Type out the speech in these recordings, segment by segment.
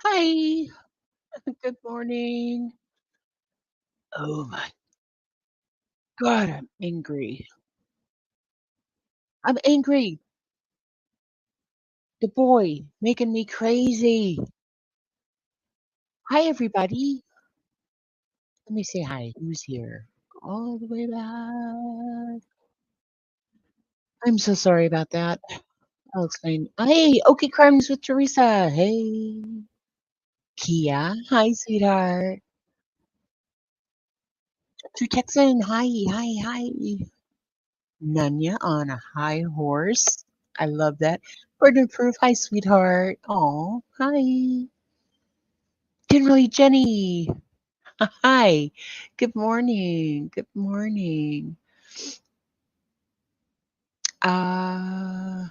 Hi, good morning. Oh my God, I'm angry. I'm angry. The boy making me crazy. Hi, everybody. Let me say hi. Who's here? All the way back. I'm so sorry about that. I'll explain. Hey, okay, crimes with Teresa. Hey, Kia. Hi, sweetheart. To Texan. Hi, hi, hi. Nanya on a high horse. I love that. Burden proof. Hi, sweetheart. Oh, hi. Generally, Jenny. Hi. Good morning. Good morning. Uh,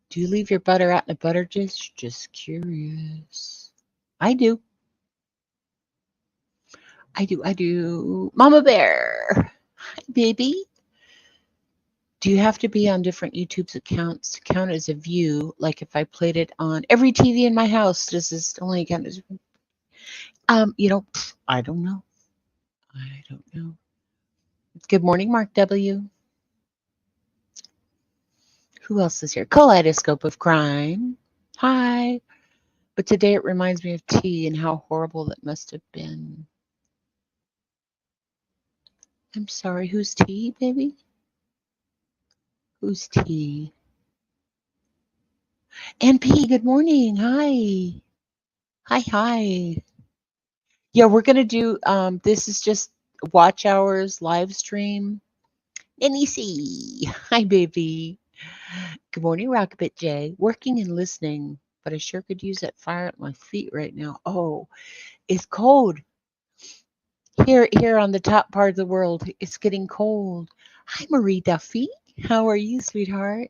do you leave your butter out in a butter dish? Just curious. I do. I do. I do. Mama Bear. Hi, baby. Do you have to be on different YouTube's accounts to count as a view? Like if I played it on every TV in my house, does this only count as I don't know. I don't know. Good morning, Mark W. Who else is here? Kaleidoscope of Crime. Hi. But today it reminds me of tea and how horrible that must have been. I'm sorry. Who's tea, baby? Who's tea? NP, good morning. Hi. Hi, hi. Yeah, we're gonna do this is just watch hours live stream. NEC. Hi, baby. Good morning, Rockabit J. Working and listening, but I sure could use that fire at my feet right now. Oh, it's cold. Here on the top part of the world, it's getting cold. Hi, Marie Duffy. How are you, sweetheart?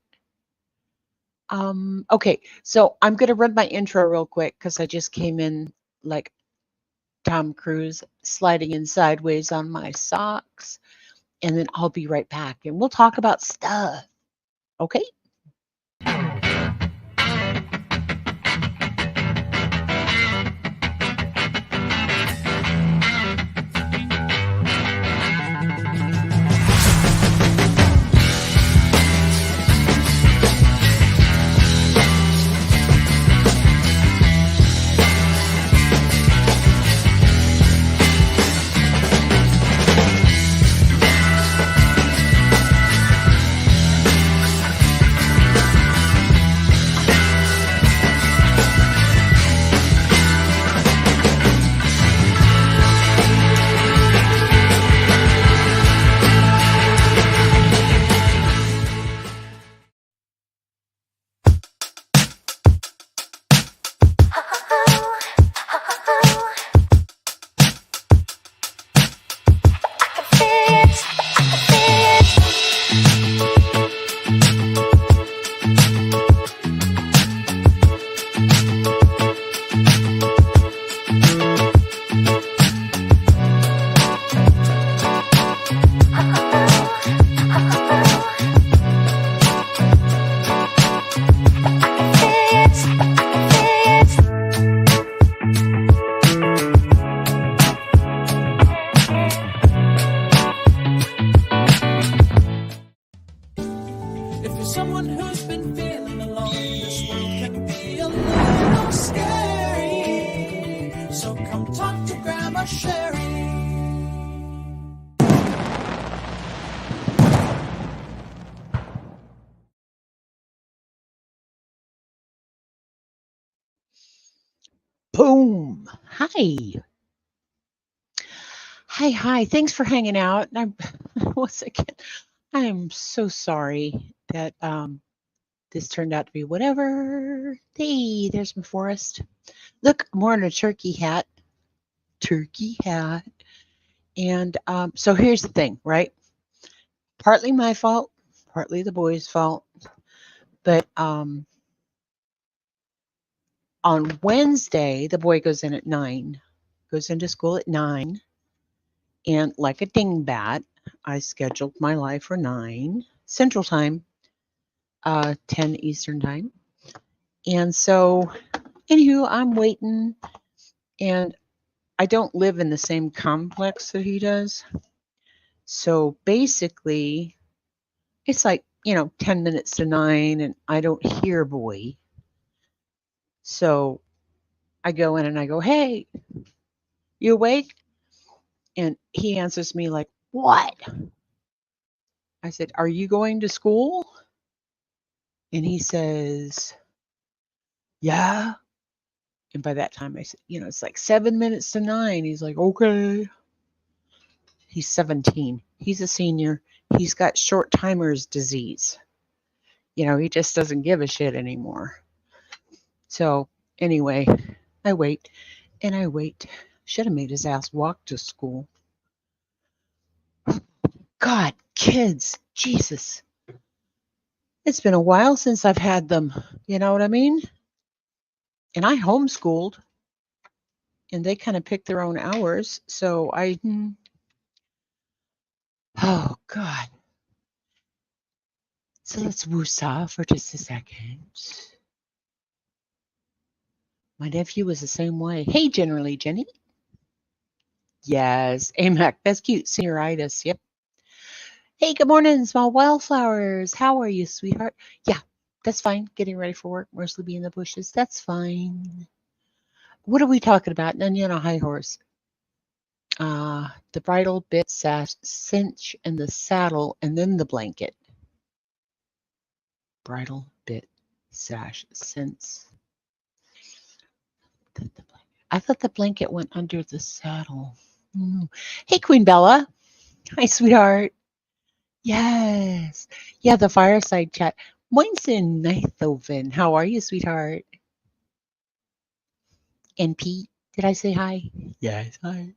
Okay, so I'm gonna run my intro real quick because I just came in like Tom Cruise sliding in sideways on my socks, and then I'll be right back and we'll talk about stuff. Okay? If you're someone who's been feeling alone, this world can be a little scary. So come talk to Grandma Sherry. Boom. Hi. Hi, hi. Thanks for hanging out. I'm once again, I'm so sorry that this turned out to be whatever. Hey, there's my forest. Look, I'm wearing a turkey hat. Turkey hat. And so here's the thing, right? Partly my fault, partly the boys' fault. But on Wednesday, the boy goes in at 9, goes into school at 9. And like a dingbat, I scheduled my life for 9 Central Time, 10 Eastern Time. And so Anywho, I'm waiting, and I don't live in the same complex that he does. So basically, it's like, 10 minutes to 9, and I don't hear boy. So I go in and I go, "Hey, you awake?" And he answers me like, "What?" I said, "Are you going to school?" And he says, "Yeah." And by that time I said, "It's like 7 minutes to 9." He's like, "Okay." He's 17. He's a senior. He's got short timer's disease. He just doesn't give a shit anymore. So anyway, I wait and I wait. Should have made his ass walk to school. God, kids, Jesus. It's been a while since I've had them. You know what I mean? And I homeschooled, and they kind of pick their own hours. So oh, God. So let's woosah for just a second. My nephew was the same way. Hey, generally, Jenny. Yes, AMAC. That's cute. Senioritis. Yep. Hey, good morning, small wildflowers. How are you, sweetheart? Yeah, that's fine. Getting ready for work. Mostly be in the bushes. That's fine. What are we talking about? None on a high horse. The bridle, bit, sash, cinch, and the saddle, and then the blanket. Bridle, bit, sash, cinch. I thought the blanket went under the saddle. Hey, Queen Bella. Hi, sweetheart. Yes. Yeah, the fireside chat. Mine's in Nithoven. How are you, sweetheart? And Pete, did I say hi? Yes, hi.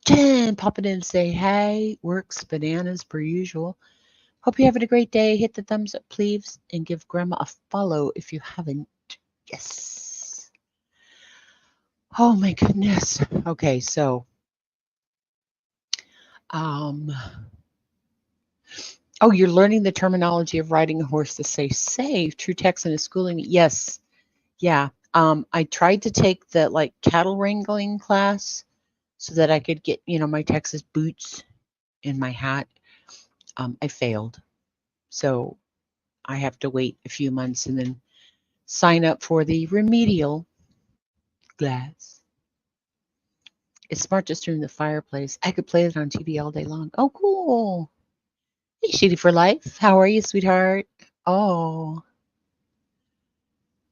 Jen, pop it in and say hi. Works bananas per usual. Hope you're having a great day. Hit the thumbs up, please, and give Grandma a follow if you haven't. Yes. Oh my goodness. Okay, so um oh, you're learning the terminology of riding a horse to say safe. True Texan is schooling. Yes. Yeah. I tried to take the like cattle wrangling class so that I could get, my Texas boots and my hat. I failed. So I have to wait a few months and then sign up for the remedial class. It's smart to stream the fireplace. I could play it on TV all day long. Oh, cool. Hey, Shitty for Life. How are you, sweetheart? Oh,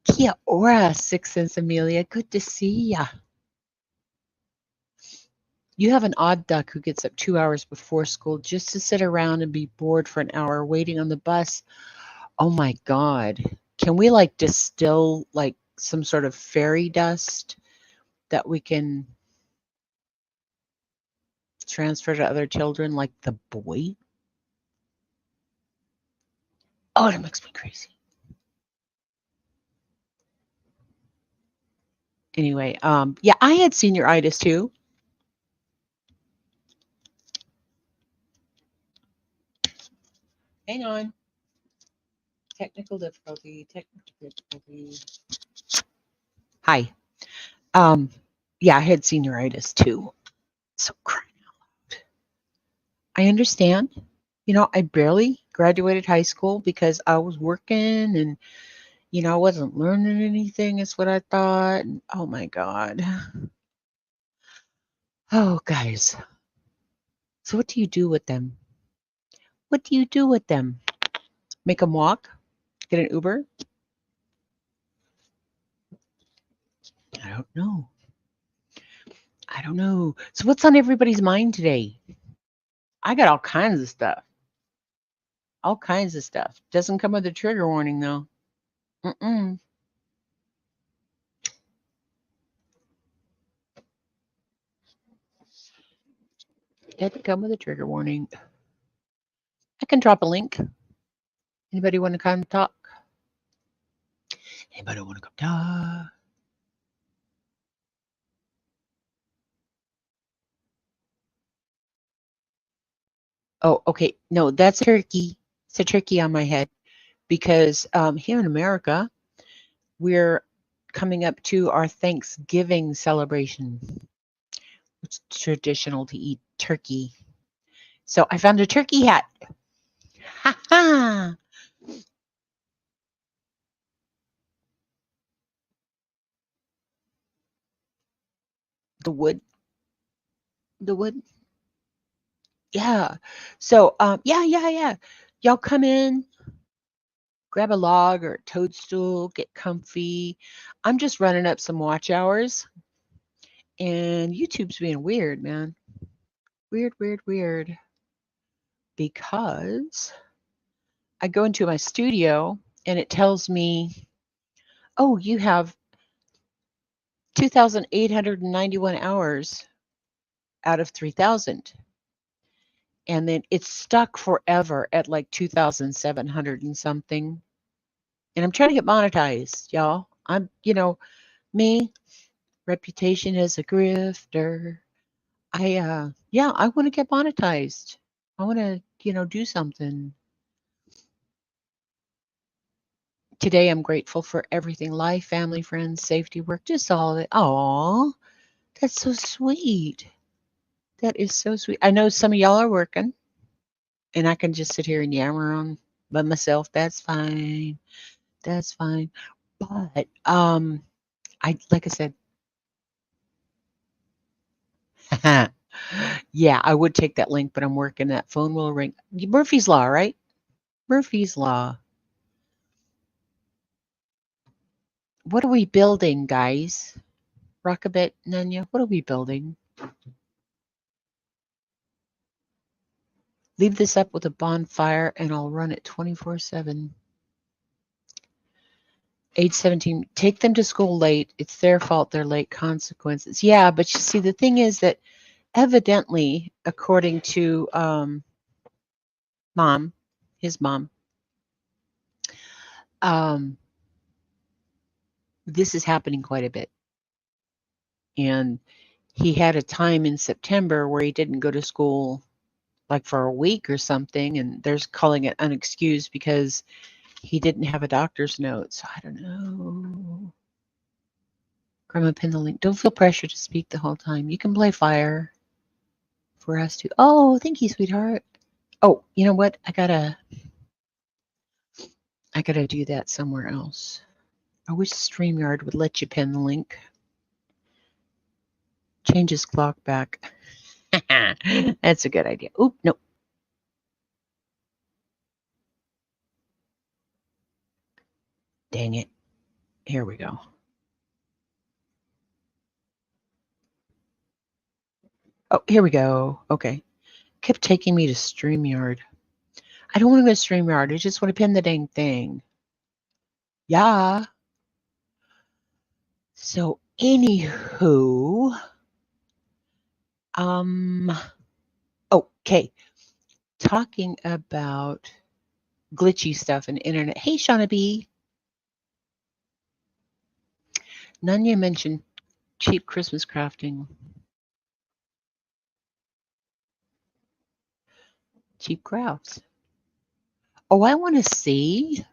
Kia ora, Six Sense Amelia. Good to see ya. You have an odd duck who gets up 2 hours before school just to sit around and be bored for an hour waiting on the bus. Oh my God. Can we like distill like some sort of fairy dust that we can transfer to other children like the boy? Oh, that makes me crazy. Anyway, yeah, I had senioritis too. Hang on. Technical difficulty, technical difficulty. Hi. Um, yeah, I had senioritis too. So crying out loud. I understand. I barely graduated high school because I was working and, I wasn't learning anything, is what I thought. And, oh my God. Oh, guys. So what do you do with them? What do you do with them? Make them walk? Get an Uber? I don't know. I don't know. So what's on everybody's mind today? I got all kinds of stuff. All kinds of stuff. Doesn't come with a trigger warning though. Mm-mm. Doesn't come with a trigger warning. I can drop a link. Anybody want to come talk? Anybody want to come talk? Oh, okay. No, that's a turkey. It's a turkey on my head because here in America, we're coming up to our Thanksgiving celebration. It's traditional to eat turkey. So I found a turkey hat. Ha ha! The wood, the wood. Yeah. So yeah. Y'all come in, grab a log or a toadstool, get comfy. I'm just running up some watch hours, and YouTube's being weird, man. Weird. Because I go into my studio and it tells me, oh, you have 2,891 hours out of 3,000. And then it's stuck forever at like 2,700 and something. And I'm trying to get monetized, y'all. Me, reputation as a grifter. I want to get monetized. I want to, do something. Today I'm grateful for everything: life, family, friends, safety, work, just all of it. Aw, that's so sweet. That is so sweet. I know some of y'all are working and I can just sit here and yammer on by myself. That's fine. That's fine. But I like I said, yeah, I would take that link, but I'm working. That phone will ring. Murphy's Law, right? Murphy's Law. What are we building, guys? Rockabit, Nanya, what are we building? Leave this up with a bonfire and I'll run it 24/7. Age 17, take them to school late. It's their fault they're late. Consequences. Yeah, but you see, the thing is that evidently, according to mom, his mom, um, this is happening quite a bit. And he had a time in September where he didn't go to school like for a week or something, and they're calling it unexcused because he didn't have a doctor's note. So I don't know. Grandma, pin the link. Don't feel pressure to speak the whole time. You can play fire for us to. Oh, thank you, sweetheart. Oh, you know what? I gotta do that somewhere else. I wish StreamYard would let you pin the link. Change his clock back. That's a good idea. Oop, no. Dang it. Here we go. Oh, here we go. Okay. Kept taking me to StreamYard. I don't want to go to StreamYard. I just want to pin the dang thing. Yeah. So, anywho, um, okay. Talking about glitchy stuff and internet. Hey, Shauna B. Nanya mentioned cheap Christmas crafting. Cheap crafts. Oh, I want to see.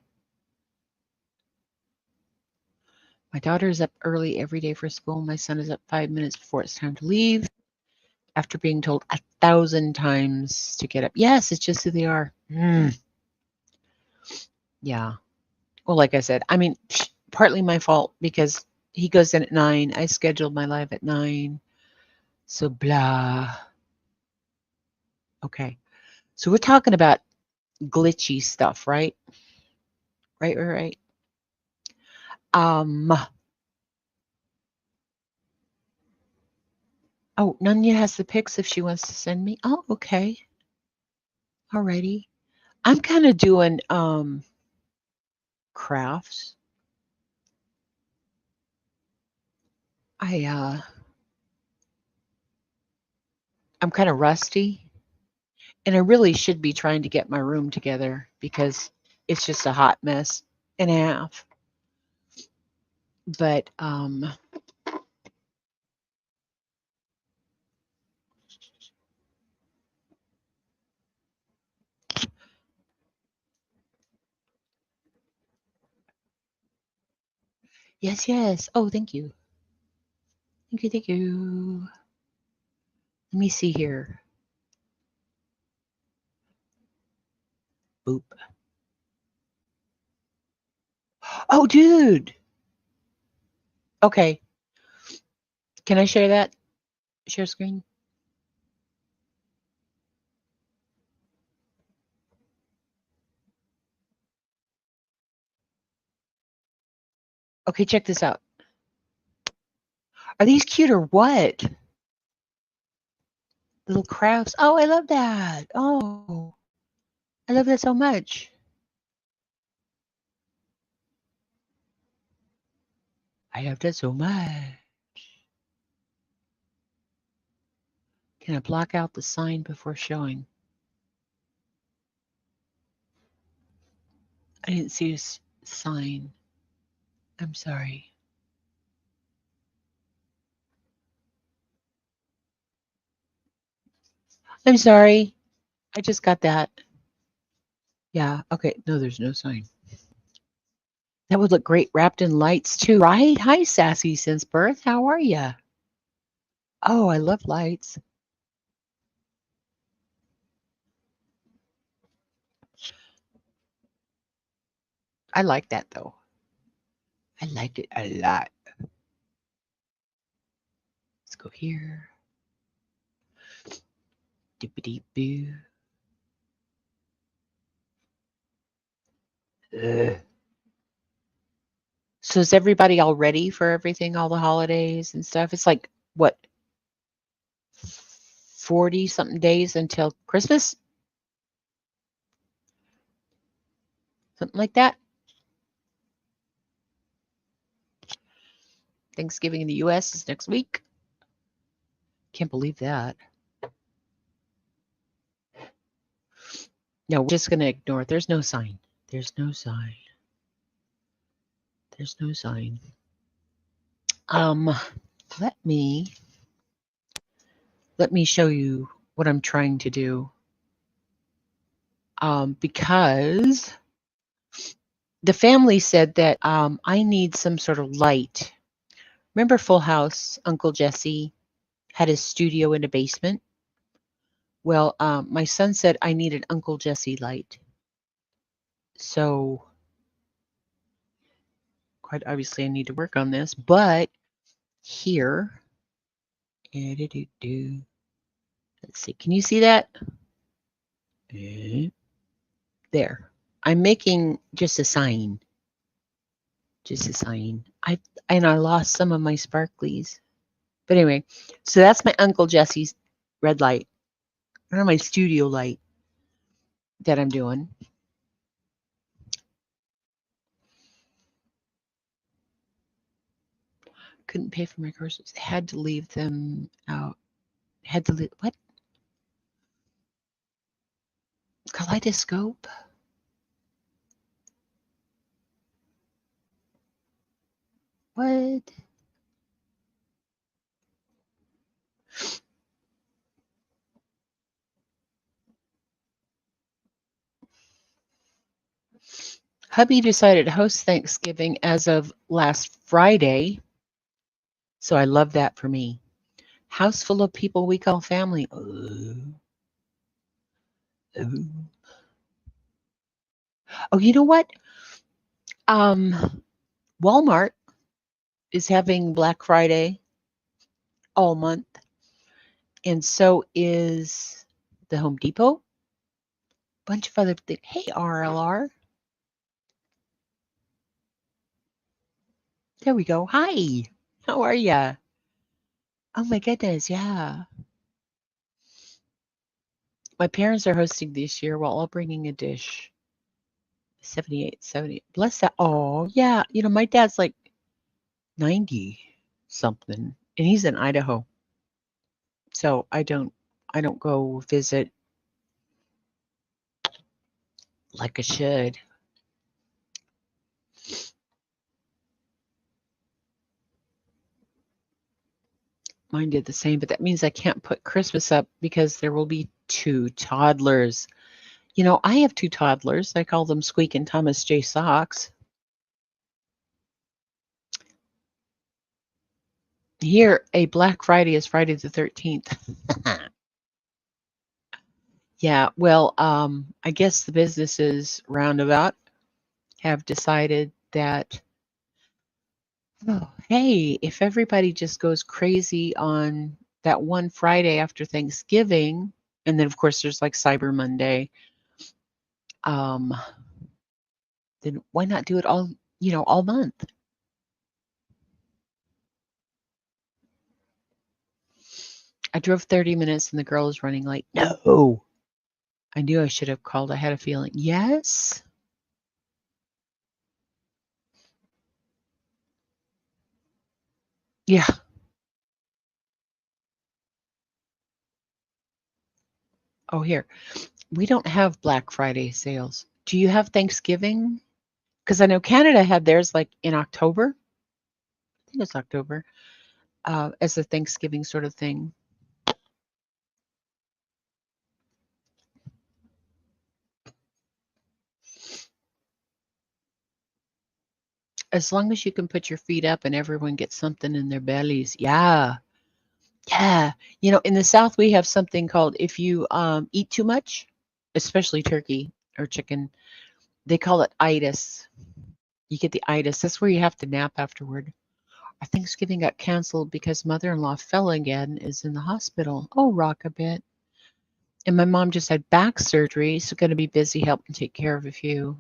My daughter is up early every day for school. My son is up 5 minutes before it's time to leave after being told 1,000 times to get up. Yes, it's just who they are. Yeah. Well, like I said, I mean, partly my fault because he goes in at 9. I scheduled my live at 9. So blah. Okay. So we're talking about glitchy stuff, right? Right. Um, oh, Nunya has the pics if she wants to send me. Oh, okay. Alrighty. I'm kind of doing crafts. I'm kind of rusty and I really should be trying to get my room together because it's just a hot mess and a half. But Yes, yes. Oh, thank you. Thank you, thank you. Let me see here. Boop. Oh, dude. Okay. Can I share that? Share screen? Okay, check this out. Are these cute or what? Little crafts. Oh, I love that. Oh, I love that so much. I love that so much. Can I block out the sign before showing? I didn't see a sign. I'm sorry. I'm sorry. I just got that. Yeah. Okay. No, there's no sign. That would look great wrapped in lights too, right? Hi, Sassy Since Birth. How are you? Oh, I love lights. I like that though. I liked it a lot. Let's go here. Dippity boo. So is everybody all ready for everything, all the holidays and stuff? It's like what, 40 something days until Christmas? Something like that. Thanksgiving in the US is next week. Can't believe that. No, we're just going to ignore it. There's no sign. There's no sign. There's no sign. Let me show you what I'm trying to do. Because the family said that I need some sort of light. Remember Full House? Uncle Jesse had his studio in a basement. Well, my son said I need an Uncle Jesse light. So quite obviously I need to work on this, but here, let's see, can you see that? There. I'm making just a sign. Just a sign. I lost some of my sparklies. But anyway, so that's my Uncle Jesse's red light. Or my studio light that I'm doing. Couldn't pay for my courses. Had to leave them out. Had to leave what? Kaleidoscope? What? Hubby decided to host Thanksgiving as of last Friday. So I love that for me. House full of people we call family. Oh, you know what? Walmart is having Black Friday all month. And so is the Home Depot. Bunch of other things. Hey, RLR. There we go. Hi. How are ya? Oh my goodness, yeah. My parents are hosting this year while all bringing a dish. 78, 70. Bless that. Oh, yeah. You know, my dad's like 90 something and he's in Idaho. So I don't go visit like I should. Mine did the same, but that means I can't put Christmas up because there will be 2 toddlers. You know, I have 2 toddlers. I call them Squeak and Thomas J. Socks. Here, a Black Friday is Friday the 13th. Yeah, well, I guess the businesses roundabout have decided that, oh, hey, if everybody just goes crazy on that one Friday after Thanksgiving, and then of course there's like Cyber Monday, um, then why not do it all, all month? I drove 30 minutes and the girl is running late. No. I knew I should have called. I had a feeling. Yes. Yeah. Oh, here. We don't have Black Friday sales. Do you have Thanksgiving? Because I know Canada had theirs like in October. I think it's October, as a Thanksgiving sort of thing. As long as you can put your feet up and everyone gets something in their bellies. Yeah. Yeah. In the South, we have something called if you eat too much, especially turkey or chicken, they call it itis. You get the itis. That's where you have to nap afterward. Our Thanksgiving got canceled because mother-in-law fell again, is in the hospital. Oh, rock a bit. And my mom just had back surgery, so going to be busy helping take care of a few.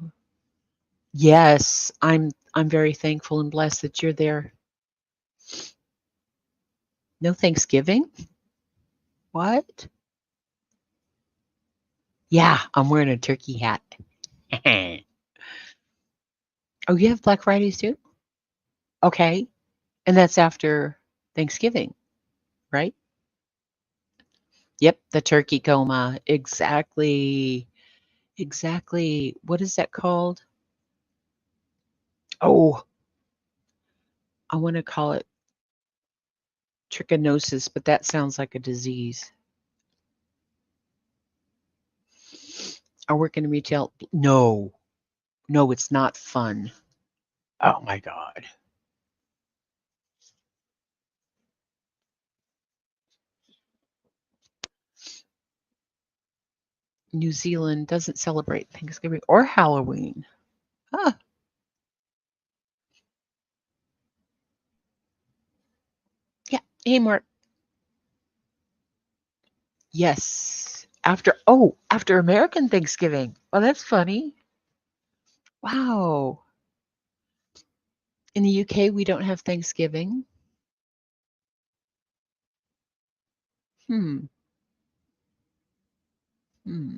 Yes, I'm very thankful and blessed that you're there. No Thanksgiving? What? Yeah, I'm wearing a turkey hat. Oh, you have Black Fridays too? Okay. And that's after Thanksgiving, right? Yep, the turkey coma. Exactly. Exactly. What is that called? Oh, I want to call it trichinosis, but that sounds like a disease. I work in retail. No, no, it's not fun. Oh my God. New Zealand doesn't celebrate Thanksgiving or Halloween. Huh. Yeah. Hey, Mark. Yes. After American Thanksgiving. Well, that's funny. Wow. In the UK, we don't have Thanksgiving. Hmm. Hmm.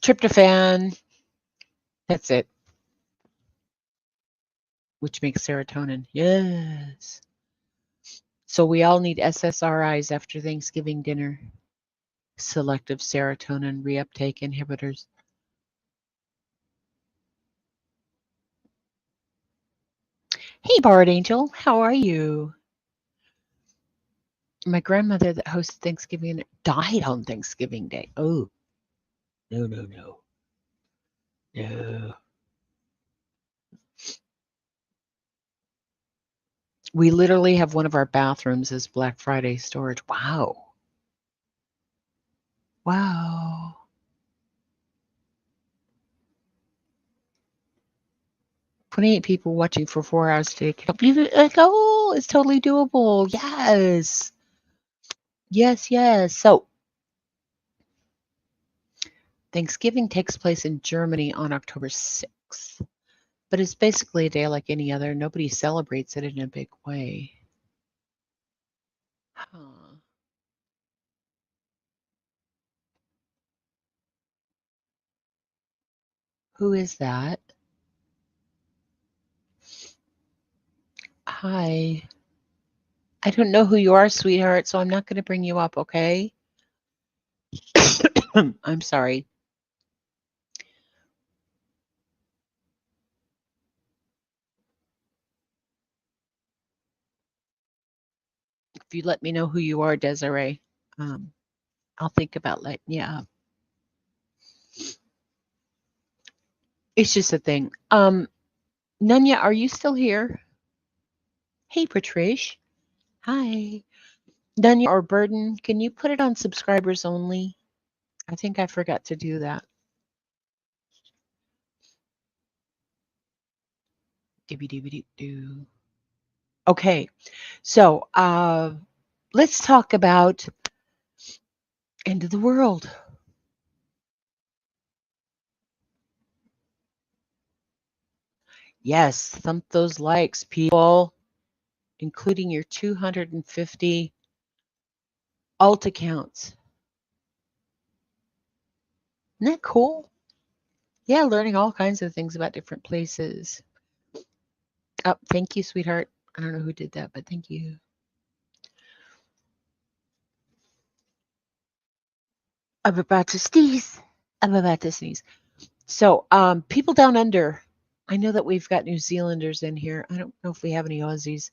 Tryptophan. That's it, which makes serotonin. Yes. So we all need SSRIs after Thanksgiving dinner. Selective serotonin reuptake inhibitors. Hey, Bard Angel, how are you? My grandmother that hosted Thanksgiving died on Thanksgiving Day. Oh, no, no, no, no. We literally have one of our bathrooms as Black Friday storage. Wow. Wow. 28 people watching for 4 hours today. Can I believe it? Like, oh, it's totally doable. Yes. Yes, yes. So Thanksgiving takes place in Germany on October 6th, but it's basically a day like any other. Nobody celebrates it in a big way. Huh. Who is that? Hi. I don't know who you are, sweetheart, so I'm not going to bring you up, okay? I'm sorry. If you let me know who you are, Desiree, um, I'll think about letting you up. It's just a thing. Nunya, are you still here? Hey, Patrice. Hi. Dunya or Burden, can you put it on subscribers only? I think I forgot to do that. Dibby-dibby-doo-doo. Okay, so let's talk about end of the world. Yes, thump those likes, people, including your 250 alt accounts. Isn't that cool? Yeah, learning all kinds of things about different places. Oh, thank you, sweetheart. I don't know who did that, but thank you. I'm about to sneeze. I'm about to sneeze. So, people down under. I know that we've got New Zealanders in here. I don't know if we have any Aussies,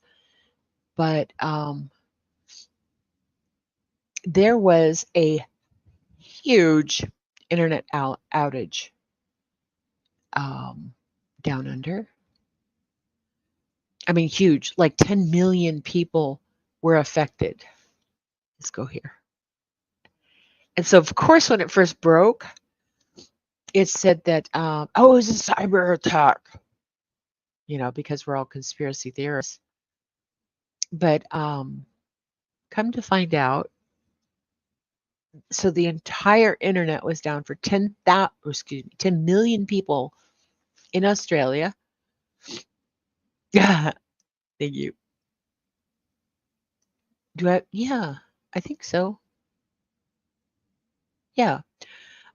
but there was a huge internet outage um, down under. I mean, huge. Like 10 million people were affected. Let's go here. And so, of course, when it first broke, it said that, oh, it was a cyber attack, because we're all conspiracy theorists. But come to find out, so the entire internet was down for 10 million people in Australia. Yeah, thank you. Yeah, I think so. Yeah.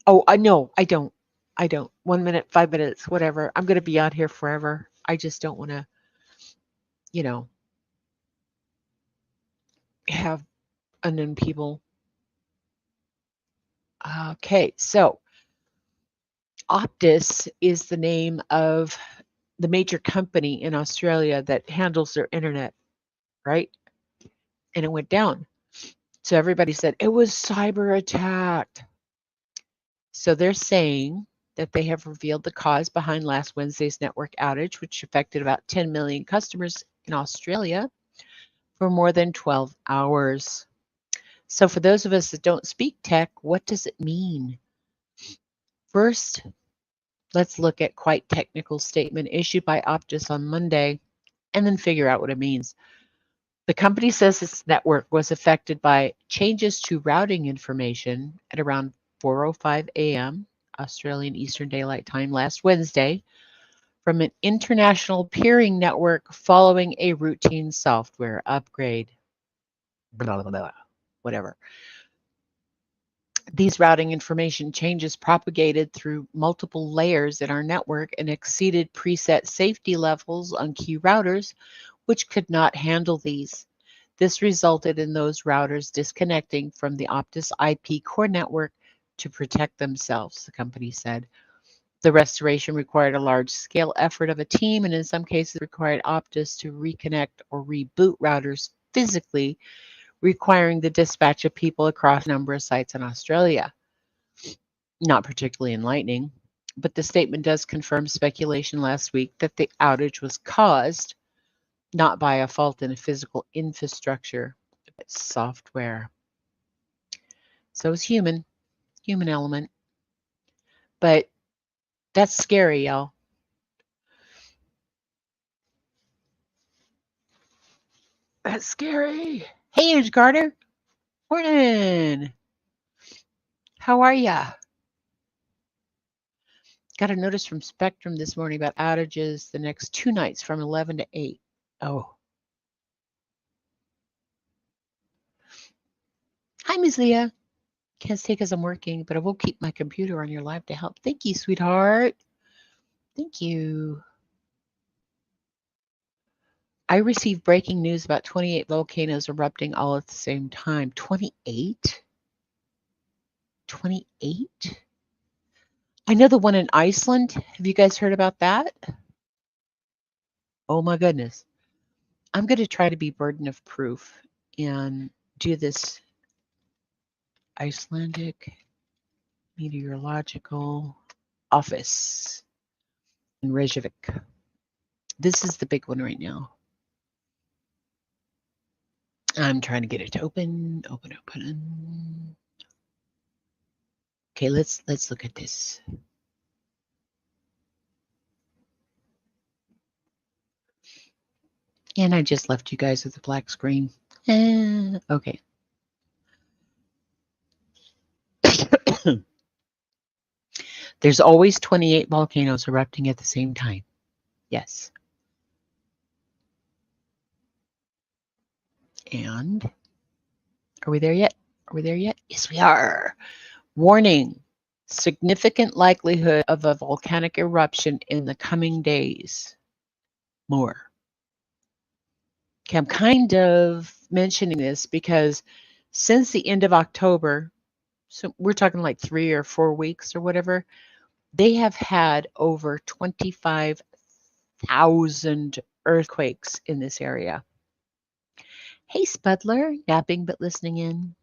Oh, I no, I don't. I don't. 1 minute, 5 minutes, whatever. I'm going to be out here forever. I just don't want to, you know, have unknown people. Okay, so Optus is the name of the major company in Australia that handles their internet, right? And it went down. So everybody said it was cyber attacked. So they're saying that they have revealed the cause behind last Wednesday's network outage, which affected about 10 million customers in Australia for more than 12 hours. So for those of us that don't speak tech, what does it mean? First, let's look at quite technical statement issued by Optus on Monday and then figure out what it means. The company says its network was affected by changes to routing information at around 4:05 a.m. Australian Eastern Daylight Time last Wednesday from an international peering network following a routine software upgrade. Blah, blah, blah, whatever. These routing information changes propagated through multiple layers in our network and exceeded preset safety levels on key routers, which could not handle these. This resulted in those routers disconnecting from the Optus IP core network to protect themselves, the company said. The restoration required a large-scale effort of a team and in some cases required Optus to reconnect or reboot routers physically, requiring the dispatch of people across a number of sites in Australia. Not particularly enlightening, but the statement does confirm speculation last week that the outage was caused not by a fault in a physical infrastructure, but software. So it's human element. But that's scary, y'all. That's scary. Hey, Ange Carter. Morning. How are ya? Got a notice from Spectrum this morning about outages the next 2 nights from 11 to 8. Oh. Hi, Ms. Leah. Can't stay because I'm working, but I will keep my computer on your live to help. Thank you, sweetheart. Thank you. I received breaking news about 28 volcanoes erupting all at the same time. 28? 28? I know the one in Iceland. Have you guys heard about that? Oh my goodness. I'm going to try to be burden of proof and do this Icelandic Meteorological Office in Reykjavik. This is the big one right now. I'm trying to get it to open. Okay, let's look at this. And I just left you guys with a black screen. Okay. There's always 28 volcanoes erupting at the same time. Yes. And are we there yet? Yes, we are. Warning. Significant likelihood of a volcanic eruption in the coming days. More. Okay, I'm kind of mentioning this because since the end of October, so we're talking like 3 or 4 weeks or whatever, they have had over 25,000 earthquakes in this area. Hey, Spudler, napping but listening in.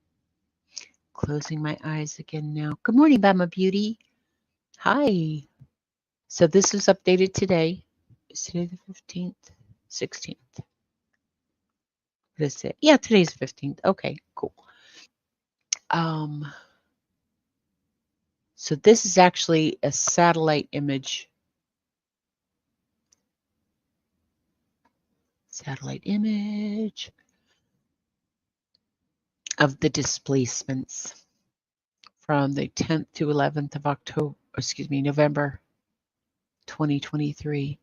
Closing my eyes again now. Good morning, Bama Beauty. Hi. So this is updated today. Is today the 15th? 16th. What is it? Yeah, today's 15th. Okay, cool. So this is actually a satellite image. Satellite image of the displacements from the 10th to 11th of November 2023.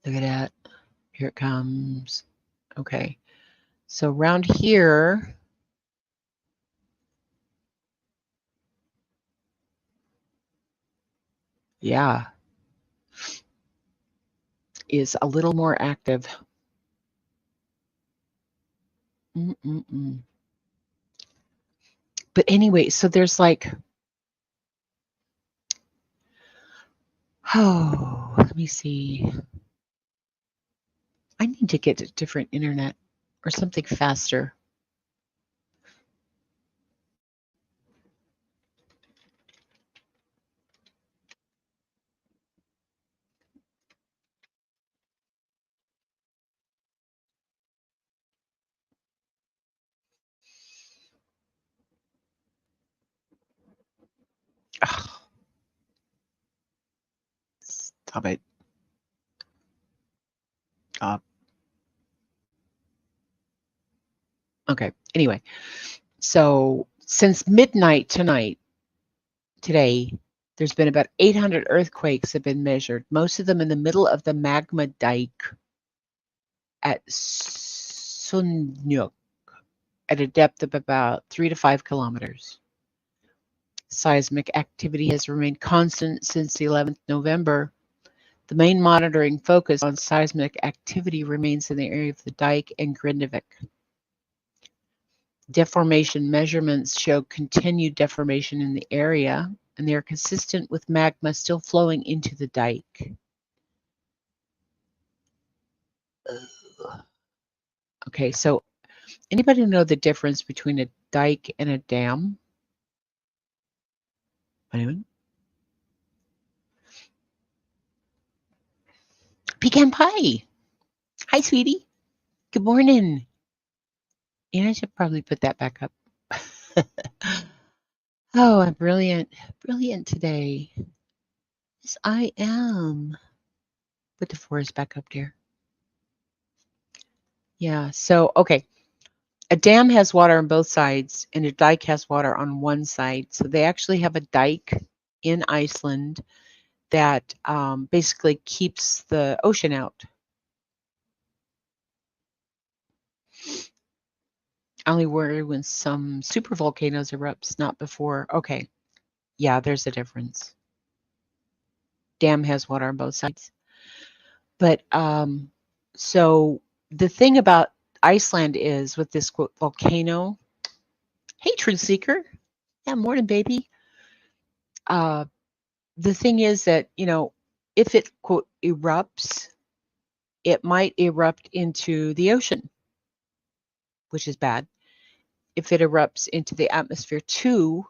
Look at that. Here it comes. Okay. So around here, yeah, is a little more active. But anyway, so there's like, let me see. I need to get a different internet or something faster. Ugh. Stop it. Okay. Anyway, so since midnight today, there's been about 800 earthquakes have been measured, most of them in the middle of the magma dike at Sunyuk at a depth of about 3 to 5 kilometers. Seismic activity has remained constant since the 11th November. The main monitoring focus on seismic activity remains in the area of the dike and Grindavik. Deformation measurements show continued deformation in the area, and they are consistent with magma still flowing into the dike. Okay, so anybody know the difference between a dike and a dam? Anyone? Pecan pie. Hi, sweetie. Good morning. And I should probably put that back up. Oh, I'm brilliant. Brilliant today. Yes, I am. Put the forest back up there. Yeah, so, okay. A dam has water on both sides, and a dike has water on one side. So they actually have a dike in Iceland that basically keeps the ocean out. Only worry when some supervolcanoes erupts, not before. Okay, yeah, there's a difference. Dam has water on both sides. But so the thing about Iceland is with this quote volcano. Hey, Truth Seeker. Yeah, morning, baby. The thing is that, if it quote erupts, it might erupt into the ocean, which is bad. If it erupts into the atmosphere too,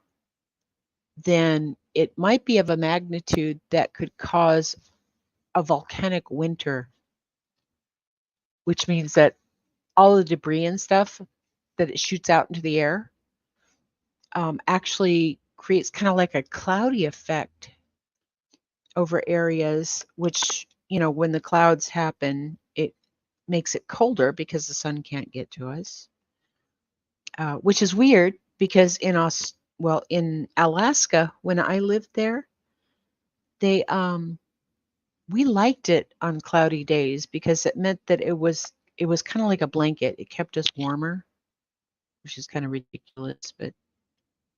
then it might be of a magnitude that could cause a volcanic winter, which means that all the debris and stuff that it shoots out into the air actually creates kind of like a cloudy effect over areas, which, when the clouds happen, it makes it colder because the sun can't get to us, which is weird because in Alaska, when I lived there, they we liked it on cloudy days because it meant that it was kind of like a blanket. It kept us warmer, which is kind of ridiculous, but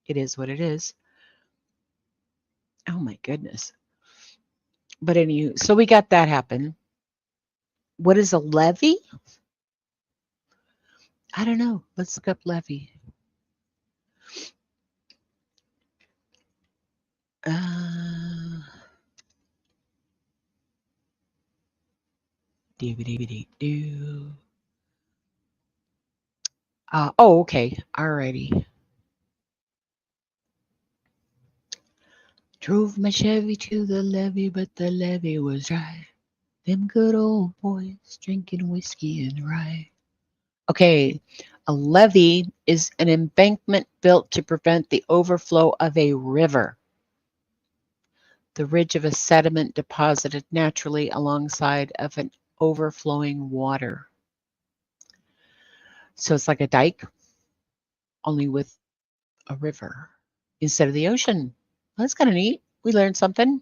it is what it is. Oh my goodness. But anywho, so we got that happen. What is a levee? I don't know. Let's look up levee. Uh, doo. Oh, okay. Alrighty. Drove my Chevy to the levee, but the levee was dry. Them good old boys drinking whiskey and rye. Okay, a levee is an embankment built to prevent the overflow of a river. The ridge of a sediment deposited naturally alongside of an overflowing water. So it's like a dike, only with a river instead of the ocean. That's kind of neat. We learned something.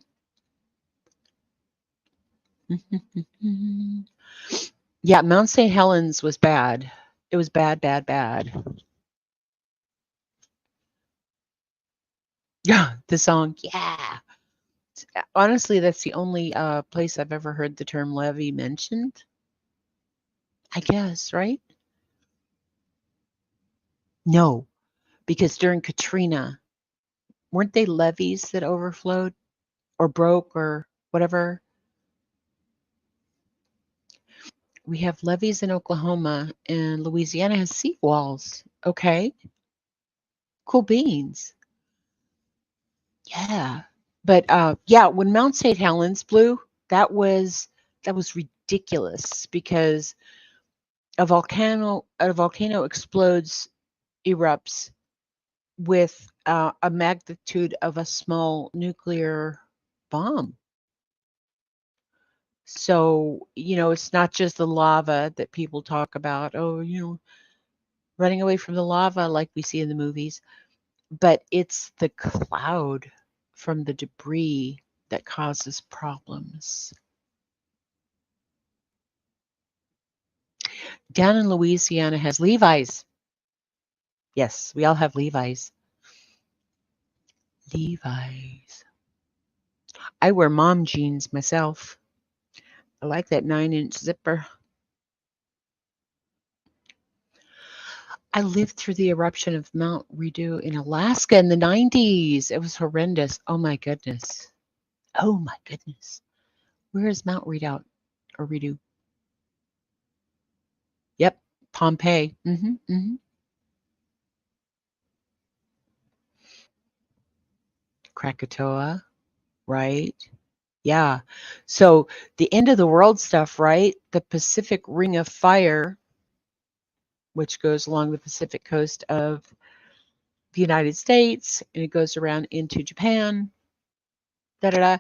Yeah, Mount St. Helens was bad. It was bad, bad, bad. Yeah, the song, yeah. Honestly, that's the only place I've ever heard the term levee mentioned. I guess, right? No, because during Katrina, weren't they levees that overflowed or broke or whatever? We have levees in Oklahoma and Louisiana has seawalls. Okay, cool beans. Yeah. But yeah, when Mount St. Helens blew, that was that was ridiculous because a volcano explodes, erupts with a magnitude of a small nuclear bomb. So, it's not just the lava that people talk about, oh, running away from the lava like we see in the movies, but it's the cloud from the debris that causes problems. Down in Louisiana has Levi's. Yes, we all have Levi's. Levi's. I wear mom jeans myself. I like that 9-inch zipper. I lived through the eruption of Mount Redu in Alaska in the 90s. It was horrendous. Oh my goodness. Oh my goodness. Where is Mount Redoubt or Redu? Yep, Pompeii. Krakatoa, right? Yeah. So the end of the world stuff, right? The Pacific Ring of Fire, which goes along the Pacific coast of the United States and it goes around into Japan. Da da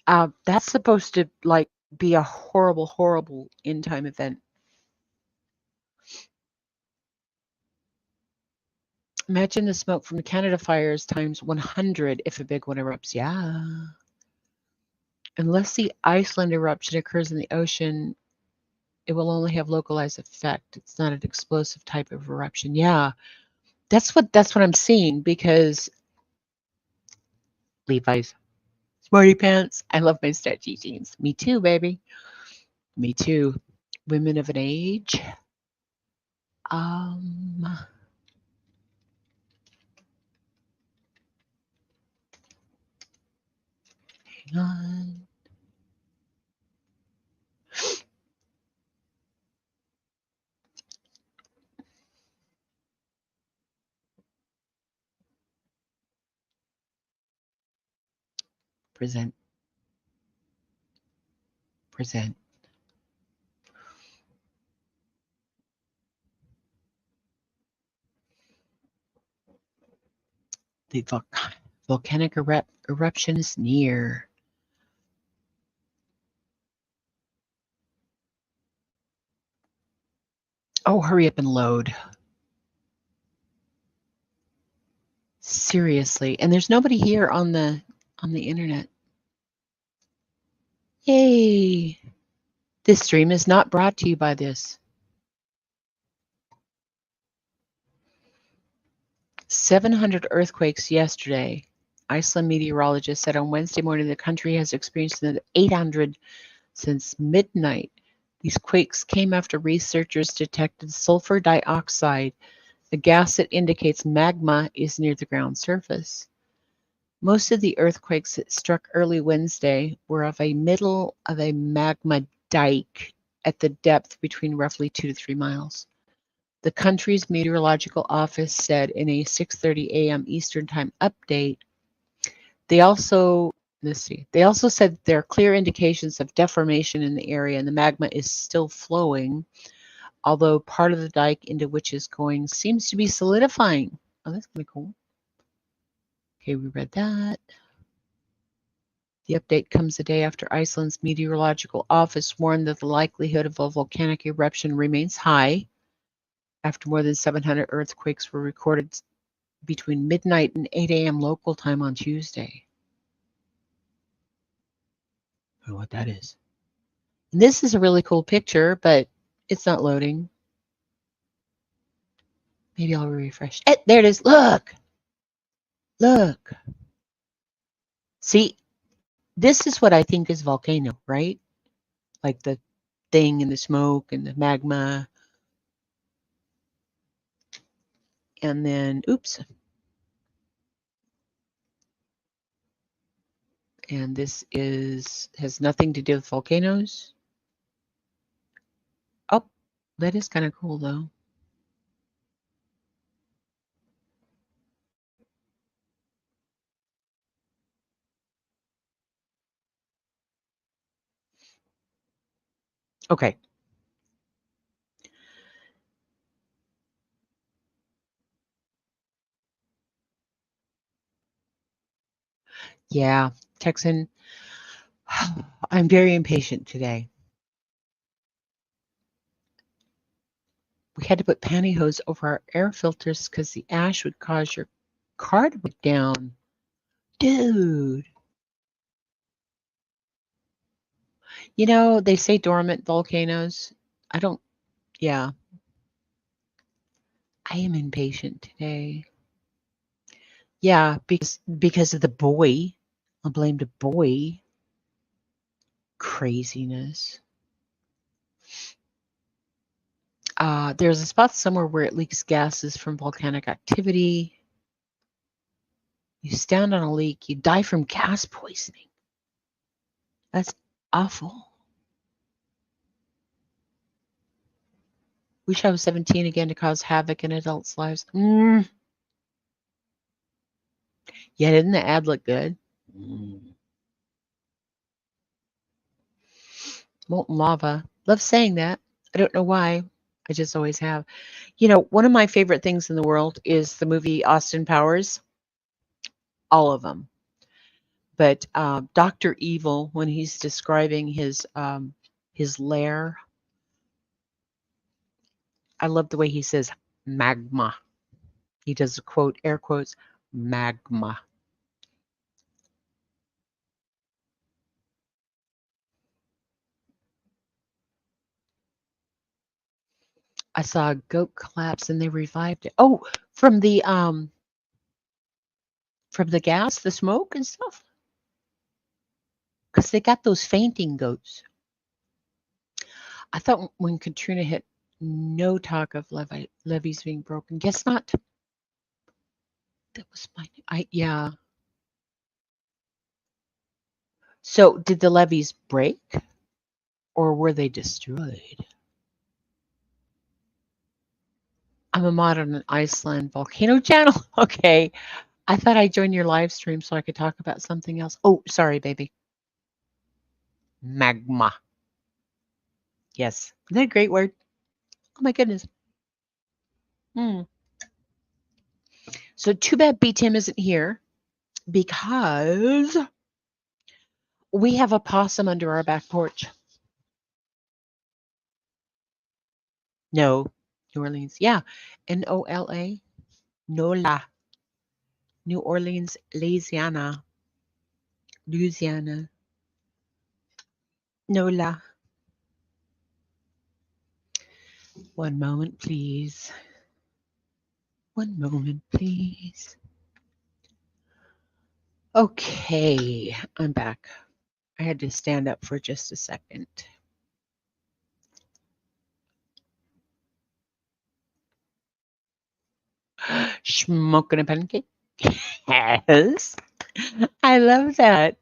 da. That's supposed to like be a horrible, horrible end time event. Imagine the smoke from the Canada fires times 100 if a big one erupts. Yeah. Unless the Iceland eruption occurs in the ocean, it will only have localized effect. It's not an explosive type of eruption. Yeah. That's what I'm seeing because Levi's smarty pants. I love my stretchy jeans. Me too, baby. Me too. Women of an age. Hang on. Present. present. The volcanic eruption is near. Oh, hurry up and load. Seriously. And there's nobody here on the internet. Yay. This stream is not brought to you by this. 700 earthquakes yesterday. Iceland meteorologists said on Wednesday morning the country has experienced another 800 since midnight. These quakes came after researchers detected sulfur dioxide, a gas that indicates magma is near the ground surface. Most of the earthquakes that struck early Wednesday were of a middle of a magma dike at the depth between roughly 2 to 3 miles. The country's meteorological office said in a 6:30 a.m. Eastern Time update. They also said there are clear indications of deformation in the area and the magma is still flowing, although part of the dike into which it's going seems to be solidifying. Oh, that's kind of cool. Okay, we read that. The update comes a day after Iceland's meteorological office warned that the likelihood of a volcanic eruption remains high after more than 700 earthquakes were recorded between midnight and 8 a.m. local time on Tuesday. I don't know what that is. And this is a really cool picture, but it's not loading. Maybe I'll refresh. There it is. Look. Look. See, this is what I think is volcano, right? Like the thing and the smoke and the magma. And then, oops. And this has nothing to do with volcanoes. Oh, that is kind of cool though. Okay. Yeah, Texan, I'm very impatient today. We had to put pantyhose over our air filters because the ash would cause your car to break down. Dude. You know, they say dormant volcanoes. Yeah. I am impatient today. Yeah, because of the boy. I blamed a boy. Craziness. There's a spot somewhere where it leaks gases from volcanic activity. You stand on a leak, you die from gas poisoning. That's awful. Wish I was 17 again to cause havoc in adults' lives. Yeah, didn't the ad look good? Molten lava. Love saying that. I don't know why. I just always have. You know, one of my favorite things in the world is the movie Austin Powers. All of them. But Dr. Evil, when he's describing his lair, I love the way he says magma. He does a quote, air quotes, magma. I saw a goat collapse and they revived it. Oh, from the gas, the smoke and stuff. Because they got those fainting goats. I thought when Katrina hit, no talk of levees being broken. Guess not. That was yeah. So did the levees break or were they destroyed? I'm a mod on an Iceland volcano channel. Okay. I thought I'd join your live stream so I could talk about something else. Oh, sorry, baby. Magma. Yes. Isn't that a great word? Oh my goodness. Hmm. So too bad B Tim isn't here because we have a possum under our back porch. No, New Orleans. Yeah. Nola. Nola. New Orleans, Louisiana. Louisiana. Nola. One moment, please. One moment, please. Okay, I'm back. I had to stand up for just a second. Smoking a pancake? Yes. I love that.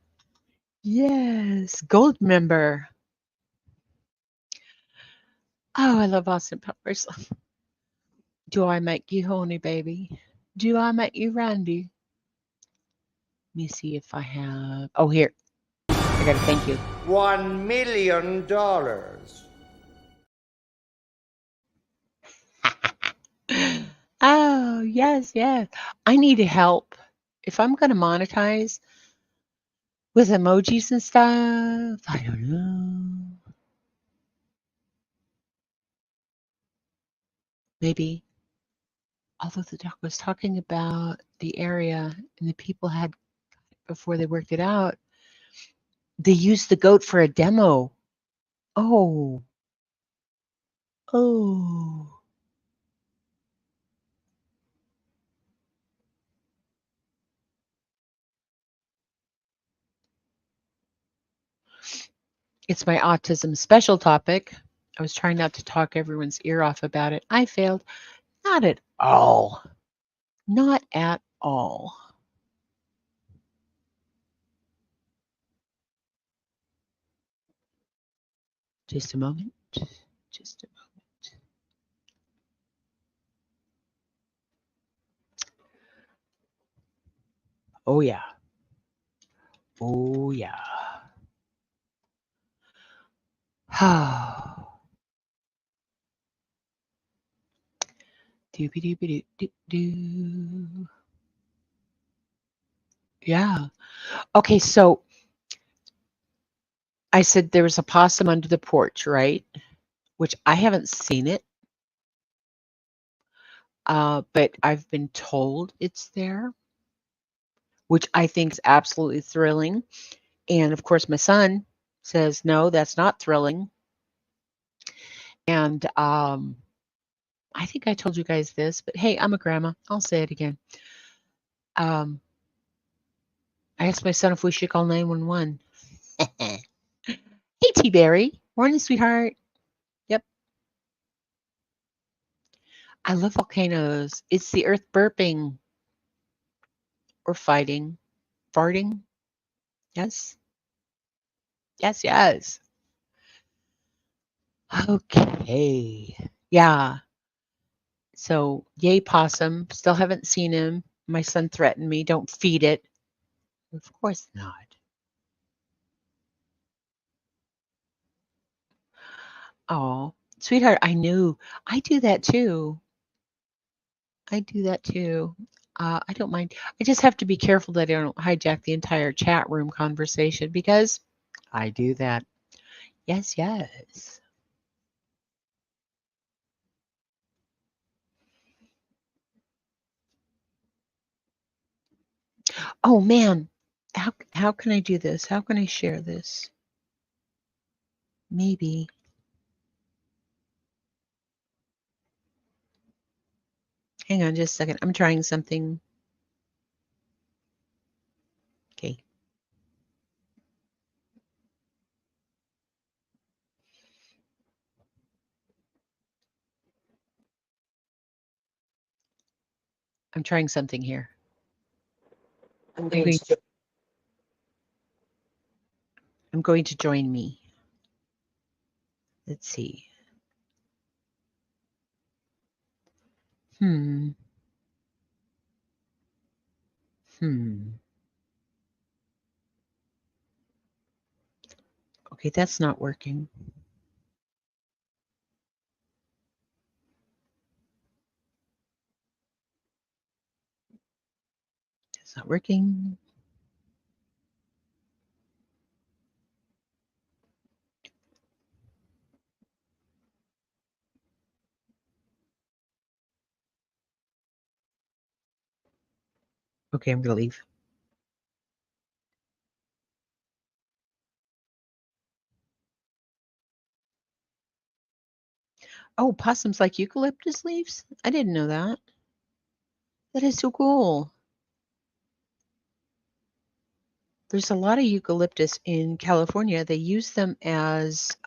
Yes. Gold member. Oh, I love Austin Powers. Do I make you honey, baby? Do I make you Randy? Let me see if I have. Oh, here. I got to thank you. $1 million. Oh, yes, yes. I need help. If I'm going to monetize with emojis and stuff, I don't know. Maybe. Although the doc was talking about the area and the people had, before they worked it out, they used the goat for a demo. Oh, oh. It's my autism special topic. I was trying not to talk everyone's ear off about it. I failed. Not at all. Not at all. Just a moment. Just a moment. Oh, yeah. Oh, yeah. Doobie-doobie-doo-doo-doo. Yeah. Okay, so I said there was a possum under the porch, right? Which I haven't seen it, but I've been told it's there, which I think is absolutely thrilling. And of course, my son says, no, that's not thrilling. And I think I told you guys this, but hey, I'm a grandma. I'll say it again. Um, I asked my son if we should call 911. Hey, T Berry. Morning, sweetheart. Yep. I love volcanoes. It's the earth burping or fighting, farting. Yes. Yes, yes. Okay. Yeah. So, yay, possum. Still haven't seen him. My son threatened me. Don't feed it. Of course not. Oh, sweetheart, I knew. I do that too. I do that too. I don't mind. I just have to be careful that I don't hijack the entire chat room conversation because I do that. Yes, yes. Oh man, how can I do this? How can I share this? Maybe. Hang on just a second. I'm trying something. Okay. I'm trying something here. I'm going to join me. Let's see. Hmm. Hmm. Okay, that's not working. It's not working. Okay, I'm going to leave. Oh, possums like eucalyptus leaves? I didn't know that. That is so cool. There's a lot of eucalyptus in California. They use them as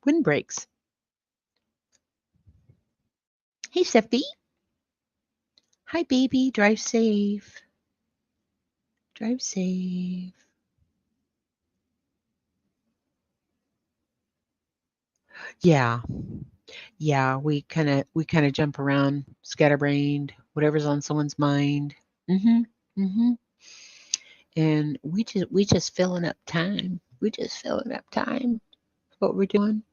windbreaks. Hey, Steffi. Hi, baby. Drive safe. Drive safe. Yeah. Yeah, we kind of jump around, scatterbrained, whatever's on someone's mind. Mhm. Mhm. And we just filling up time. We just filling up time. What we're doing.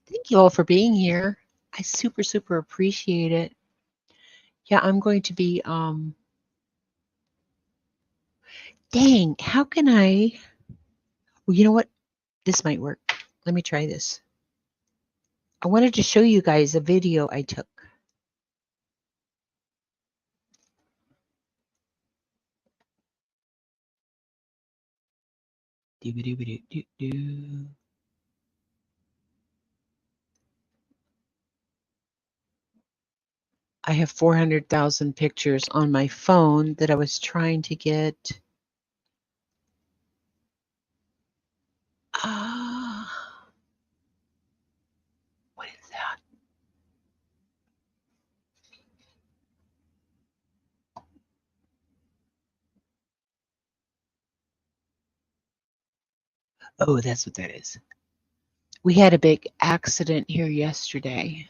Thank you all for being here. I super super appreciate it. Yeah, I'm going to be dang, how can I well, you know what? This might work. Let me try this. I wanted to show you guys a video I took. Doo-ba-doo-ba-doo-doo-doo. I have 400,000 pictures on my phone that I was trying to get. Ah, what is that? Oh, that's what that is. We had a big accident here yesterday.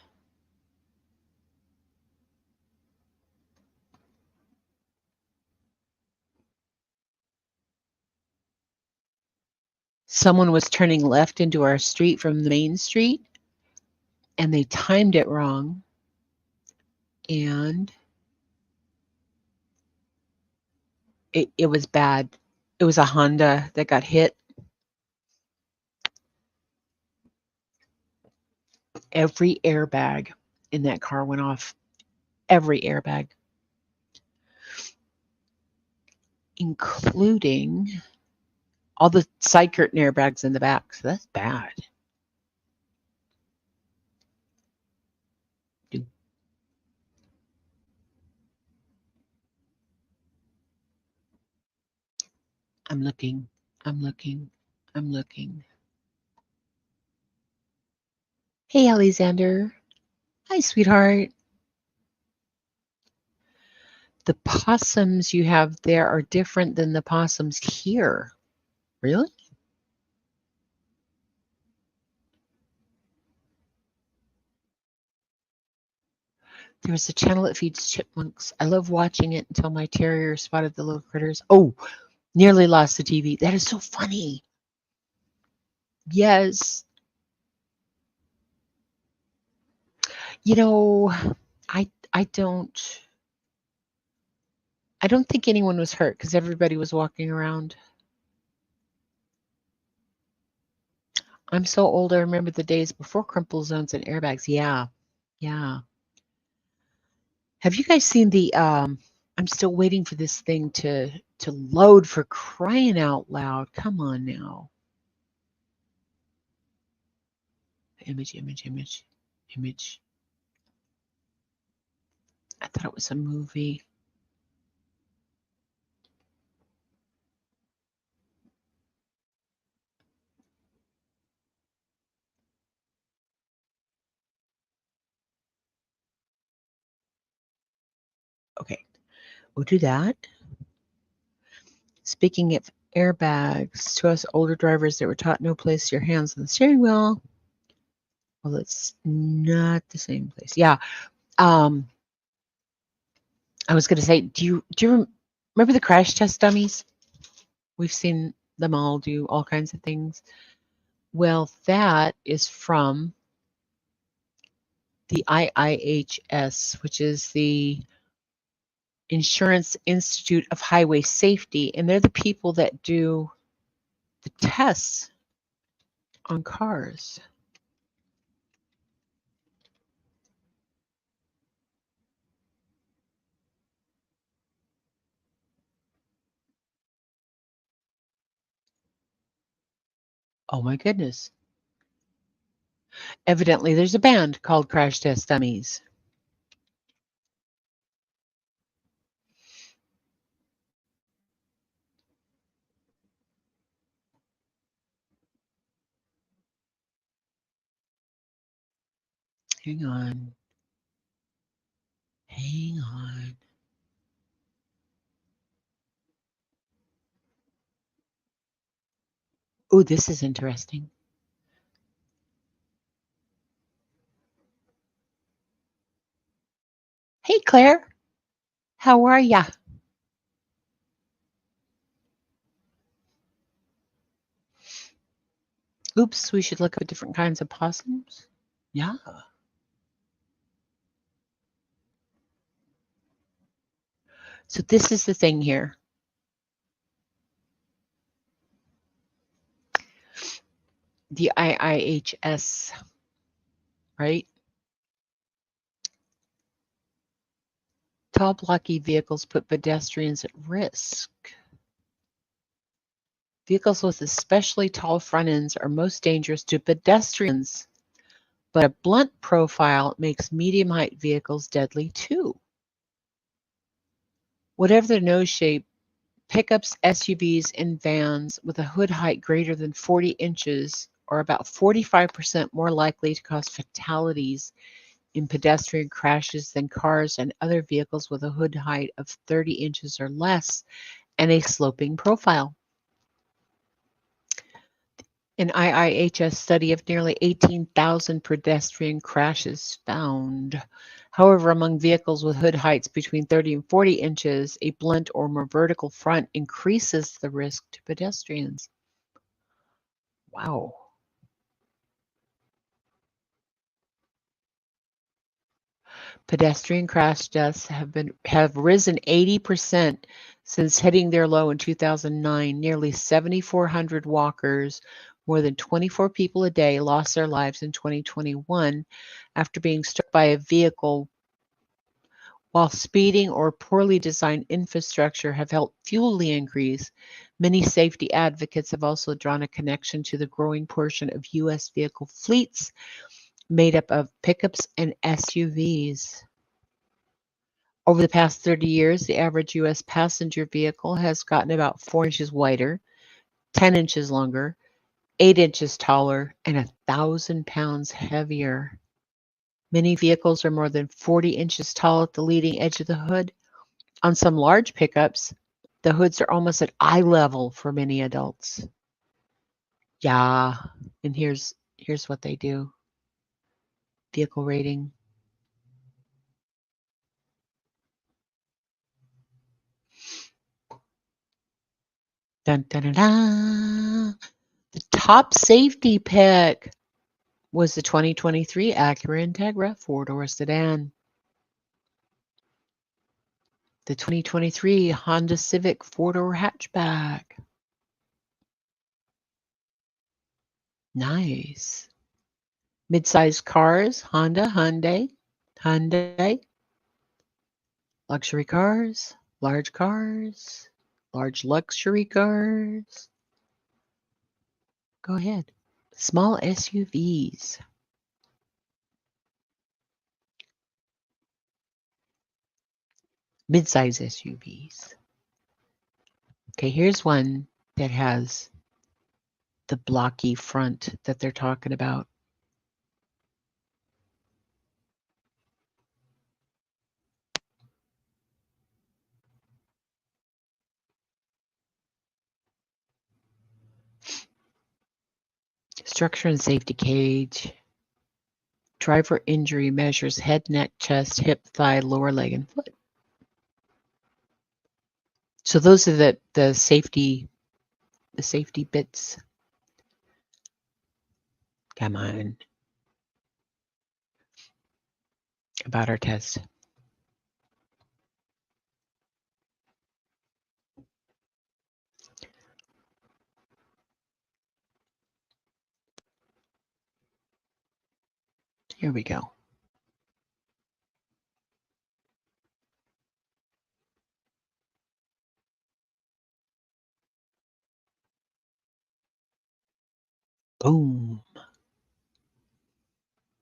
Someone was turning left into our street from the main street, and they timed it wrong. And it was bad. It was a Honda that got hit. Every airbag in that car went off. Every airbag, including all the side curtain airbags in the back. So that's bad. I'm looking. I'm looking. I'm looking. Hey, Alexander. Hi, sweetheart. The possums you have there are different than the possums here. Really? There's a channel that feeds chipmunks. I love watching it until my terrier spotted the little critters. Oh, nearly lost the TV. That is so funny. Yes. You know, I don't think anyone was hurt because everybody was walking around. I'm so old I remember the days before crumple zones and airbags. Yeah. Yeah. Have you guys seen the I'm still waiting for this thing to load for crying out loud. Come on now. Image, image, image, image. I thought it was a movie. Okay, we'll do that. Speaking of airbags, to us older drivers that were taught no place your hands on the steering wheel. Well, it's not the same place. Yeah. Um, I was going to say, do you remember the crash test dummies? We've seen them all do all kinds of things. Well, that is from the IIHS, which is the Insurance Institute of Highway Safety, and they're the people that do the tests on cars. Oh my goodness. Evidently, there's a band called Crash Test Dummies. Hang on. Hang on. Oh, this is interesting. Hey, Claire. How are ya? Oops, we should look at different kinds of possums. Yeah. So this is the thing here. The IIHS, right? Tall, blocky vehicles put pedestrians at risk. Vehicles with especially tall front ends are most dangerous to pedestrians, but a blunt profile makes medium-height vehicles deadly too. Whatever their nose shape, pickups, SUVs, and vans with a hood height greater than 40 inches are about 45% more likely to cause fatalities in pedestrian crashes than cars and other vehicles with a hood height of 30 inches or less and a sloping profile. An IIHS study of nearly 18,000 pedestrian crashes found. However, among vehicles with hood heights between 30 and 40 inches, a blunt or more vertical front increases the risk to pedestrians. Wow. Pedestrian crash deaths have risen 80% since hitting their low in 2009. Nearly 7,400 walkers, more than 24 people a day, lost their lives in 2021 after being struck by a vehicle, while speeding or poorly designed infrastructure have helped fuel the increase. Many safety advocates have also drawn a connection to the growing portion of U.S. vehicle fleets made up of pickups and SUVs. Over the past 30 years, the average U.S. passenger vehicle has gotten about 4 inches wider, 10 inches longer, 8 inches taller, and 1,000 pounds heavier. Many vehicles are more than 40 inches tall at the leading edge of the hood. On some large pickups, the hoods are almost at eye level for many adults. Yeah, and here's what they do. Vehicle rating. Dun, dun, dun, dun. The top safety pick was the 2023 Acura Integra four-door sedan. The 2023 Honda Civic four-door hatchback. Nice. Mid-sized cars, Honda, Hyundai, Hyundai. Luxury cars, large luxury cars. Go ahead. Small SUVs. Mid-size SUVs. Okay, here's one that has the blocky front that they're talking about. Structure and safety cage. Driver injury measures head, neck, chest, hip, thigh, lower leg, and foot. So those are the safety bits. Come on. About our test. Here we go. Boom.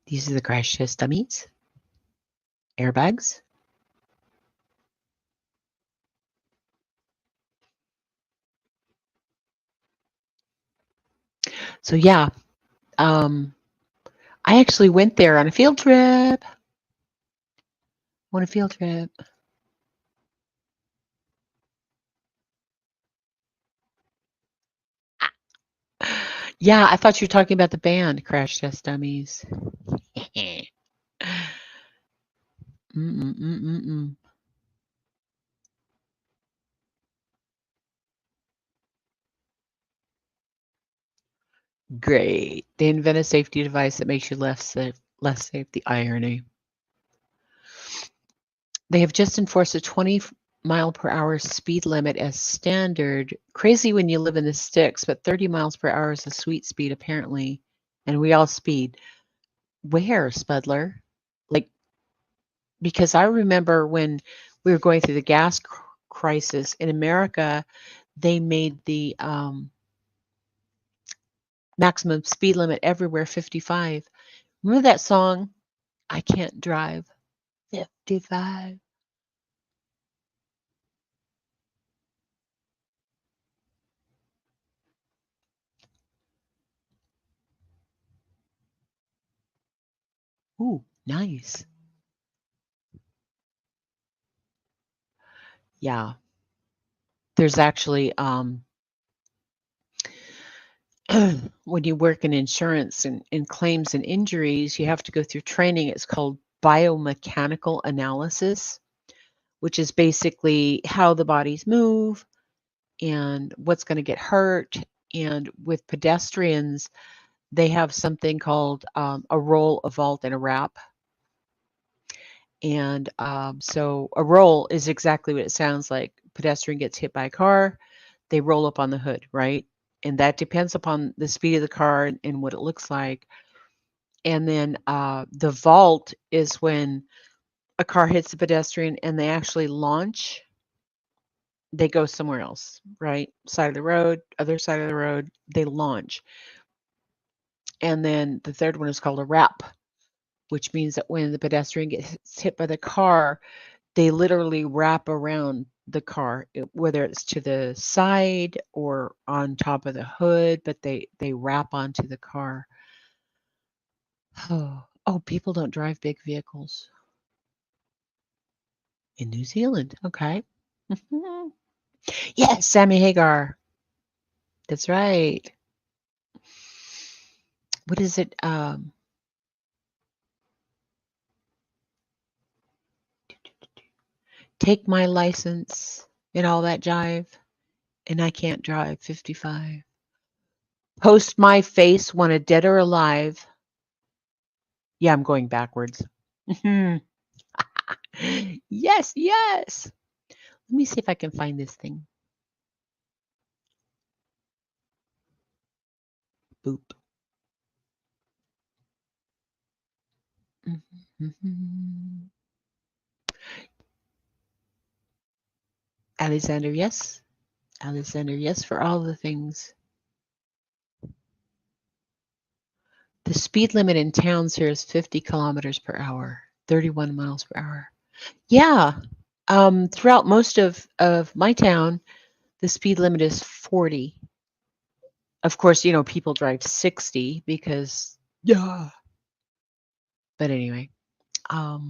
These are the crash test dummies. Airbags. So yeah, I actually went there on a field trip. On a field trip. Yeah, I thought you were talking about the band Crash Test Dummies. Mm-mm-mm-mm-mm. Great. They invent a safety device that makes you less safe. Less safe. The irony. They have just enforced a 20 mile per hour speed limit as standard. Crazy when you live in the sticks, but 30 miles per hour is a sweet speed apparently. And we all speed. Where, Spudler? Like, because I remember when we were going through the gas crisis in America, they made the maximum speed limit everywhere 55. Remember that song? I can't drive 55. Ooh, nice. Yeah. There's actually when you work in insurance and claims and injuries, you have to go through training. It's called biomechanical analysis, which is basically how the bodies move and what's going to get hurt. And with pedestrians, they have something called a roll, a vault, and a wrap. And so a roll is exactly what it sounds like. Pedestrian gets hit by a car, they roll up on the hood, right? And that depends upon the speed of the car and what it looks like. And then the vault is when a car hits the pedestrian and they actually launch. They go somewhere else, right? Side of the road, other side of the road, they launch. And then the third one is called a wrap, which means that when the pedestrian gets hit by the car, they literally wrap around the car, whether it's to the side or on top of the hood, but they wrap onto the car. Oh, people don't drive big vehicles in New Zealand. Okay. Yes, Sammy Hagar. That's right. What is it? Take my license and all that jive, and I can't drive 55. Post my face, wanted dead or alive. Yeah, I'm going backwards. Yes, yes. Let me see if I can find this thing. Boop. Mhm. Alexander, yes. Alexander, yes, for all the things. The speed limit in towns here is 50 kilometers per hour, 31 miles per hour. Yeah. Throughout most of my town, the speed limit is 40. Of course, people drive 60 because, yeah. But anyway, what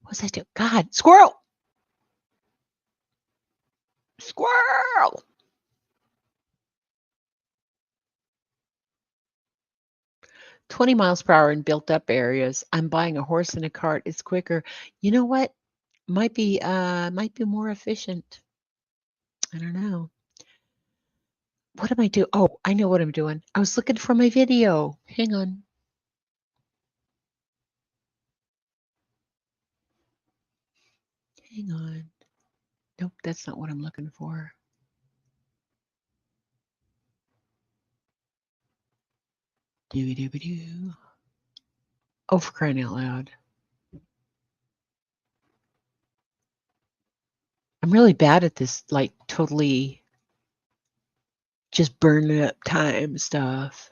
was I doing? God, squirrel! Squirrel! 20 miles per hour in built up areas. I'm buying a horse and a cart. It's quicker. You know what? Might be more efficient. I don't know. What am I doing? Oh, I know what I'm doing. I was looking for my video. Hang on. Hang on. Nope, that's not what I'm looking for. Doo doo doo. Oh, for crying out loud. I'm really bad at this, like, totally just burning up time stuff.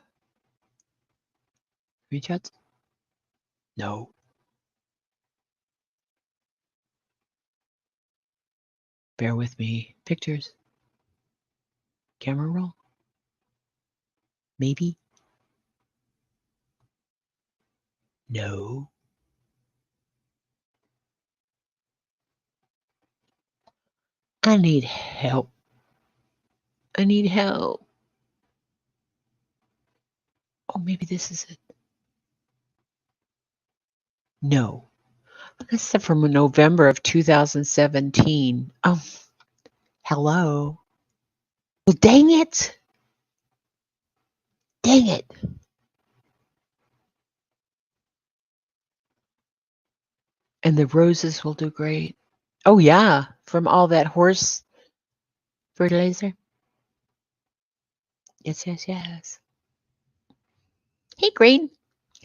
Reach out? No. Bear with me. Pictures. Camera roll? Maybe? No. I need help. I need help. Oh, maybe this is it. No. This is from November of 2017. Oh, hello. Well, dang it. Dang it. And the roses will do great. Oh, yeah. From all that horse fertilizer. Yes, yes, yes. Hey, Green.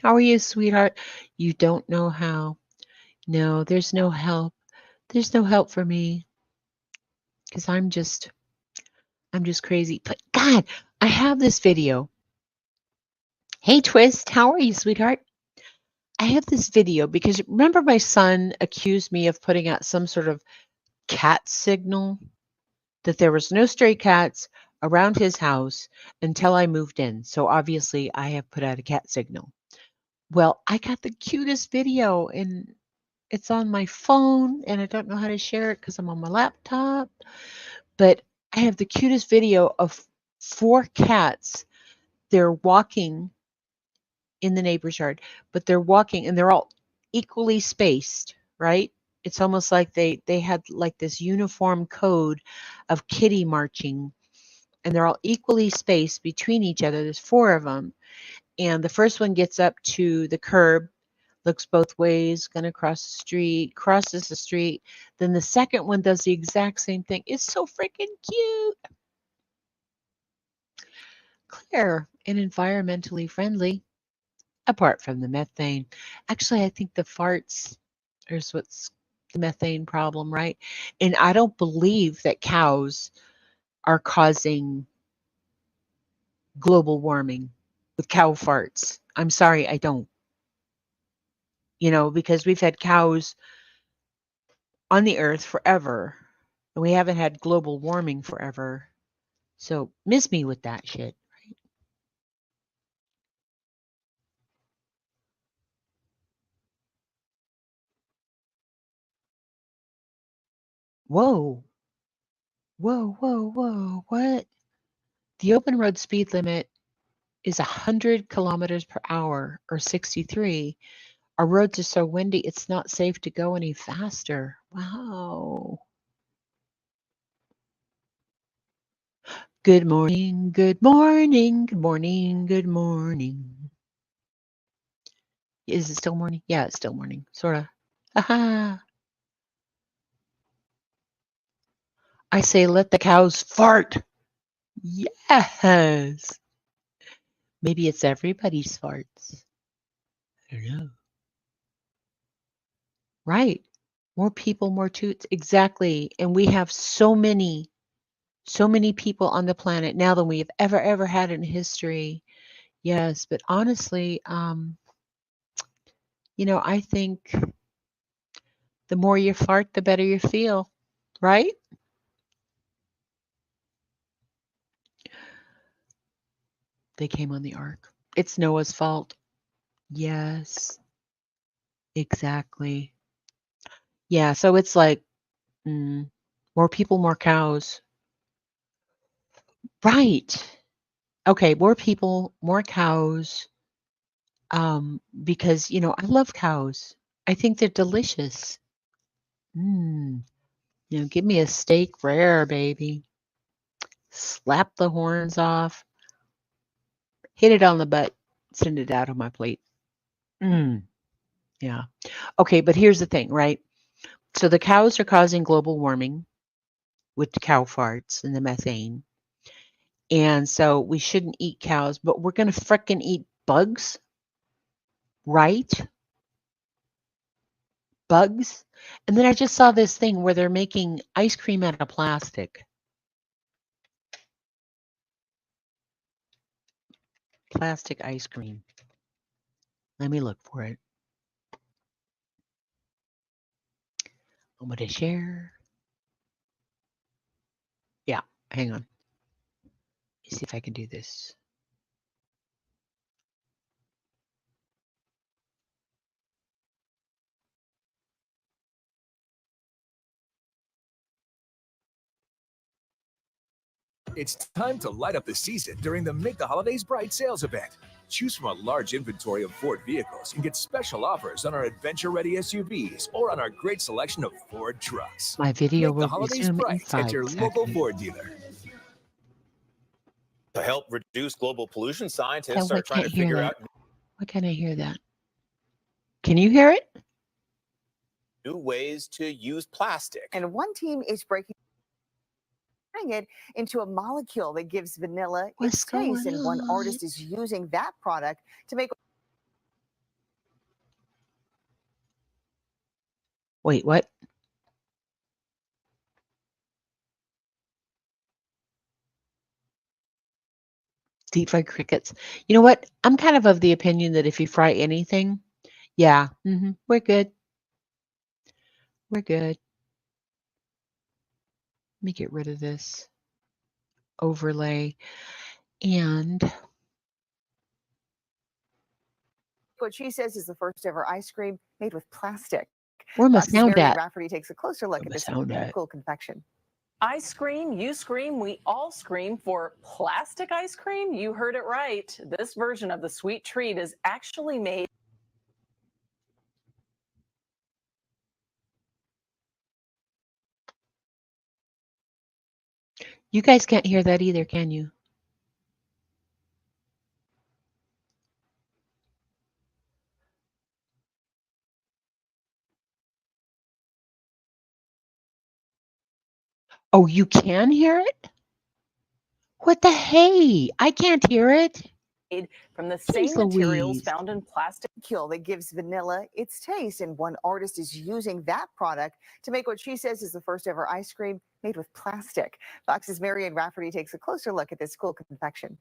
How are you, sweetheart? You don't know how. No, there's no help. There's no help for me because I'm just crazy. But God, I have this video. Hey, Twist. How are you, sweetheart? I have this video because remember my son accused me of putting out some sort of cat signal that there was no stray cats around his house until I moved in. So obviously I have put out a cat signal. Well, I got the cutest video and it's on my phone and I don't know how to share it because I'm on my laptop. But I have the cutest video of 4 cats. They're walking in the neighbor's yard, but they're walking and they're all equally spaced, right? It's almost like they had like this uniform code of kitty marching and they're all equally spaced between each other. There's 4 of them. And the first one gets up to the curb, looks both ways, gonna cross the street, crosses the street. Then the second one does the exact same thing. It's so freaking cute. Clear and environmentally friendly, apart from the methane. Actually, I think the farts is what's the methane problem, right? And I don't believe that cows are causing global warming with cow farts. I'm sorry, I don't. Because we've had cows on the earth forever and we haven't had global warming forever. So miss me with that shit. Whoa, whoa, whoa, whoa. What? The open road speed limit is 100 kilometers per hour or 63. Our roads are so windy, it's not safe to go any faster. Wow. Good morning, good morning, good morning, good morning. Is it still morning? Yeah, it's still morning, sort of. Aha. I say let the cows fart. Yes. Maybe it's everybody's farts. I don't know. Right. More people, more toots. Exactly. And we have so many people on the planet now than we have ever had in history. Yes, but honestly, I think the more you fart, the better you feel, right? They came on the ark. It's Noah's fault. Yes, exactly. Yeah, so it's like more people, more cows. Right. Okay, more people, more cows. Because I love cows. I think they're delicious. Mm. Give me a steak rare, baby. Slap the horns off, hit it on the butt, send it out on my plate. Mm, yeah. Okay, but here's the thing, right? So the cows are causing global warming with the cow farts and the methane. And so we shouldn't eat cows, but we're going to frickin' eat bugs, right? bugs. And then I just saw this thing where they're making ice cream out of plastic. Plastic ice cream. Let me look for it. I'm going to share. Yeah, hang on. Let me see if I can do this. It's time to light up the season during the Make the Holidays Bright sales event. Choose from a large inventory of Ford vehicles and get special offers on our adventure-ready SUVs or on our great selection of Ford trucks. My video Make the will holidays resume in bright 5 at your seconds. local Ford dealer. To help reduce global pollution, scientists Oh, I are trying to can't hear figure that. out Why can't I hear that? Can you hear it? new ways to use plastic. And one team is breaking it into a molecule that gives vanilla What's its taste, going and one on? artist is using that product to make. Wait, what? Deep fried crickets. You know what? I'm kind of the opinion that if you fry anything, yeah, we're good. We're good. Let me get rid of this overlay. And What she says is the first ever ice cream made with plastic. where my Fox's sound Marian at? Rafferty takes a closer look Where at my this sound at? cool confection. I scream, you scream, we all scream for plastic ice cream. You heard it right. This version of the sweet treat is actually made. You guys can't hear that either, can you? Oh, you can hear it? What the hey? I can't hear it. From the Jeez same materials Louise. found in plastic. Kill that gives vanilla its taste, and one artist is using that product to make what she says is the first ever ice cream made with plastic. Fox's Marian Rafferty takes a closer look at this cool confection.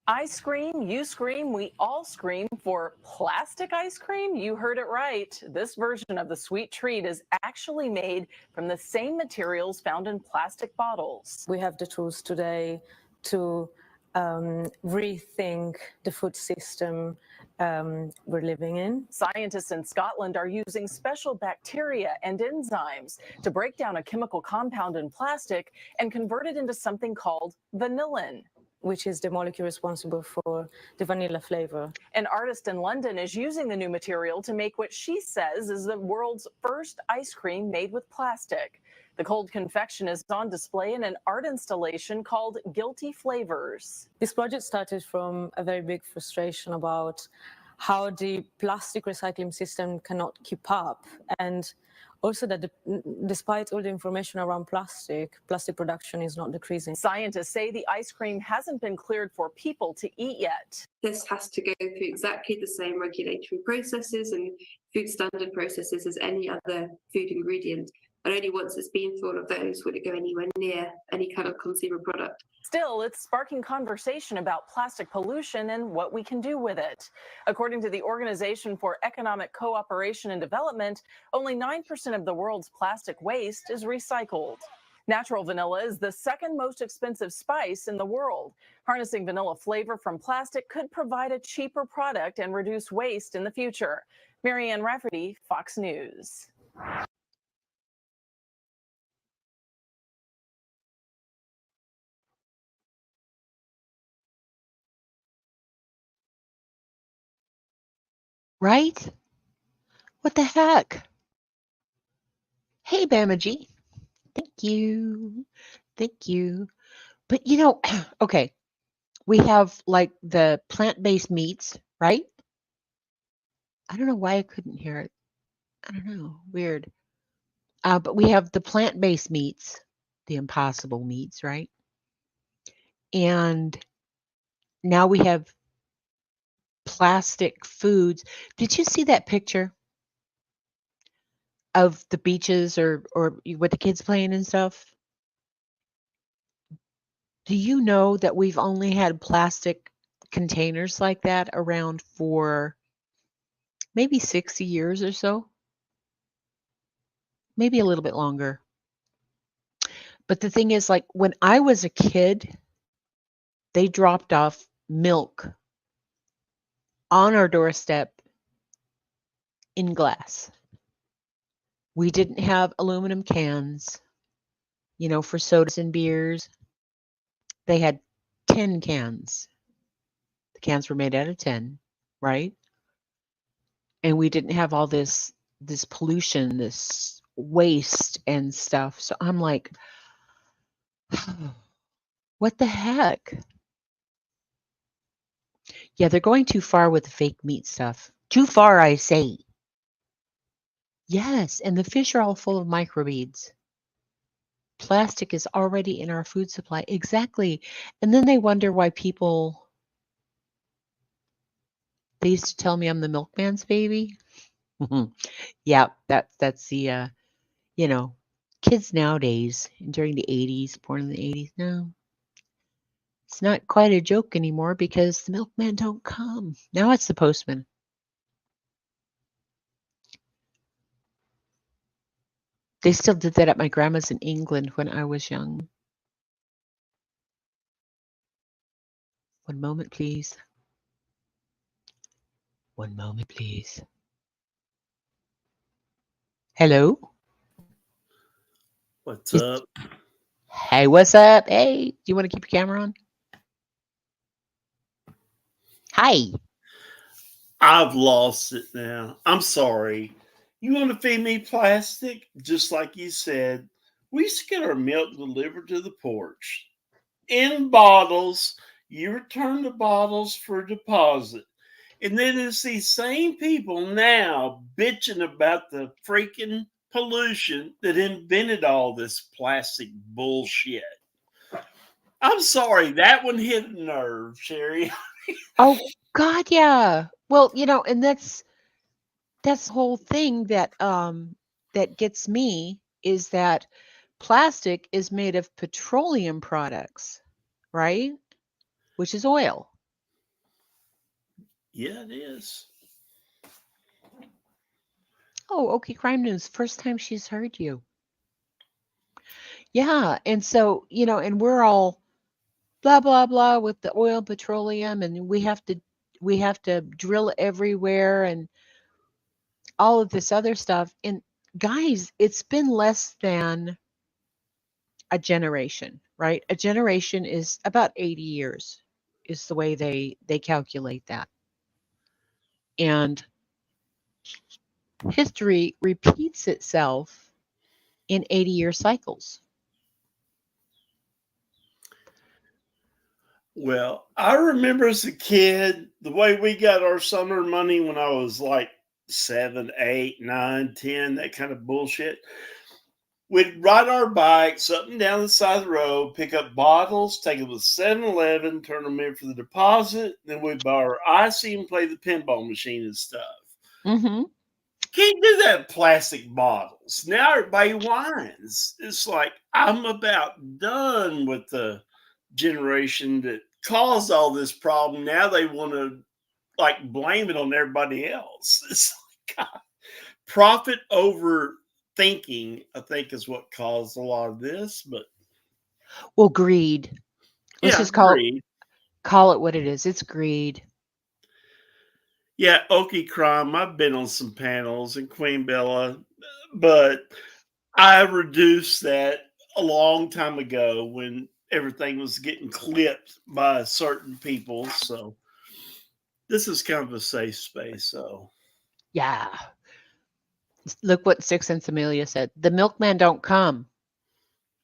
I scream, you scream, we all scream for plastic ice cream. You heard it right. This version of the sweet treat is actually made from the same materials found in plastic bottles. We have the tools today to rethink the food system we're living in. Scientists in Scotland are using special bacteria and enzymes to break down a chemical compound in plastic and convert it into something called vanillin, which is the molecule responsible for the vanilla flavor. An artist in London is using the new material to make what she says is the world's first ice cream made with plastic. The cold confection is on display in an art installation called Guilty Flavors. This project started from a very big frustration about how the plastic recycling system cannot keep up, and also that despite all the information around plastic production is not decreasing. Scientists say the ice cream hasn't been cleared for people to eat yet. This has to go through exactly the same regulatory processes and food standard processes as any other food ingredient. And only once it's been through all of those will it go anywhere near any kind of consumer product. Still, it's sparking conversation about plastic pollution and what we can do with it. According to the Organization for Economic Cooperation and Development, only 9% of the world's plastic waste is recycled. Natural vanilla is the second most expensive spice in the world. Harnessing vanilla flavor from plastic could provide a cheaper product and reduce waste in the future. Marianne Rafferty, Fox News. Right? What the heck? Hey, Bamaji. Thank you. Thank you. But okay, we have like the plant-based meats, right? I don't know why I couldn't hear it. I don't know. Weird. But we have the plant-based meats, the impossible meats, right? And now we have plastic foods. Did you see that picture of the beaches or with the kids playing and stuff. Do you know that we've only had plastic containers like that around for maybe 60 years or so? Maybe a little bit longer. But the thing is, like, when I was a kid, they dropped off milk on our doorstep in glass. We didn't have aluminum cans, for sodas and beers. They had tin cans. The cans were made out of tin, right? And we didn't have all this pollution, this waste and stuff. So I'm like, what the heck? Yeah, they're going too far with the fake meat stuff. Too far, I say. Yes, and the fish are all full of microbeads. Plastic is already in our food supply. Exactly. And then they wonder why they used to tell me I'm the milkman's baby. Yeah, that's the kids nowadays during the 80s, born in the 80s. No, it's not quite a joke anymore because the milkman don't come. Now it's the postman. They still did that at my grandma's in England when I was young. One moment, please. One moment, please. Hello? What's up? Hey, what's up? Hey, do you want to keep your camera on? Hi. I've lost it now. I'm sorry. You want to feed me plastic? Just like you said, we used to get our milk delivered to the porch in bottles. You return the bottles for deposit. And then it's these same people now bitching about the freaking pollution that invented all this plastic bullshit. I'm sorry, that one hit a nerve, Sherry. Oh God, yeah. Well, and that's the whole thing that gets me is that plastic is made of petroleum products, right? Which is oil. Yeah, it is. Oh, okay, crime news. First time she's heard you. Yeah, and so, and we're all blah blah blah with the oil and petroleum and we have to drill everywhere and all of this other stuff. And guys, it's been less than a generation, right? A generation is about 80 years is the way they calculate that. And history repeats itself in 80-year cycles. Well, I remember as a kid, the way we got our summer money when I was like 7, 8, 9, 10, that kind of bullshit. We'd ride our bikes up and down the side of the road, pick up bottles, take them to 7-Eleven, turn them in for the deposit. Then we'd buy our icy and play the pinball machine and stuff. Mm-hmm. Can't do that in plastic bottles. Now everybody whines. It's like, I'm about done with the generation that caused all this problem. Now they want to like blame it on everybody else. It's like, God, profit over thinking, I think, is what caused a lot of this. But Well, greed. Let's yeah, just call greed. it what it is. It's greed. Yeah, Okie Crime. I've been on some panels in Queen Bella, but I reduced that a long time ago when everything was getting clipped by certain people. So this is kind of a safe space. So Yeah. Look what Six Sense Amelia said. The milkman don't come.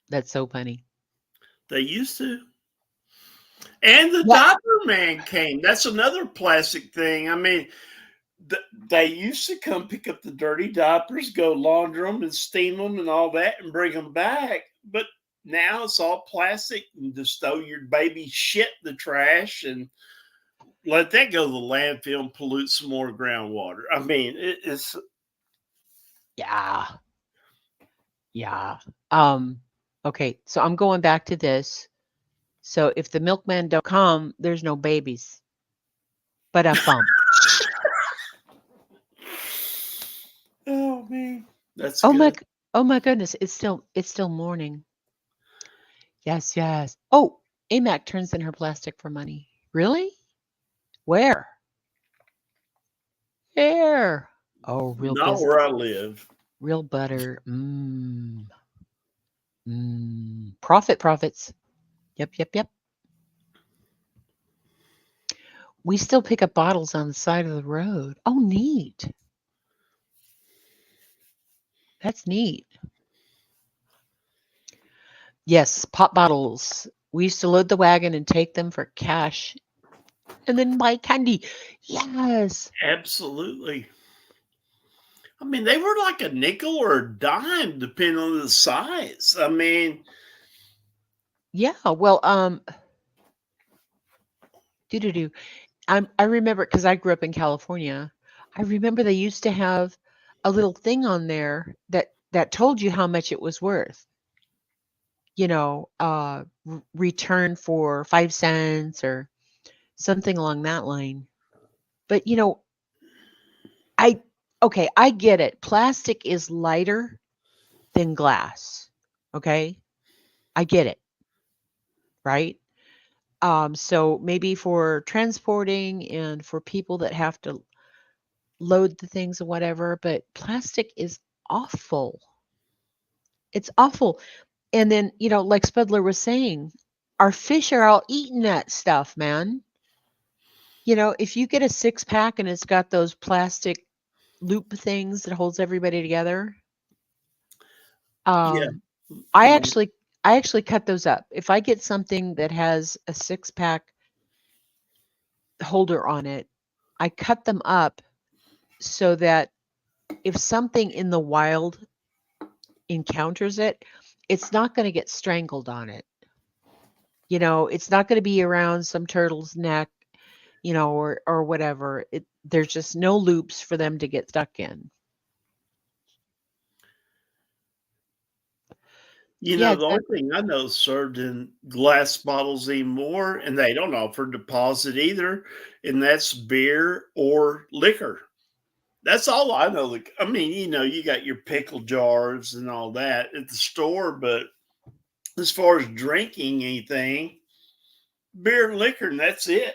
That's so funny. they used to. And the Yeah. diaper man came. That's another plastic thing. I mean, they used to come pick up the dirty diapers, go launder them and steam them and all that and bring them back. But now it's all plastic and just throw your baby shit in the trash and let that go to the landfill and pollute some more groundwater. I mean, it's Yeah. Yeah. Okay, so I'm going back to this. So if the milkman don't come, there's no babies. But Oh man, that's oh my good. oh my goodness, it's still morning. Yes, yes. Oh, AMAC turns in her plastic for money. Really? Where? Where? Oh, real Not business. where I live. Real butter. Profits. Yep, yep, yep. We still pick up bottles on the side of the road. Oh, neat. That's neat. Yes, pop bottles. We used to load the wagon and take them for cash and then buy candy. Yes. Absolutely. I mean, they were like a nickel or a dime, depending on the size. I mean, Yeah. Well, do. I remember because I grew up in California. I remember they used to have a little thing on there that told you how much it was worth. Return for 5 cents or something along that line. But I okay, I get it. Plastic is lighter than glass. Okay, I get it, right? So maybe for transporting and for people that have to load the things or whatever, but plastic is awful. It's awful. And then, like Spudler was saying, our fish are all eating that stuff, man. If you get a 6 pack and it's got those plastic loop things that holds everybody together, yeah, um, I my, actually I actually cut those up. If I get something that has a 6 pack holder on it, I cut them up so that if something in the wild encounters it, it's not going to get strangled on it. It's not going to be around some turtle's neck, or whatever. There's just no loops for them to get stuck in. Yeah, the only exactly. thing I know served in glass bottles anymore, and they don't offer deposit either, and that's beer or liquor. That's all I know. Like, I mean, you got your pickle jars and all that at the store, but as far as drinking anything, beer and liquor, and that's it.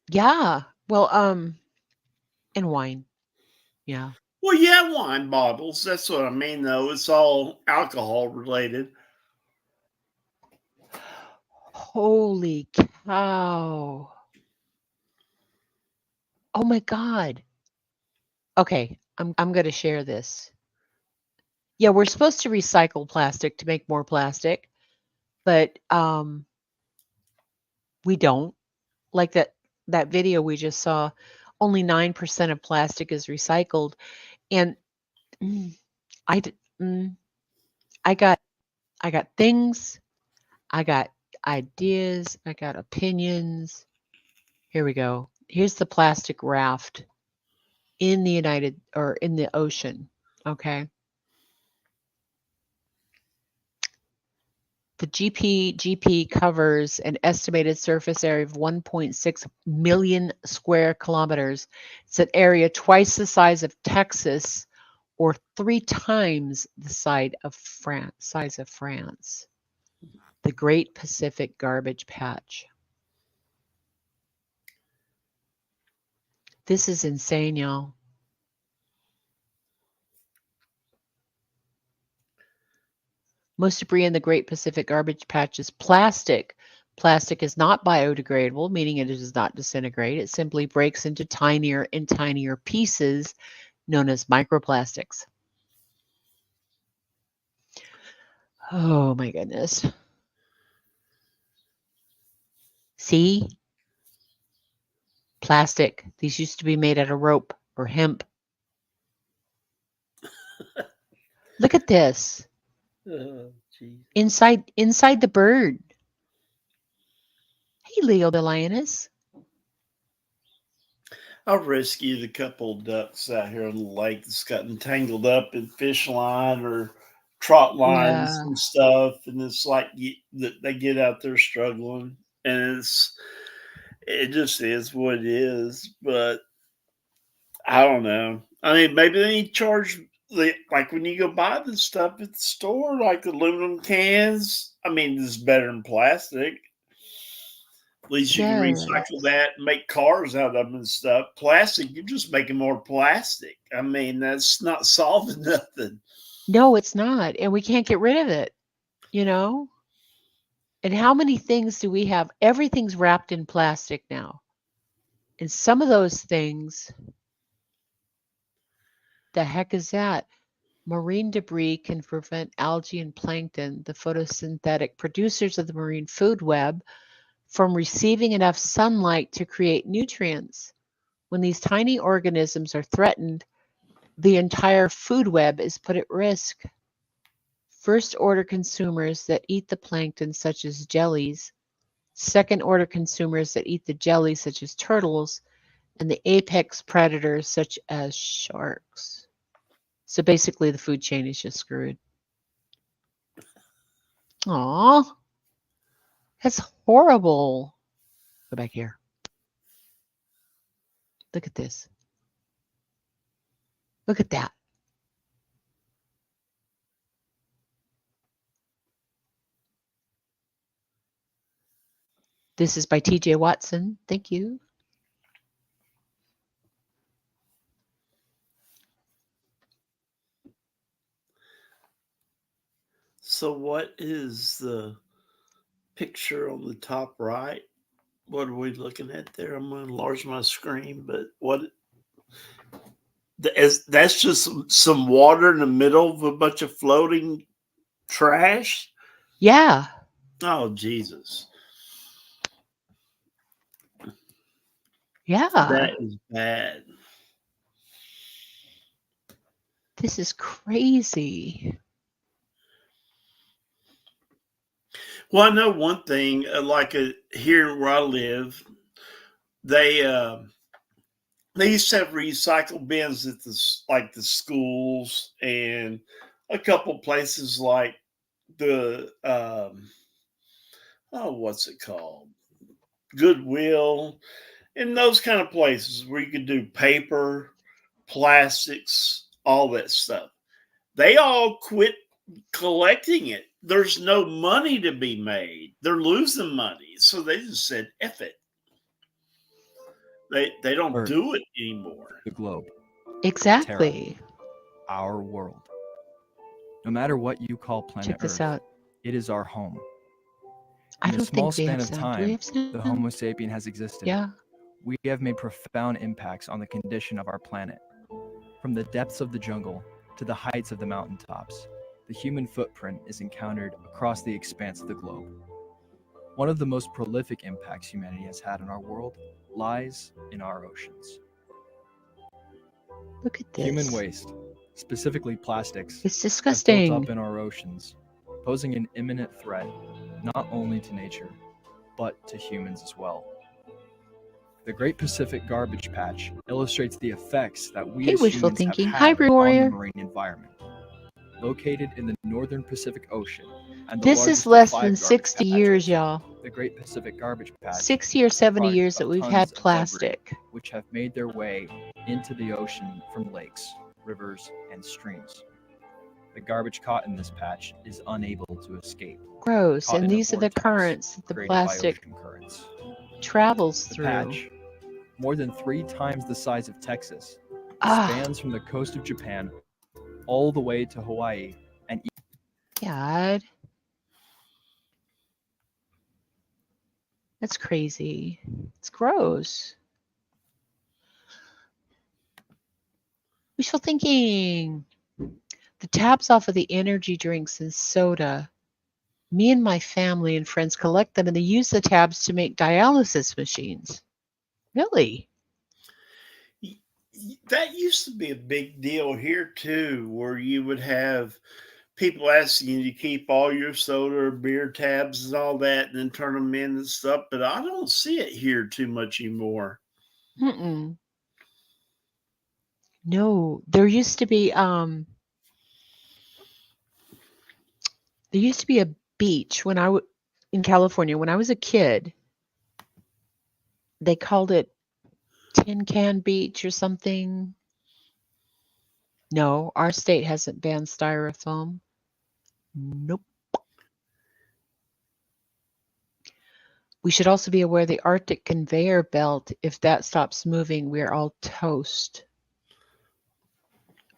Yeah. Well, and wine. Yeah. Well, yeah, wine bottles. That's what I mean, though. It's all alcohol related. Holy cow. Oh my God. Okay, I'm going to share this. Yeah, we're supposed to recycle plastic to make more plastic, but we don't. Like that video we just saw, only 9% of plastic is recycled, and mm, I d- mm, I got I got things, I got ideas, I got opinions. Here we go. Here's the plastic raft in the ocean. Okay. The GP covers an estimated surface area of 1.6 million square kilometers. It's an area twice the size of Texas or 3 times the size of France. The Great Pacific Garbage Patch. This is insane, y'all. Most debris in the Great Pacific Garbage Patch is plastic. Plastic is not biodegradable, meaning it does not disintegrate. It simply breaks into tinier and tinier pieces known as microplastics. Oh my goodness. See? Plastic. These used to be made out of rope or hemp. Look at this. Oh, geez. Inside the bird. Hey, Leo the lioness. I rescued a couple of ducks out here on the lake that's gotten tangled up in fish line or trot lines Yeah. and stuff, and it's like that they get out there struggling, and it just is what it is. But I don't know. I mean, maybe they charge like when you go buy the stuff at the store, like aluminum cans. I mean, this is better than plastic. At least you can recycle Yes. that and make cars out of them and stuff. Plastic, you're just making more plastic. I mean, that's not solving nothing. No, it's not. And we can't get rid of it, you know? And how many things do we have? Everything's wrapped in plastic now. And some of those things, the heck is that? Marine debris can prevent algae and plankton, the photosynthetic producers of the marine food web, from receiving enough sunlight to create nutrients. When these tiny organisms are threatened, the entire food web is put at risk. First order consumers that eat the plankton, such as jellies, second order consumers that eat the jelly, such as turtles, and the apex predators, such as sharks. So basically, the food chain is just screwed. Aw, that's horrible. Go back here. Look at this. Look at that. This is by TJ Watson. Thank you. So, what is the picture on the top right? What are we looking at there? I'm going to enlarge my screen, but that's just some water in the middle of a bunch of floating trash? Yeah. Oh, Jesus. Yeah. That is bad. This is crazy. Well, I know one thing, here where I live, they used to have recycle bins at the schools and a couple places like the what's it called? Goodwill and those kind of places where you could do paper, plastics, all that stuff. They all quit collecting it. There's no money to be made. They're losing money. So they just said, F it. They don't Earth, do it anymore. the globe, Exactly. our world. No matter what you call planet Check this Earth, out. it is our home. I In a don't small think we span have of sound. Do we time, have sound? the Homo sapien has existed. Yeah. We have made profound impacts on the condition of our planet. From the depths of the jungle to the heights of the mountaintops, the human footprint is encountered across the expanse of the globe. One of the most prolific impacts humanity has had on our world lies in our oceans. Look at this. Human waste, specifically plastics, It's have built disgusting. up in our oceans, posing an imminent threat not only to nature, but to humans as well. The Great Pacific Garbage Patch illustrates the effects that we Hey, as wishful humans have thinking. Hi, had Brew on the Warrior. marine environment. Located in the northern Pacific Ocean and the This largest is of less 5 than garbage 60 years, patches, y'all. the Great Pacific Garbage Patch 60 or 70 comprised years that of we've tons had of debris, plastic. which have made their way into the ocean from lakes, rivers, and streams. The garbage caught in this patch is unable to escape. Gross. Caught And in a these are the vortex currents that the created by plastic ocean currents. travels The through. patch, more than 3 times the size of Texas, Ah, spans from the coast of Japan all the way to Hawaii and God. That's crazy. It's gross. Wishful thinking. The tabs off of the energy drinks and soda. Me and my family and friends collect them and they use the tabs to make dialysis machines. Really? That used to be a big deal here too, where you would have people asking you to keep all your soda or beer tabs and all that and then turn them in and stuff. But I don't see it here too much anymore. Mm-mm. No, there used to be a beach when in California when I was a kid. They called it Tin Can Beach or something. No, our state hasn't banned styrofoam. Nope. We should also be aware of the Arctic conveyor belt. If that stops moving, we're all toast.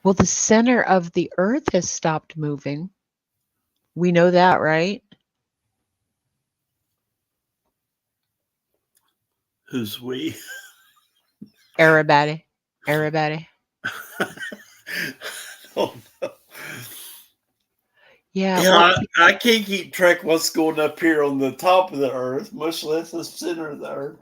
Well, the center of the Earth has stopped moving. We know that, right? Who's we? Everybody. Everybody. Oh, no. Yeah. Yeah, Well, I can't keep track what's going up here on the top of the earth, much less the center of the earth.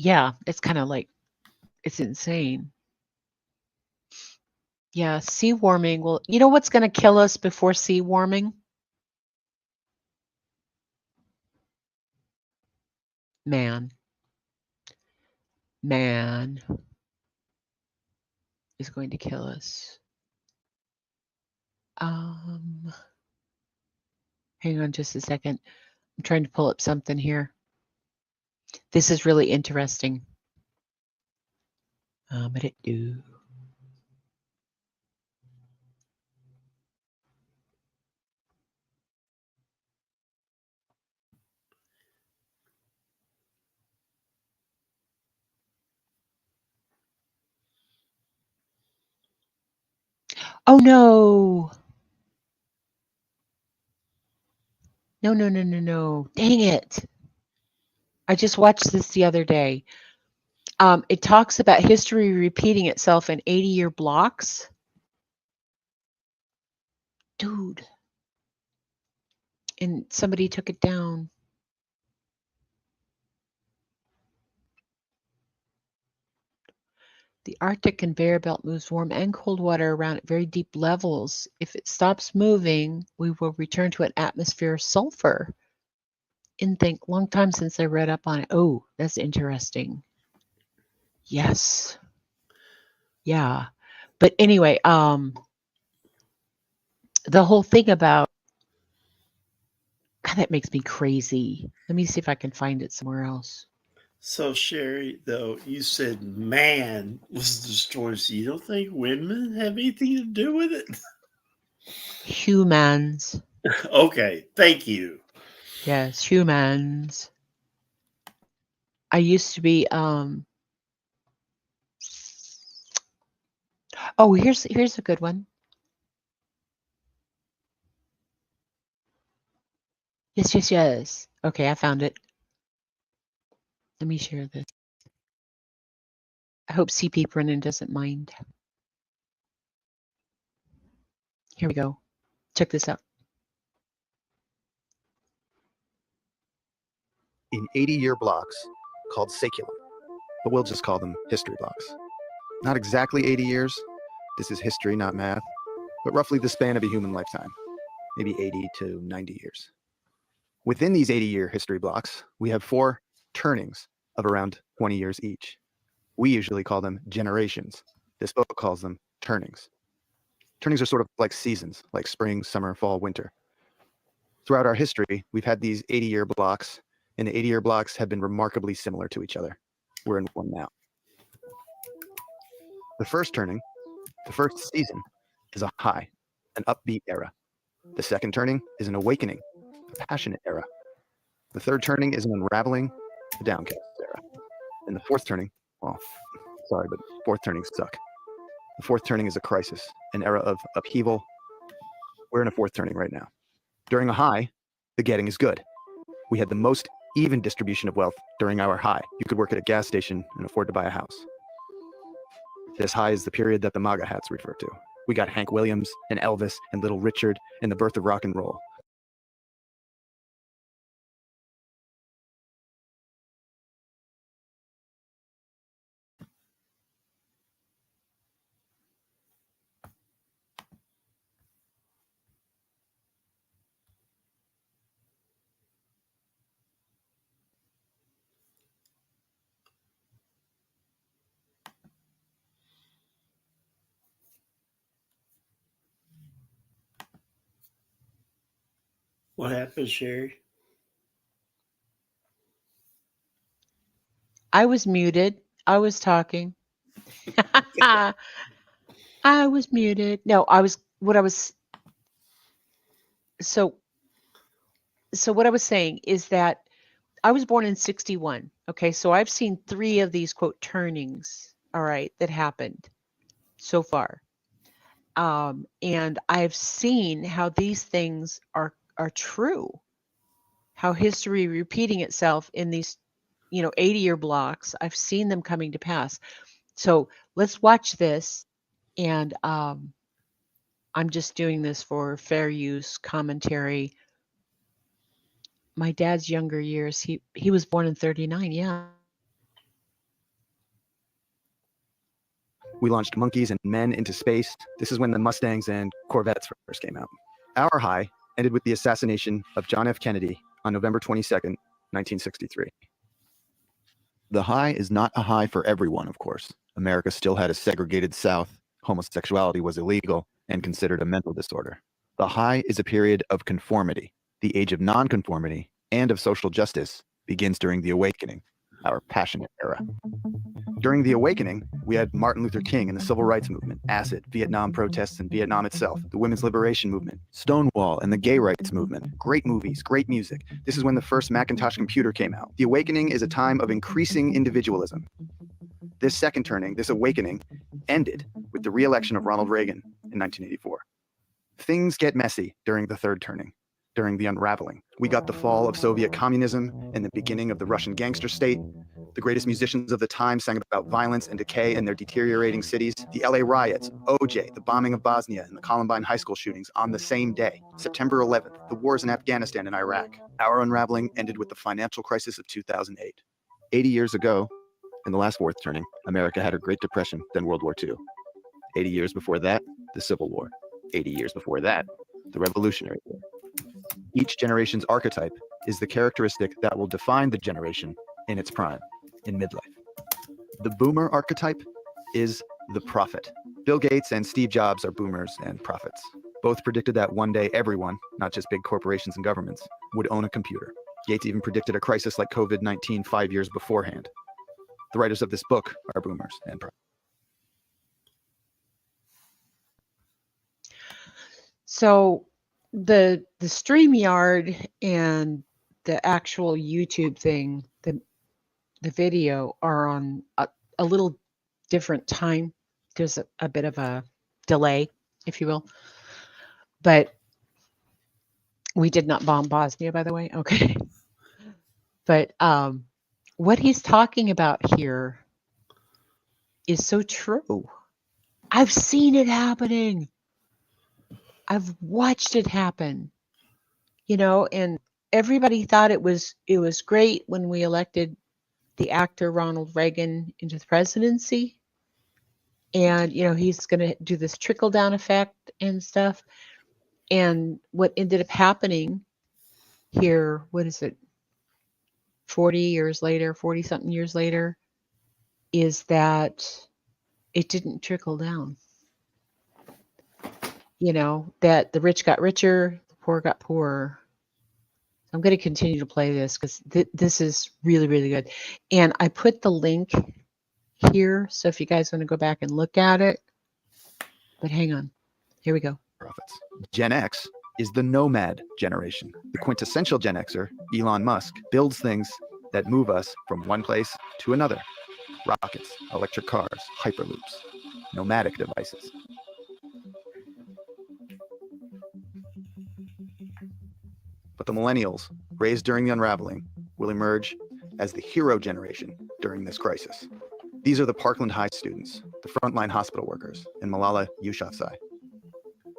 yeah, it's kind of like, it's insane. Yeah, sea warming. Well, you know what's going to kill us before sea warming? Man. Man is going to kill us. Hang on just a second. I'm trying to pull up something here. This is really interesting. Do. Oh no. No, no, no, no, no. Dang it. I just watched this the other day. It talks about history repeating itself in 80-year blocks. Dude. And somebody took it down. The Arctic conveyor belt moves warm and cold water around at very deep levels. If it stops moving, we will return to an atmosphere of sulfur. And think, long time since I read up on it. Oh, that's interesting. Yes. Yeah. But anyway, the whole thing about God, that makes me crazy. Let me see if I can find it somewhere else. So, Sherry, though, you said man was destroyed, so you don't think women have anything to do with it? Humans. Okay, thank you. Yes, humans. I used to be oh, here's a good one. Yes, yes, yes. Okay, I found it. Let me share this. I hope CP Brennan doesn't mind. Here we go. Check this out. In 80-year blocks called saculum, but we'll just call them history blocks. Not exactly 80 years. This is history, not math, but roughly the span of a human lifetime, maybe 80 to 90 years. Within these 80-year history blocks, we have 4 turnings of around 20 years each. We usually call them generations. This book calls them turnings. Turnings are sort of like seasons, like spring, summer, fall, winter. Throughout our history, we've had these 80-year blocks, and the 80-year blocks have been remarkably similar to each other. We're in one now. The first turning, the first season, is a high, an upbeat era. The second turning is an awakening, a passionate era. The third turning is an unraveling, a downcast era. And the fourth turning, well, sorry, but fourth turnings suck. The fourth turning is a crisis, an era of upheaval. We're in a fourth turning right now. During a high, the getting is good. We had the most even distribution of wealth during our high. You could work at a gas station and afford to buy a house. This high is the period that the MAGA hats refer to. We got Hank Williams and Elvis and Little Richard and the birth of rock and roll. What happened, Sherry? I was muted. I was talking. I was muted. No, what I was so so what I was saying is that I was born in 61. Okay, so I've seen 3 of these quote turnings, all right, that happened so far. And I've seen how these things are true, how history repeating itself in these 80-year blocks. I've seen them coming to pass. So let's watch this. And I'm just doing this for fair use commentary. My dad's younger years, he was born in 39. Yeah. We launched monkeys and men into space. This is when the Mustangs and Corvettes first came out. Our high ended with the assassination of John F. Kennedy on November 22nd, 1963. The high is not a high for everyone, of course. America still had a segregated South. Homosexuality was illegal and considered a mental disorder. The high is a period of conformity. The age of nonconformity and of social justice begins during the Awakening, our passionate era. During the Awakening, we had Martin Luther King and the Civil Rights Movement, acid, Vietnam protests and Vietnam itself, the Women's Liberation Movement, Stonewall and the Gay Rights Movement, great movies, great music. This is when the first Macintosh computer came out. The Awakening is a time of increasing individualism. This second turning, this awakening, ended with the re-election of Ronald Reagan in 1984. Things get messy during the third turning, during the unraveling. We got the fall of Soviet communism and the beginning of the Russian gangster state. The greatest musicians of the time sang about violence and decay in their deteriorating cities. The LA riots, OJ, the bombing of Bosnia, and the Columbine high school shootings on the same day. September 11th, the wars in Afghanistan and Iraq. Our unraveling ended with the financial crisis of 2008. 80 years ago, in the last fourth turning, America had her Great Depression, then World War II. 80 years before that, the Civil War. 80 years before that, the Revolutionary War. Each generation's archetype is the characteristic that will define the generation in its prime, in midlife. The boomer archetype is the prophet. Bill Gates and Steve Jobs are boomers and prophets. Both predicted that one day everyone, not just big corporations and governments, would own a computer. Gates even predicted a crisis like COVID-19 5 years beforehand. The writers of this book are boomers and prophets. So the StreamYard and the actual YouTube thing, the video are on a little different time. There's a bit of a delay, if you will. But we did not bomb Bosnia, by the way. Okay. But what he's talking about here is so true. I've seen it happening. I've watched it happen. And everybody thought it was great when we elected the actor Ronald Reagan into the presidency. And, he's going to do this trickle down effect and stuff. And what ended up happening here, what is it, 40 something years later, is that it didn't trickle down. That the rich got richer, the poor got poorer. I'm going to continue to play this because this is really, really good. And I put the link here, so if you guys want to go back and look at it. But hang on. Here we go. Profits. Gen X is the nomad generation. The quintessential Gen Xer, Elon Musk, builds things that move us from one place to another. Rockets, electric cars, hyperloops, nomadic devices. But the millennials, raised during the unraveling, will emerge as the hero generation during this crisis. These are the Parkland High students, the frontline hospital workers, and Malala Yousafzai.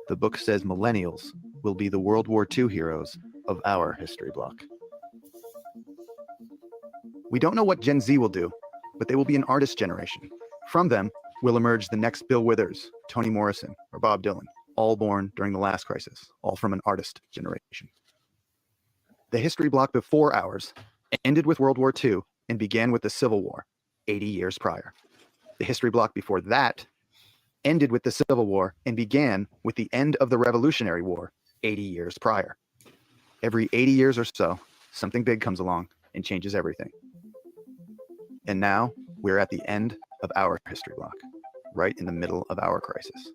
The book says millennials will be the World War II heroes of our history block. We don't know what Gen Z will do, but they will be an artist generation. From them will emerge the next Bill Withers, Toni Morrison, or Bob Dylan, all born during the last crisis, all from an artist generation. The history block before ours ended with World War II and began with the Civil War, 80 years prior. The history block before that ended with the Civil War and began with the end of the Revolutionary War, 80 years prior. Every 80 years or so, something big comes along and changes everything. And now we're at the end of our history block, right in the middle of our crisis.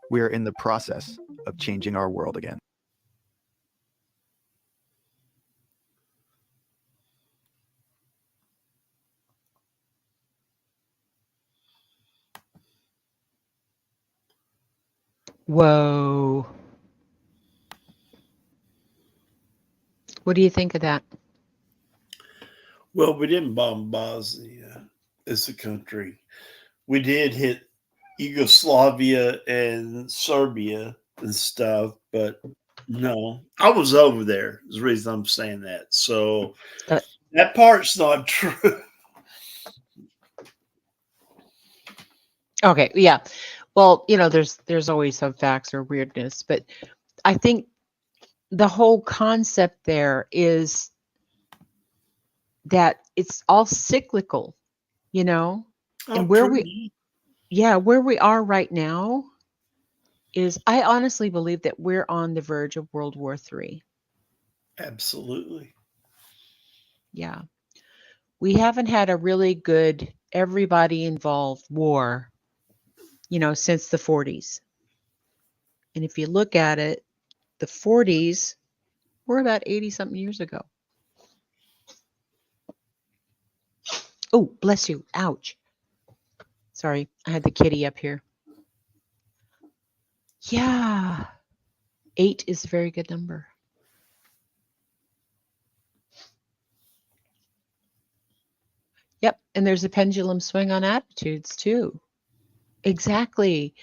We are in the process of changing our world again. Whoa. What do you think of that? Well, we didn't bomb Bosnia as a country. We did hit Yugoslavia and Serbia and stuff, but no, I was over there. Is the reason I'm saying that. So Uh, that part's not true. Okay, yeah. Well, there's always some facts or weirdness, but I think the whole concept there is that it's all cyclical, you know? Oh, And where true. we are right now is I honestly believe that we're on the verge of World War III. Absolutely. Yeah. We haven't had a really good everybody involved war, since the 40s. And if you look at it, the 40s were about 80 something years ago. Oh, bless you. Ouch. Sorry, I had the kitty up here. Yeah. 8 is a very good number. Yep. And there's a pendulum swing on attitudes too. Exactly.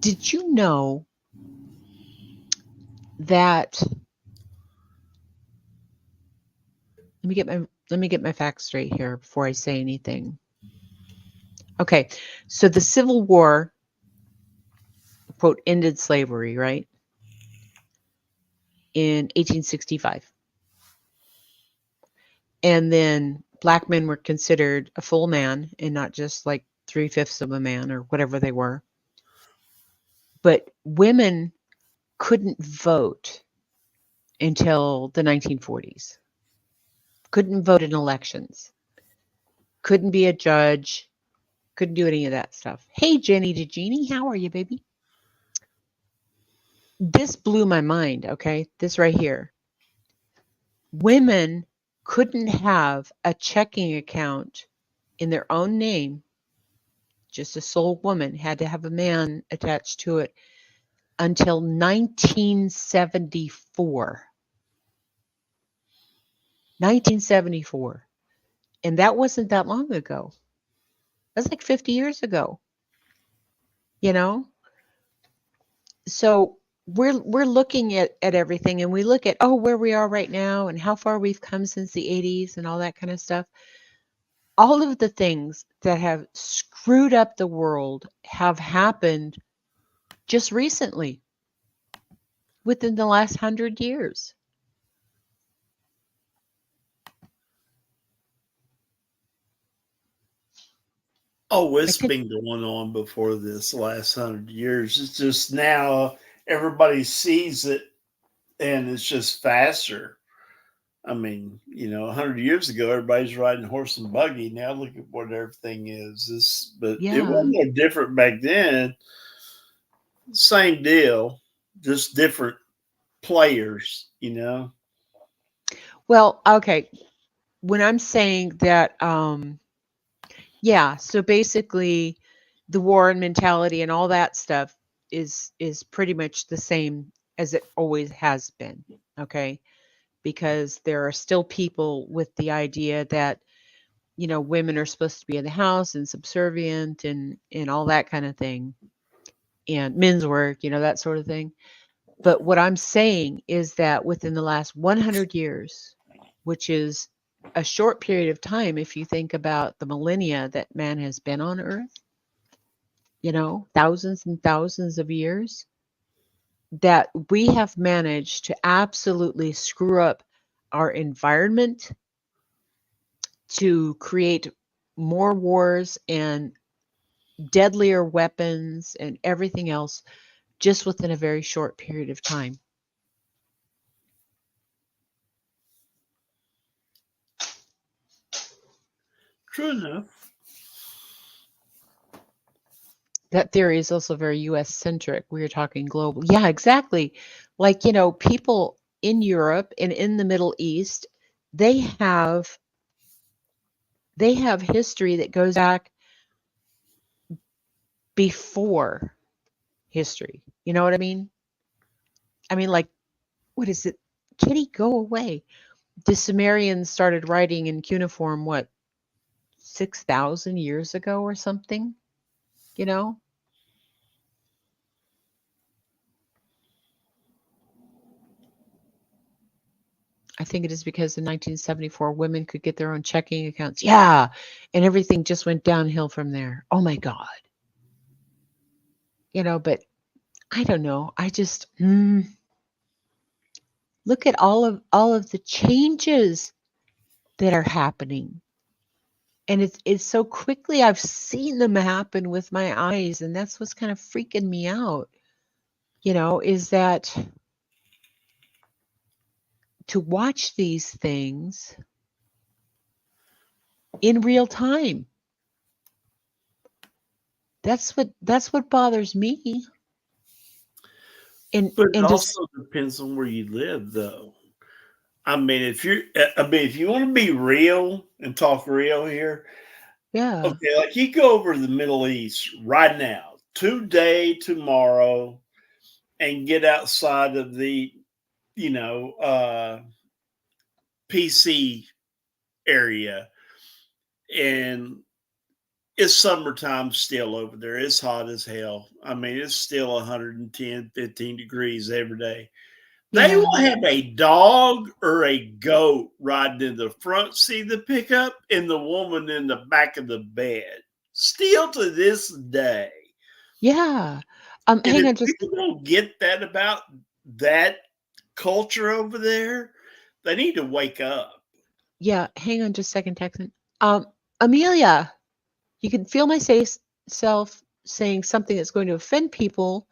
Did you know that let me get my facts straight here before I say anything. Okay. So the Civil War, quote, ended slavery, right? In 1865. And then black men were considered a full man and not just like 3/5 of a man or whatever they were. But women couldn't vote until the 1940s. Couldn't vote in elections. Couldn't be a judge. Couldn't do any of that stuff. Hey, Jenny DeGenie, how are you, baby? This blew my mind, okay? This right here. Women couldn't have a checking account in their own name. Just a sole woman had to have a man attached to it until 1974. 1974. And that wasn't that long ago. That's like 50 years ago. So we're looking at everything, and we look at where we are right now and how far we've come since the 80s and all that kind of stuff. All of the things that have screwed up the world have happened just recently, within the last 100 years. Oh, it's been going on before this last 100 years. It's just now everybody sees it and it's just faster. I mean, 100 years ago, everybody's riding horse and buggy. Now look at what everything is. But it Yeah. wasn't no different back then. Same deal, just different players, Well, okay. When I'm saying that, so basically the war and mentality and all that stuff is pretty much the same as it always has been, okay? Because there are still people with the idea that, women are supposed to be in the house and subservient and all that kind of thing, and men's work, that sort of thing. But what I'm saying is that within the last 100 years, which is a short period of time, if you think about the millennia that man has been on Earth, thousands and thousands of years, that we have managed to absolutely screw up our environment, to create more wars and deadlier weapons and everything else just within a very short period of time. True enough. That theory is also very US centric. We are talking global. Yeah, exactly. Like, you know, people in Europe and in the Middle East, they have they have history that goes back before history. You know what I mean? I mean, like, what is it? Kitty, go away. The Sumerians started writing in cuneiform, what, 6,000 years ago or something? You know? I think it is because in 1974, women could get their own checking accounts. Yeah. And everything just went downhill from there. Oh my God. You know, but I don't know. I just look at all of the changes that are happening. And it's so quickly I've seen them happen with my eyes, and that's what's kind of freaking me out. You know, is that to watch these things in real time. That's what bothers me. And But it and just also depends on where you live, though. If you want to be real and talk real here, yeah. okay, like you go over to the Middle East right now, today, tomorrow, and get outside of the, you know, PC area, and it's summertime still over there. It's hot as hell. I mean, it's still 110, 15 degrees every day. They Yeah. will have a dog or a goat riding in the front seat of the pickup and the woman in the back of the bed. Still to this day. Yeah. And Hang if on just people don't get that about that culture over there, they need to wake up. yeah, hang on just a second, Texan. Um, Amelia, you can feel my self saying something that's going to offend people.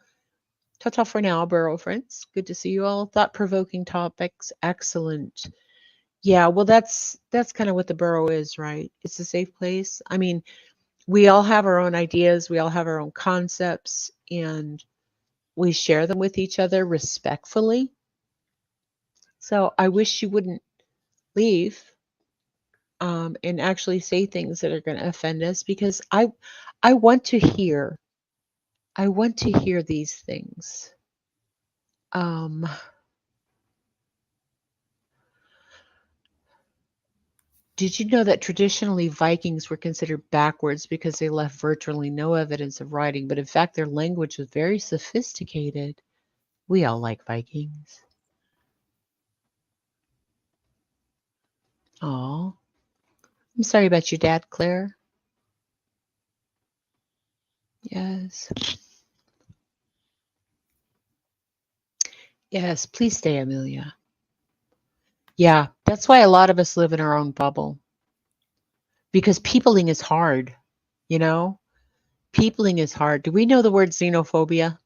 Ta-ta for now, Burrow friends. Good to see you all. Thought-provoking topics. Excellent. Yeah, well that's kind of what the Burrow is, right? It's a safe place. I mean, we all have our own ideas, we all have our own concepts, and we share them with each other respectfully. So I wish you wouldn't leave and actually say things that are going to offend us because I want to hear these things. Um, did you know that traditionally Vikings were considered backwards because they left virtually no evidence of writing, but in fact their language was very sophisticated? We all like Vikings. Oh, I'm sorry about your dad, Claire. Yes. Yes, please stay, Amelia. Yeah, that's why a lot of us live in our own bubble because peopling is hard, you know? Peopling is hard. Do we know the word xenophobia?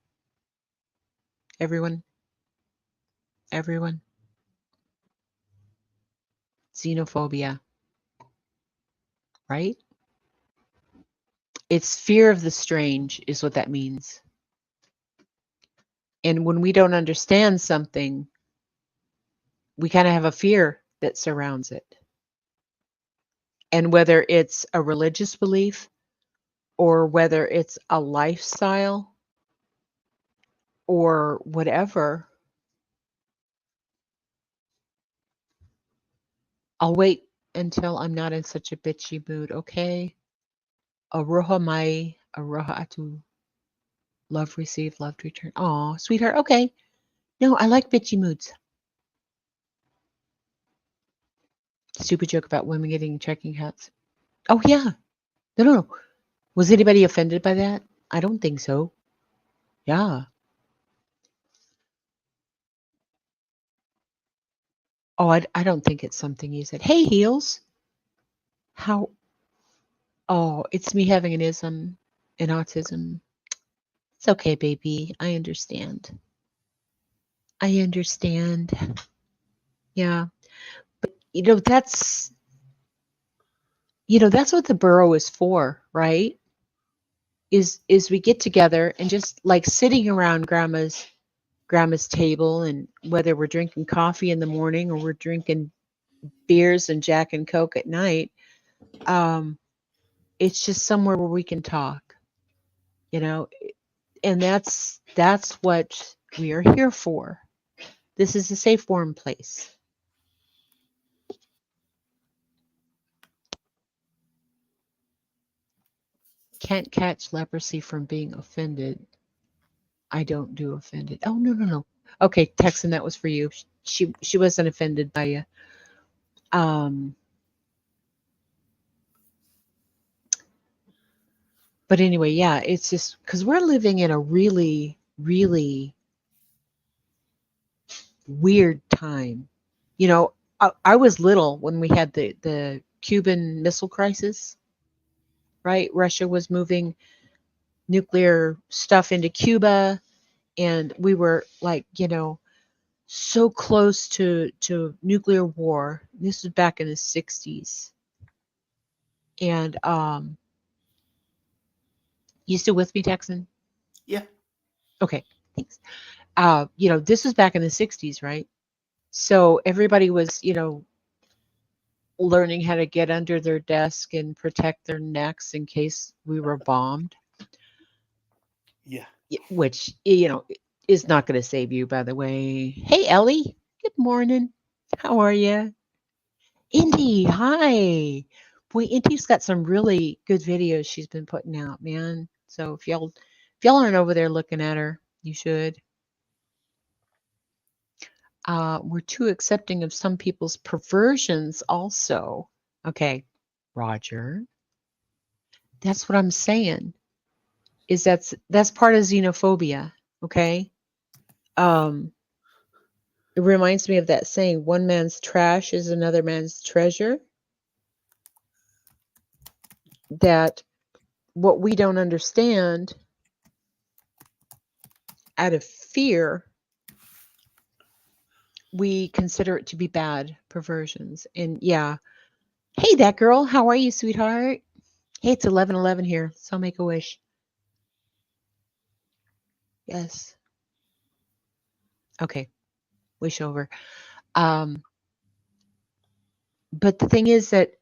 Everyone? Everyone? Xenophobia, right? It's fear of the strange, is what that means. And when we don't understand something, we kind of have a fear that surrounds it. And whether it's a religious belief or whether it's a lifestyle or whatever, I'll wait until I'm not in such a bitchy mood, okay? Aroha mai, aroha atu. Love received, loved return. Aw, sweetheart, okay. No, I like bitchy moods. Stupid joke about women getting checking accounts. Oh, yeah. No. Was anybody offended by that? I don't think so. Yeah. Oh, I don't think it's something you said. Hey, heels. How? Oh, it's me having an ism, an autism. It's okay, baby. I understand. I understand. Yeah. You know, that's That's what the borough is for, right? Is we get together and just like sitting around grandma's table, and whether we're drinking coffee in the morning or we're drinking beers and Jack and Coke at night, um, it's just somewhere where we can talk, you know, and that's what we are here for. This is a safe, warm place. Can't catch leprosy from being offended. I don't do offended. Oh, no, no, no. Okay, Texan, that was for you. She wasn't offended by you. Um, but anyway, yeah, it's just because we're living in a really, really weird time. I was little when we had the Cuban Missile Crisis, right? Russia was moving nuclear stuff into Cuba, and we were like, so close to nuclear war. This was back in the 60s. And you still with me, Texan? Yeah. Okay, thanks. This was back in the 60s, right? So everybody was, learning how to get under their desk and protect their necks in case we were bombed. Yeah. Which, is not going to save you, by the way. Hey, Ellie. Good morning. How are you? Indy, hi. Boy, Indy's got some really good videos she's been putting out, man. So if y'all aren't over there looking at her, you should. We're too accepting of some people's perversions also. Okay, Roger. That's what I'm saying. Is that's part of xenophobia, okay? It reminds me of that saying, one man's trash is another man's treasure. That what we don't understand out of fear, we consider it to be bad perversions. And yeah, hey, that girl, how are you, sweetheart? Hey, it's 11:11 here, so make a wish. Yes. Okay, wish over. Um, but the thing is that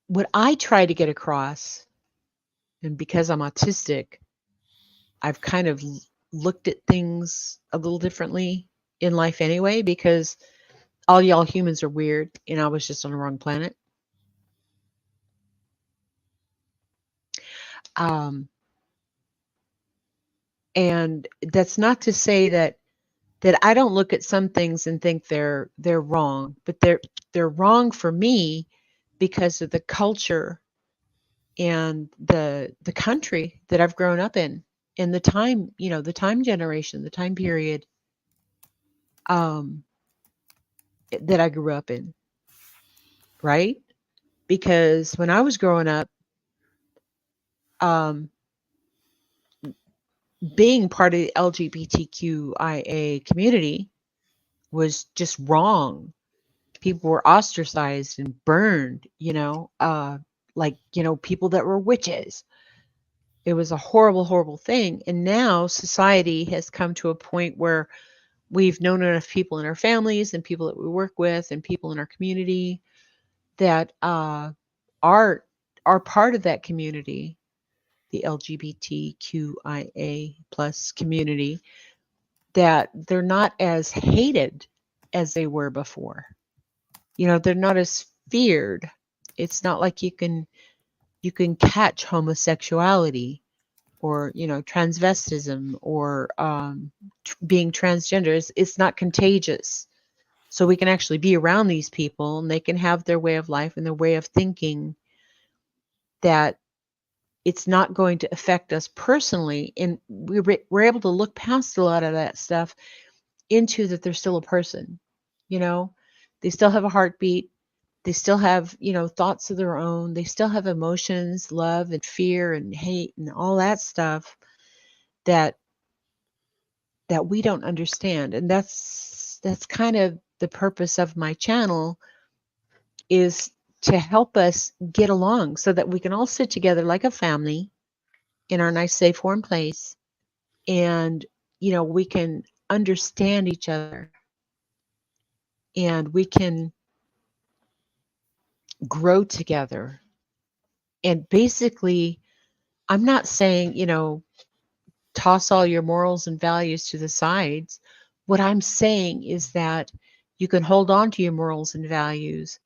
what I try to get across, and because I'm autistic, I've kind of looked at things a little differently in life anyway, because all y'all humans are weird and I was just on the wrong planet. Um, and that's not to say that I don't look at some things and think they're wrong, but they're wrong for me because of the culture and the country that I've grown up in, and the time, the time generation, the time period um that I grew up in, right? Because when I was growing up, um being part of the LGBTQIA community was just wrong. People were ostracized and burned, like, people that were witches. It was a horrible, horrible thing. And now society has come to a point where we've known enough people in our families and people that we work with and people in our community that are part of that community, the LGBTQIA plus community, that they're not as hated as they were before. They're not as feared. It's not like you can catch homosexuality or, transvestism or being transgender. It's not contagious. So we can actually be around these people and they can have their way of life and their way of thinking, that it's not going to affect us personally. And we're able to look past a lot of that stuff into that they're still a person. They still have a heartbeat. They still have, thoughts of their own. They still have emotions, love and fear and hate and all that stuff that we don't understand. And that's kind of the purpose of my channel, is to help us get along so that we can all sit together like a family in our nice, safe, warm place. And, we can understand each other and we can grow together. And basically, I'm not saying, toss all your morals and values to the sides. What I'm saying is that you can hold on to your morals and values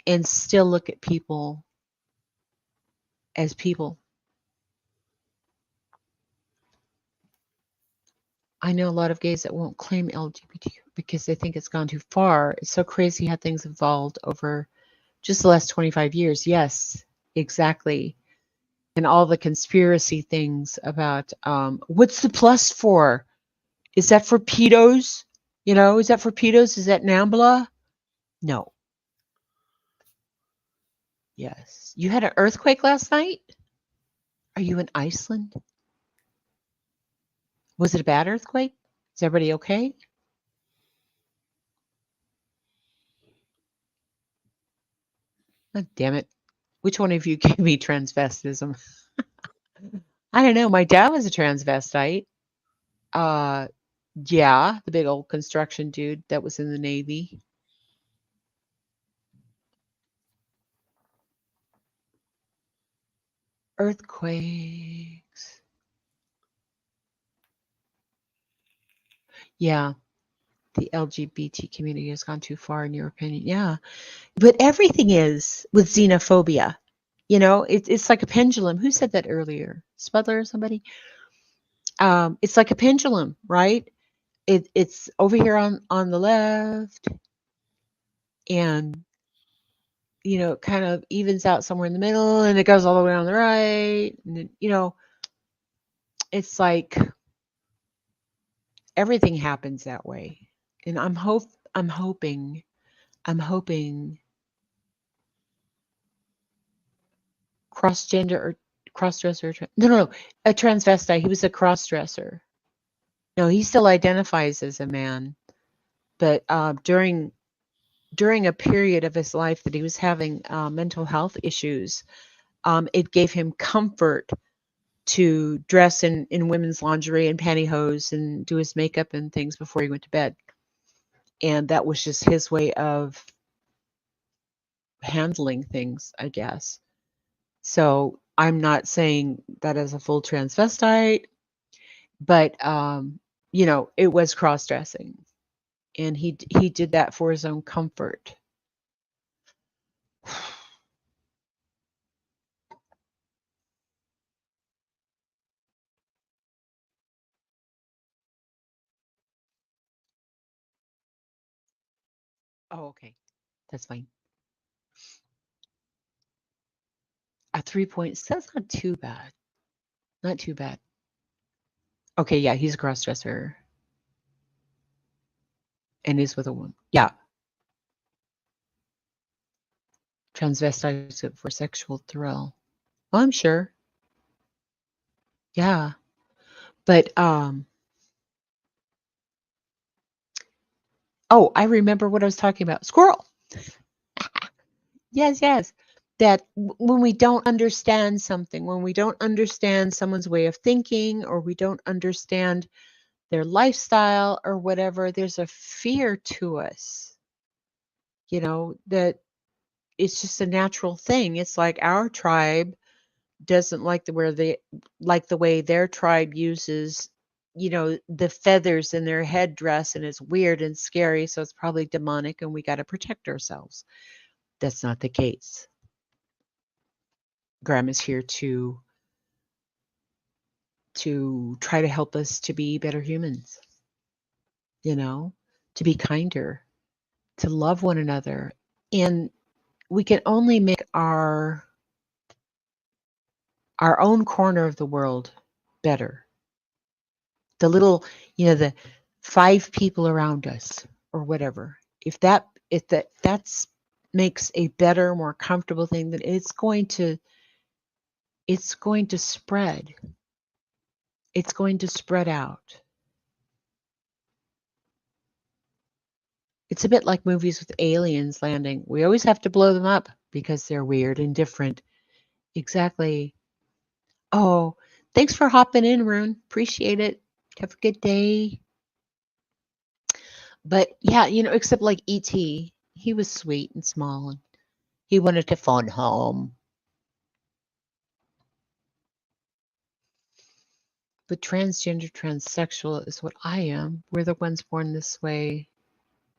and still look at people as people. I know a lot of gays that won't claim LGBTQ because they think it's gone too far. It's so crazy how things evolved over just the last 25 years. Yes, exactly. And all the conspiracy things about what's the plus for? Is that for pedos? Is that for pedos? Is that NAMBLA? No. Yes. You had an earthquake last night? Are you in Iceland? Was it a bad earthquake? Is everybody okay? Oh, damn it. Which one of you gave me transvestism? I don't know. My dad was a transvestite. Uh, yeah, the big old construction dude that was in the Navy. Earthquakes. Yeah, the LGBT community has gone too far, in your opinion. Yeah, but everything is with xenophobia. It's like a pendulum. Who said that earlier? Spudler or somebody? It's like a pendulum, right? It's over here on the left, and it kind of evens out somewhere in the middle, and it goes all the way on the right, and then, it's like everything happens that way. And I'm hoping cross-gender or cross-dresser. No, a transvestite. He was a cross-dresser. No, he still identifies as a man, but during a period of his life that he was having mental health issues, it gave him comfort to dress in women's lingerie and pantyhose and do his makeup and things before he went to bed. And that was just his way of handling things, I guess. So I'm not saying that as a full transvestite, but it was cross-dressing, and he did that for his own comfort. Oh, okay. That's fine. A 3 points, that's not too bad. Not too bad. Okay, yeah, he's a cross-dresser and is with a woman. Yeah. Transvestite for sexual thrill. Well, I'm sure. Yeah. But oh, I remember what I was talking about. Squirrel. Yes. That when we don't understand something, when we don't understand someone's way of thinking, or we don't understand their lifestyle or whatever, there's a fear to us, that it's just a natural thing. It's like our tribe doesn't like the way their tribe uses, the feathers in their headdress, and it's weird and scary, so it's probably demonic and we got to protect ourselves. That's not the case. Grandma's here to try to help us to be better humans, to be kinder, to love one another. And we can only make our own corner of the world better. The little, the 5 people around us or whatever. If that makes a better, more comfortable thing, then it's going to spread. It's going to spread out. It's a bit like movies with aliens landing. We always have to blow them up because they're weird and different. Exactly. Oh, thanks for hopping in, Rune. Appreciate it. Have a good day. But yeah, except like E.T., he was sweet and small and he wanted to phone home. But transgender, transsexual is what I am. We're the ones born this way.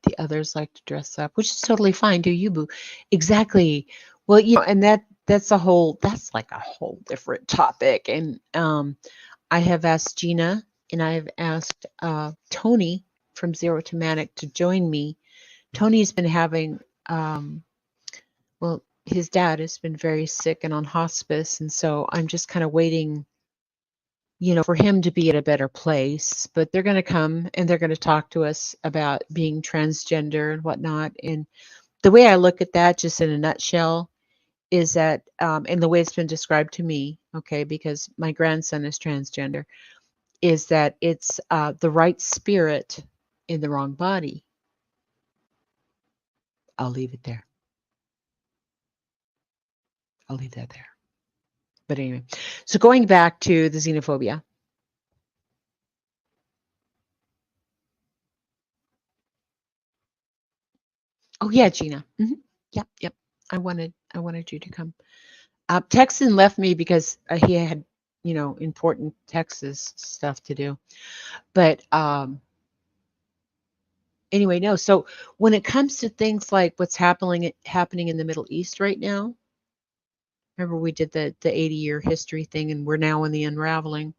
The others like to dress up, which is totally fine. Do you, boo? Exactly. Well, and that's like a whole different topic. And I have asked Gina and I've asked Tony from Zero to Manic to join me. Tony's been having, well, his dad has been very sick and on hospice. And so I'm just kind of waiting, for him to be at a better place. But they're going to come and they're going to talk to us about being transgender and whatnot. And the way I look at that, just in a nutshell, is that, and the way it's been described to me, okay, because my grandson is transgender, is that it's the right spirit in the wrong body. I'll leave it there. I'll leave that there. But anyway, so going back to the xenophobia. Oh yeah, Gina. Yep. I wanted you to come. Texan left me because he had, important Texas stuff to do. But anyway, no. So when it comes to things like what's happening in the Middle East right now, remember we did the 80-year history thing, and we're now in the unraveling.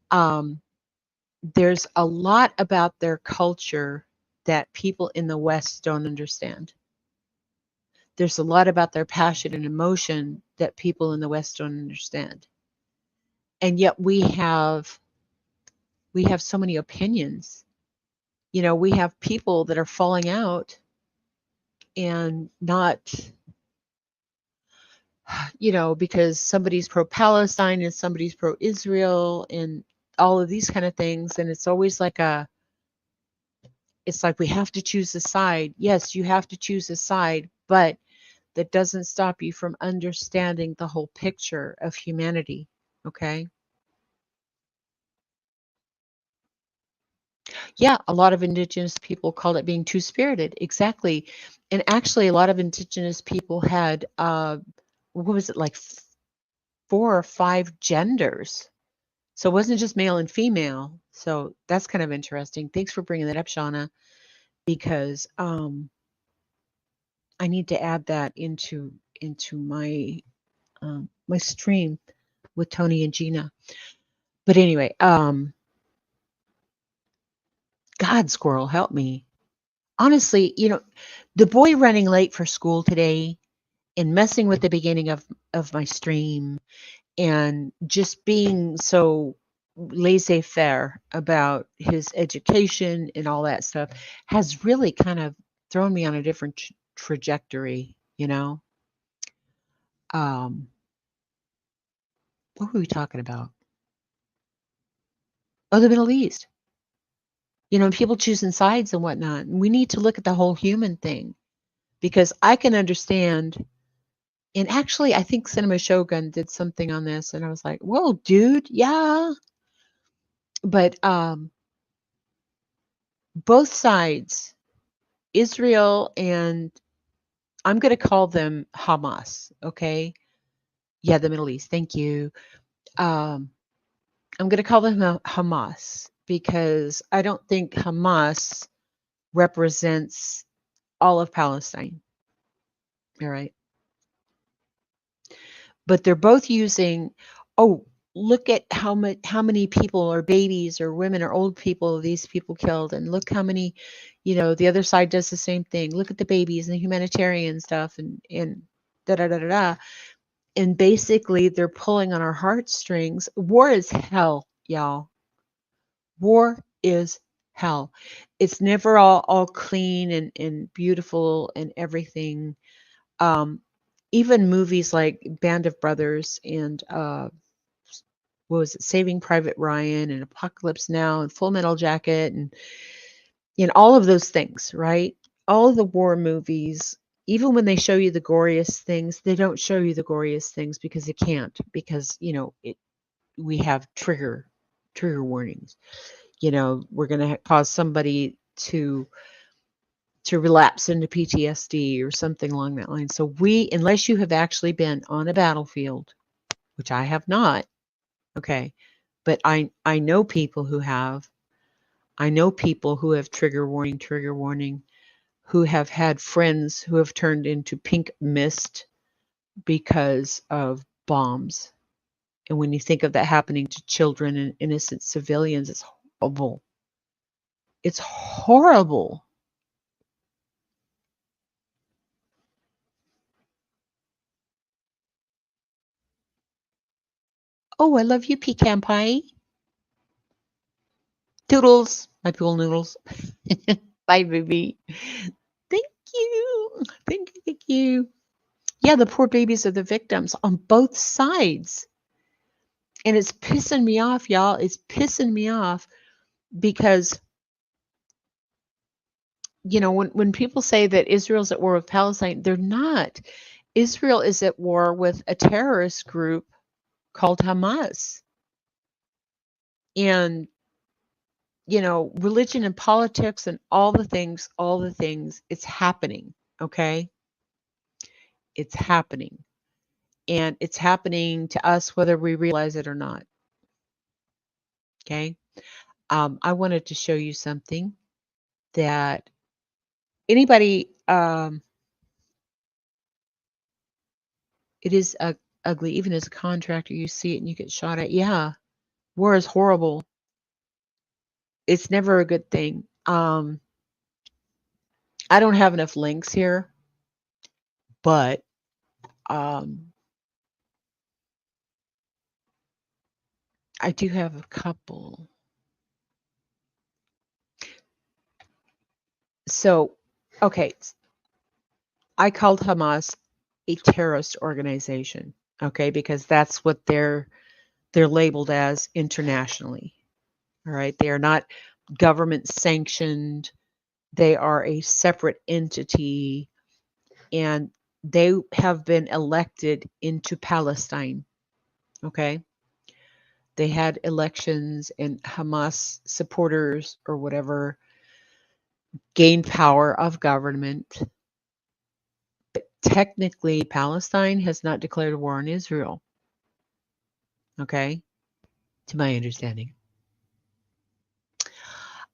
There's a lot about their culture that people in the West don't understand. There's a lot about their passion and emotion that people in the West don't understand. And yet we have so many opinions. We have people that are falling out and not, because somebody's pro-Palestine and somebody's pro-Israel and all of these kind of things. And it's always like it's like we have to choose a side. Yes, you have to choose a side, but that doesn't stop you from understanding the whole picture of humanity. Okay. Yeah, a lot of indigenous people called it being two-spirited. Exactly. And actually, a lot of indigenous people had, what was it, like 4 or 5 genders. So it wasn't just male and female. So that's kind of interesting. Thanks for bringing that up, Shauna, because I need to add that into my my stream with Tony and Gina. But anyway, God, squirrel, help me. Honestly, the boy running late for school today and messing with the beginning of my stream and just being so laissez-faire about his education and all that stuff has really kind of thrown me on a different trajectory, what were we talking about? Oh, the Middle East. People choosing sides and whatnot. We need to look at the whole human thing because I can understand. And actually, I think Cinema Shogun did something on this, and I was like, "Whoa, dude, yeah." But both sides, Israel and I'm going to call them Hamas, okay? Yeah, the Middle East. Thank you. I'm going to call them Hamas because I don't think Hamas represents all of Palestine. All right. But they're both using, oh, look at how many people or babies or women or old people these people killed, and look how many, the other side does the same thing. Look at the babies and the humanitarian stuff and da da da da da. And basically they're pulling on our heartstrings. War is hell, y'all. War is hell. It's never all clean and beautiful and everything. Even movies like Band of Brothers and what was it, Saving Private Ryan and Apocalypse Now and Full Metal Jacket and all of those things, right? all the war movies, even when they show you the goriest things, they don't show you the goriest things because they can't, because we have trigger warnings. We're going to cause somebody to relapse into PTSD or something along that line. So unless you have actually been on a battlefield, which I have not, okay, but I know people who have. I know people who have trigger warning, who have had friends who have turned into pink mist because of bombs. And when you think of that happening to children and innocent civilians, it's horrible. It's horrible. Oh, I love you, pecan pie. Toodles, my pool noodles. Bye, baby. Thank you. Thank you. Thank you. Yeah, the poor babies are the victims on both sides. And it's pissing me off, y'all. It's pissing me off because, when people say that Israel's at war with Palestine, they're not. Israel is at war with a terrorist group called Hamas. And, religion and politics and all the things, it's happening. Okay. It's happening. And it's happening to us whether we realize it or not. Okay. I wanted to show you something that anybody, it is ugly. Even as a contractor, you see it and you get shot at. Yeah. War is horrible. It's never a good thing. I don't have enough links here, but I do have a couple. So, okay, I called Hamas a terrorist organization, okay, because that's what they're labeled as internationally. All right, they are not government sanctioned. They are a separate entity, and they have been elected into Palestine. Okay. They had elections, and Hamas supporters or whatever gained power of government. But technically, Palestine has not declared war on Israel. Okay. To my understanding.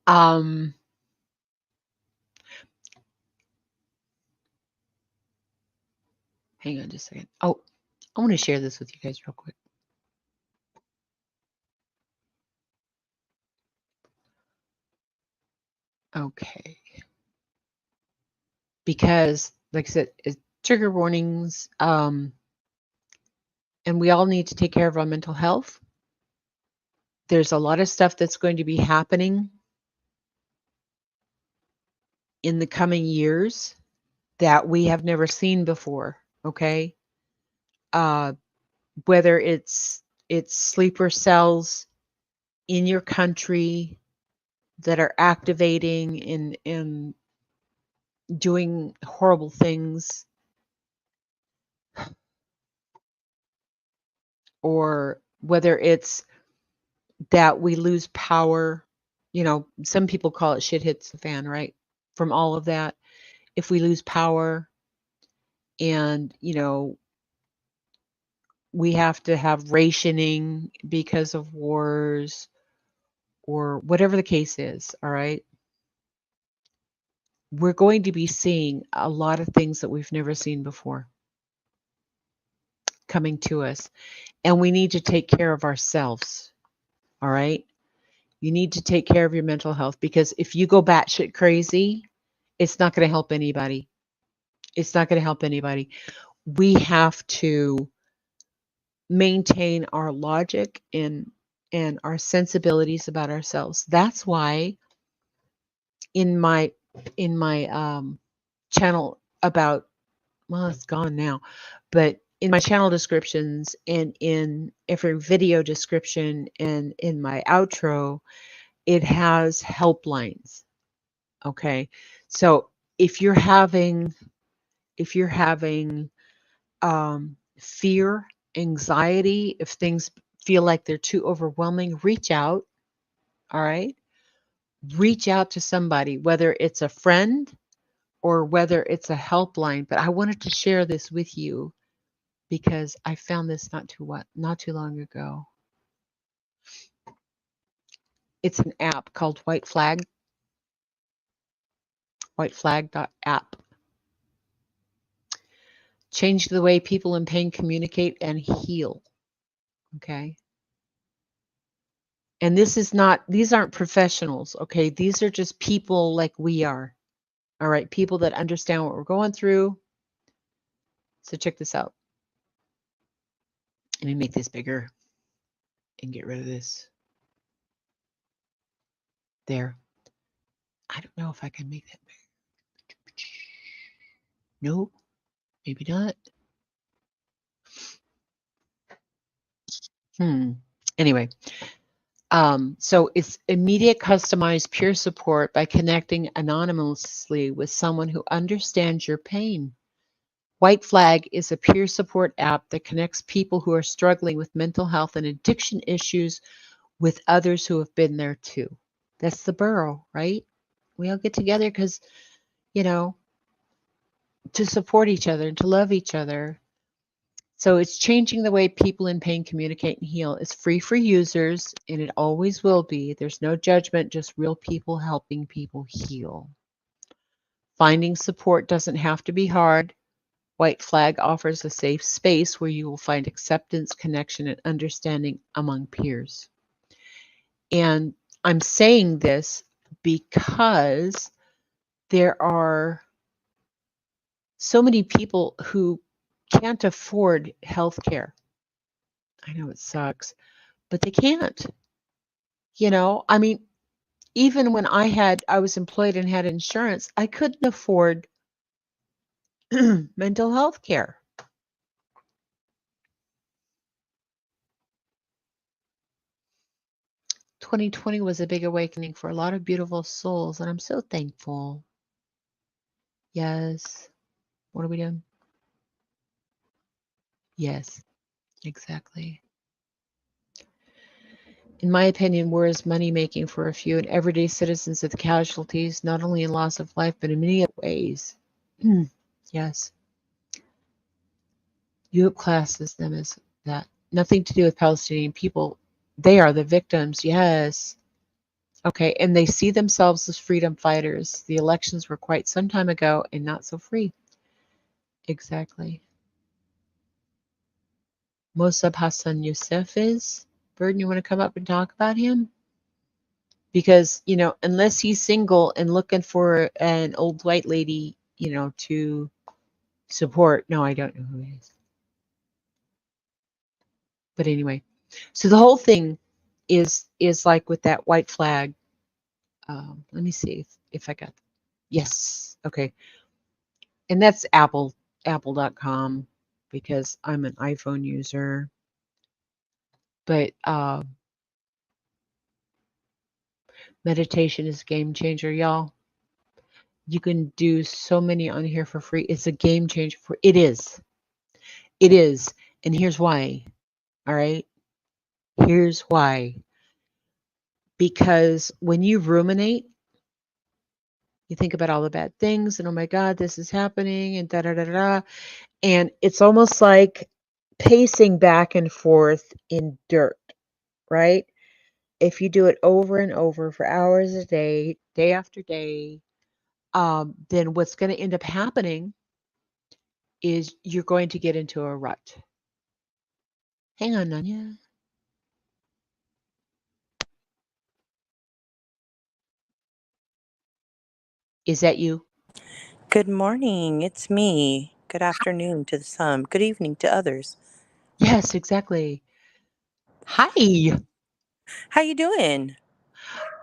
Hang on just a second. Oh, I want to share this with you guys real quick. Okay. Because, like I said, it's trigger warnings, and we all need to take care of our mental health. There's a lot of stuff that's going to be happening in the coming years that we have never seen before. Okay. Whether it's sleeper cells in your country that are activating and doing horrible things, or whether it's that we lose power. Some people call it shit hits the fan, right? From all of that. If we lose power and, we have to have rationing because of wars or whatever the case is, all right? We're going to be seeing a lot of things that we've never seen before coming to us. And we need to take care of ourselves, all right? You need to take care of your mental health, because if you go batshit crazy, it's not going to help anybody. It's not going to help anybody. We have to maintain our logic and our sensibilities about ourselves. That's why in my channel about, well, it's gone now, but in my channel descriptions and in every video description and in my outro, it has helplines. Okay. So if you're having fear, anxiety, if things feel like they're too overwhelming, reach out. All right, reach out to somebody, whether it's a friend or whether it's a helpline. But I wanted to share this with you because I found this not too long ago. It's an app called whiteflag.app. Change the way people in pain communicate and heal. Okay. And these aren't professionals. Okay. These are just people like we are. All right. People that understand what we're going through. So check this out. Let me make this bigger and get rid of this. There. I don't know if I can make that bigger. No, maybe not. Anyway, so it's immediate customized peer support by connecting anonymously with someone who understands your pain. White Flag is a peer support app that connects people who are struggling with mental health and addiction issues with others who have been there too. That's the burrow, right? We all get together because, you know, to support each other and to love each other. So it's changing the way people in pain communicate and heal. It's free for users and it always will be. There's no judgment, just real people helping people heal. Finding support doesn't have to be hard. White Flag offers a safe space where you will find acceptance, connection, and understanding among peers. And I'm saying this because there are so many people who can't afford health care. I know it sucks, but they can't. I mean, even when I was employed and had insurance, I couldn't afford mental health care. "2020 was a big awakening for a lot of beautiful souls, and I'm so thankful." Yes. What are we doing? Yes, exactly. In my opinion, war is money making for a few, and everyday citizens are the casualties, not only in loss of life, but in many other ways. Yes. Europe classes them as that. Nothing to do with Palestinian people. They are the victims. Yes. Okay. And they see themselves as freedom fighters. The elections were quite some time ago and not so free. Exactly. Mossab Hassan Youssef is. Burden, you want to come up and talk about him? Because, unless he's single and looking for an old white lady, to support. No, I don't know who he is. But anyway, so the whole thing is like with that white flag. Let me see if I got. Yes. Okay. And that's apple.com because I'm an iPhone user. But meditation is a game changer, y'all. You can do so many on here for free. It's a game changer for it is. It is. And here's why. All right. Here's why. Because when you ruminate, you think about all the bad things and oh my God, this is happening and da da da da. And it's almost like pacing back and forth in dirt, right? If you do it over and over for hours a day, day after day, then what's going to end up happening is you're going to get into a rut. Hang on, Nanya. Is that you? Good morning. It's me. Good afternoon to some. Good evening to others. Yes, exactly. Hi. How you doing?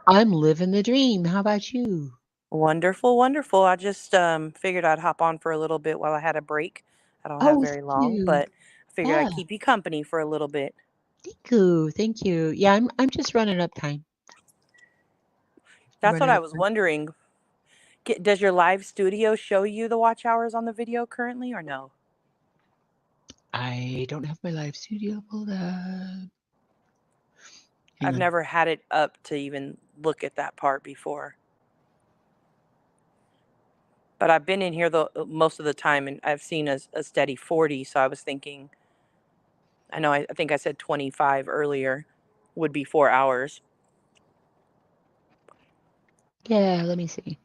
I'm living the dream. How about you? Wonderful, wonderful. I just figured I'd hop on for a little bit while I had a break. I don't have Oh, very thank long, you. but I figured Yeah, I'd keep you company for a little bit. thank you. Thank you. Yeah, I'm just running up time. That's what Running I up was time. wondering. Does your live studio show you the watch hours on the video currently or no? I don't have my live studio pulled up. Hang I've on. never had it up to even look at that part before. But I've been in here most of the time, and I've seen a steady 40. So I was thinking, I think I said 25 earlier, would be 4 hours. Yeah, let me see.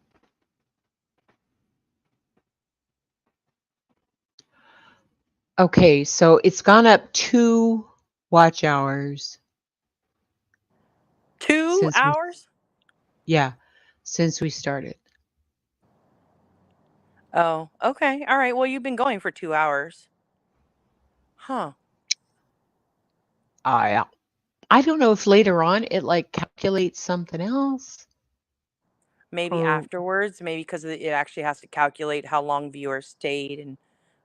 Okay, so it's gone up 2 watch hours 2 since we, hours? yeah, since we started. Oh, okay. All right. Well, you've been going for 2 hours. Huh. I don't know if later on it like calculates something else Maybe or afterwards, maybe because it actually has to calculate how long viewers stayed and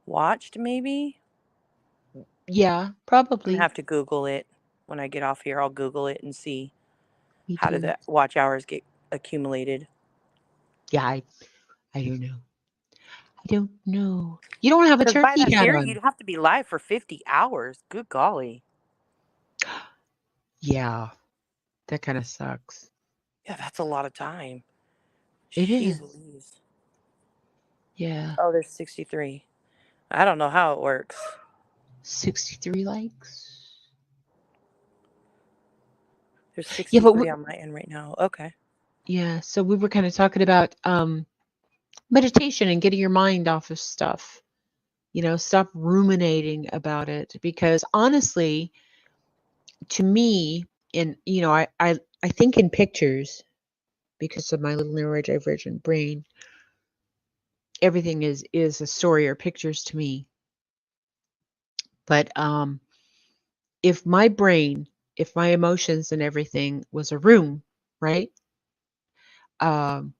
watched, maybe? yeah, I'm gonna probably. have to Google it. When I get off here, I'll Google it and see Me how do too. the watch hours get accumulated. Yeah, I don't know. I don't know. You don't have a Because by turkey that hat theory, on. you'd have to be live for 50 hours. Good golly. Yeah, that kind of sucks. Yeah, that's a lot of time. It Jeez is. Louise. Yeah. Oh, there's 63. I don't know how it works. 63 likes. There's Yeah, but 63 on my end right now. Okay. yeah, so we were kind of talking about meditation and getting your mind off of stuff. Stop ruminating about it because honestly, to me, and I think in pictures because of my little neurodivergent brain, everything is a story or pictures to me. But if my brain, if my emotions and everything was a room, right? Um,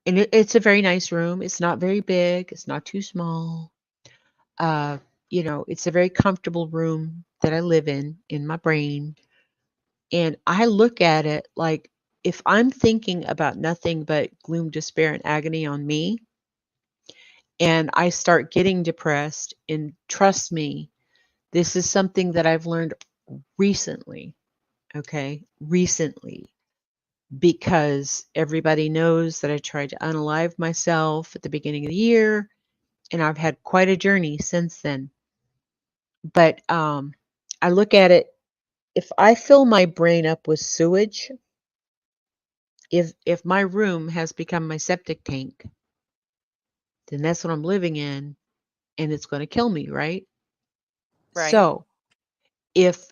and it's a very nice room. It's not very big. It's not too small. Uh, it's a very comfortable room that I live in my brain. And I look at it like if I'm thinking about nothing but gloom, despair, and agony on me, and I start getting depressed, and trust me, this is something that I've learned recently, okay? Recently, because everybody knows that I tried to unalive myself at the beginning of the year, and I've had quite a journey since then. But I look at it, if I fill my brain up with sewage, if my room has become my septic tank, then that's what I'm living in, and it's going to kill me, right? Right. So if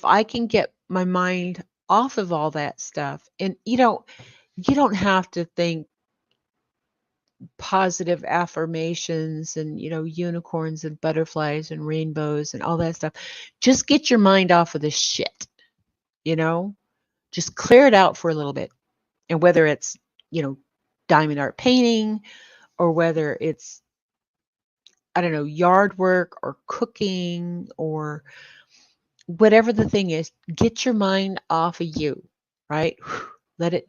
I can get my mind off of all that stuff, and you don't have to think positive affirmations and unicorns and butterflies and rainbows and all that stuff. Just get your mind off of this shit, you know? Just clear it out for a little bit. And whether it's, diamond art painting or whether it's, I don't know, yard work or cooking or whatever the thing is, get your mind off of you, right? Let it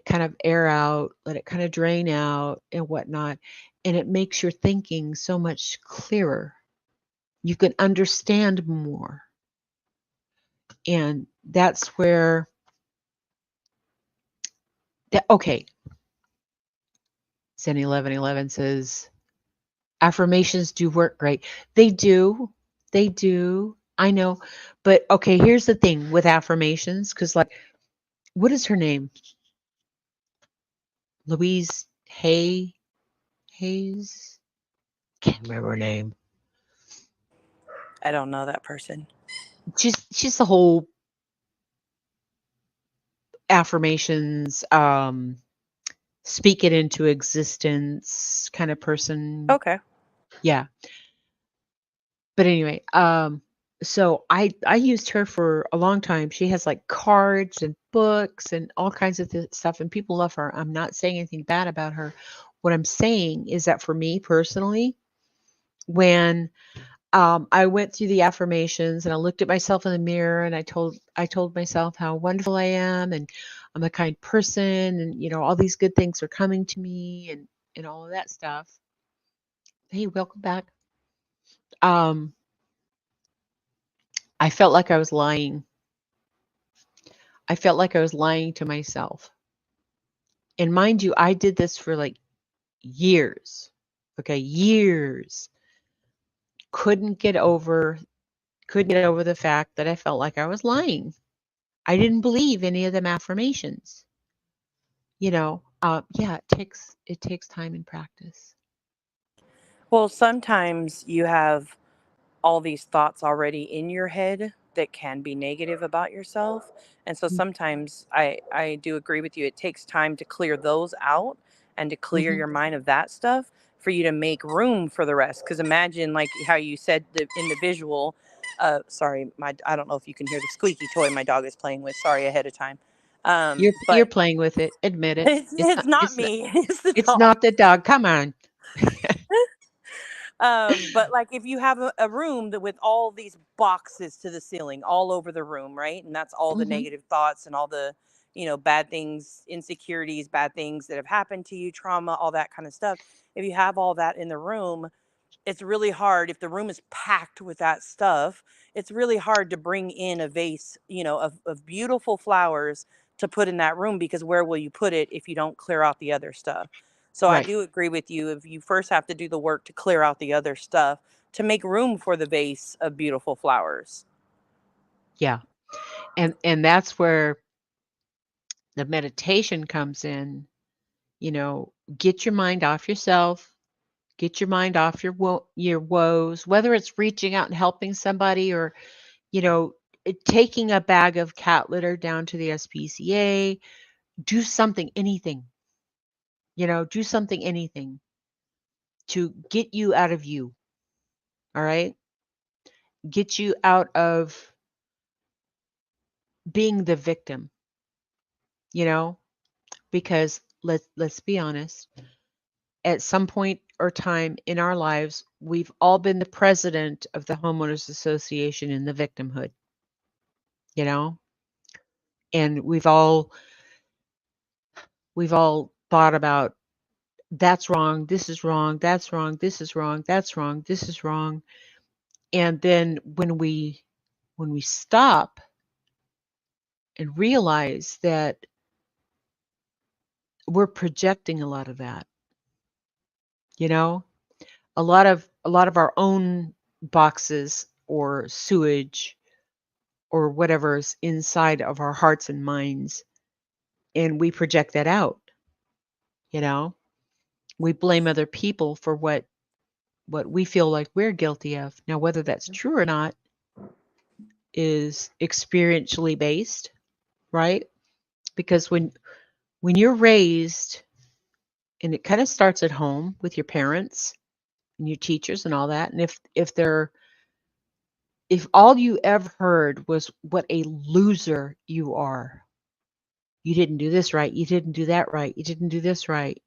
kind of air out, let it kind of drain out and whatnot. And it makes your thinking so much clearer. You can understand more. And that's where okay. Zen 1111 says affirmations do work great. They do. They do. I know. But okay, here's the thing with affirmations, because like, what is her name? Louise Hayes? Can't remember her name. I don't know that person. She's the whole affirmations, speak it into existence kind of person. Okay. Yeah. But anyway, so I used her for a long time. She has like cards and books and all kinds of stuff, and people love her. I'm not saying anything bad about her. What I'm saying is that for me personally, when I went through the affirmations and I looked at myself in the mirror and I told myself how wonderful I am and I'm a kind person and all these good things are coming to me and all of that stuff. Hey, welcome back. Um, I felt like I was lying. I felt like I was lying to myself. And mind you, I did this for like years. Okay, years. Couldn't get over the fact that I felt like I was lying. I didn't believe any of them affirmations. Yeah, it takes time and practice. Well, sometimes you have all these thoughts already in your head that can be negative about yourself. And so sometimes I do agree with you. It takes time to clear those out and to clear Mm-hmm. your mind of that stuff for you to make room for the rest. Because imagine, like how you said in the visual, sorry, I don't know if you can hear the squeaky toy my dog is playing with. Sorry ahead of time. You're But playing with it. Admit it. It's it's not. not It's not. me, it's the It's dog. not the dog. Come on. But like if you have a room that with all these boxes to the ceiling all over the room, right? And that's all the Mm-hmm. negative thoughts and all the, bad things, insecurities, bad things that have happened to you, trauma, all that kind of stuff. If you have all that in the room, it's really hard if the room is packed with that stuff. It's really hard to bring in a vase, of beautiful flowers to put in that room because where will you put it if you don't clear out the other stuff? So I Right. do agree with you. If you first have to do the work to clear out the other stuff to make room for the vase of beautiful flowers. Yeah. And that's where the meditation comes in. You know, get your mind off yourself. Get your mind off your woes. Whether it's reaching out and helping somebody or you know taking a bag of cat litter down to the SPCA. Do something, anything. Do something, anything to get you out of you. All right, get you out of being the victim. You know, because let's be honest. At some point or time in our lives, we've all been the president of the homeowners association in the victimhood. You know, and we've all thought about that's wrong, this is wrong, that's wrong, this is wrong, that's wrong, this is wrong. And then when we stop and realize that we're projecting a lot of that, you know, a lot of our own boxes or sewage or whatever's inside of our hearts and minds, and we project that out, you know. We blame other people for what we feel like we're guilty of. Now, whether that's true or not is experientially based, right? Because when you're raised, and it kind of starts at home with your parents and your teachers and all that, and if all you ever heard was what a loser you are, you didn't do this right, you didn't do that right, you didn't do this right,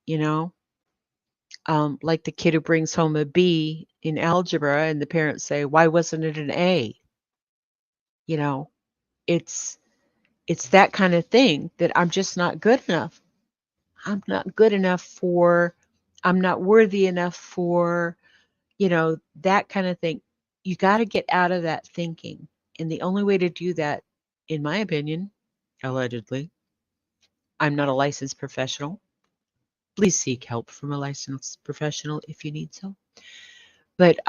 like the kid who brings home a B in algebra, and the parents say, "Why wasn't it an A?" You know, it's it's that kind of thing that I'm just not good enough. I'm not good enough for, I'm not worthy enough for, that kind of thing. You got to get out of that thinking. And the only way to do that, in my opinion, allegedly, I'm not a licensed professional. Please seek help from a licensed professional if you need so. But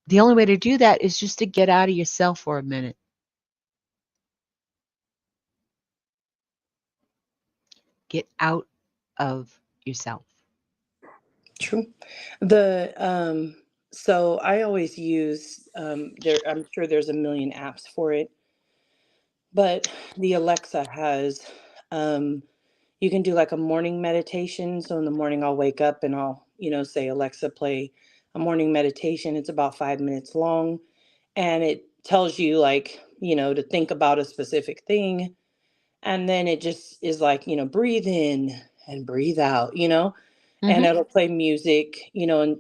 the only way to do that is just to get out of yourself for a minute. Get out of yourself. True. The so I always use there. I'm sure there's a million apps for it, but the Alexa has you can do like a morning meditation. So in the morning I'll wake up and I'll, say Alexa play a morning meditation. It's about 5 minutes long and it tells you like, to think about a specific thing. And then it just is like, breathe in and breathe out, and Hmm. it'll play music,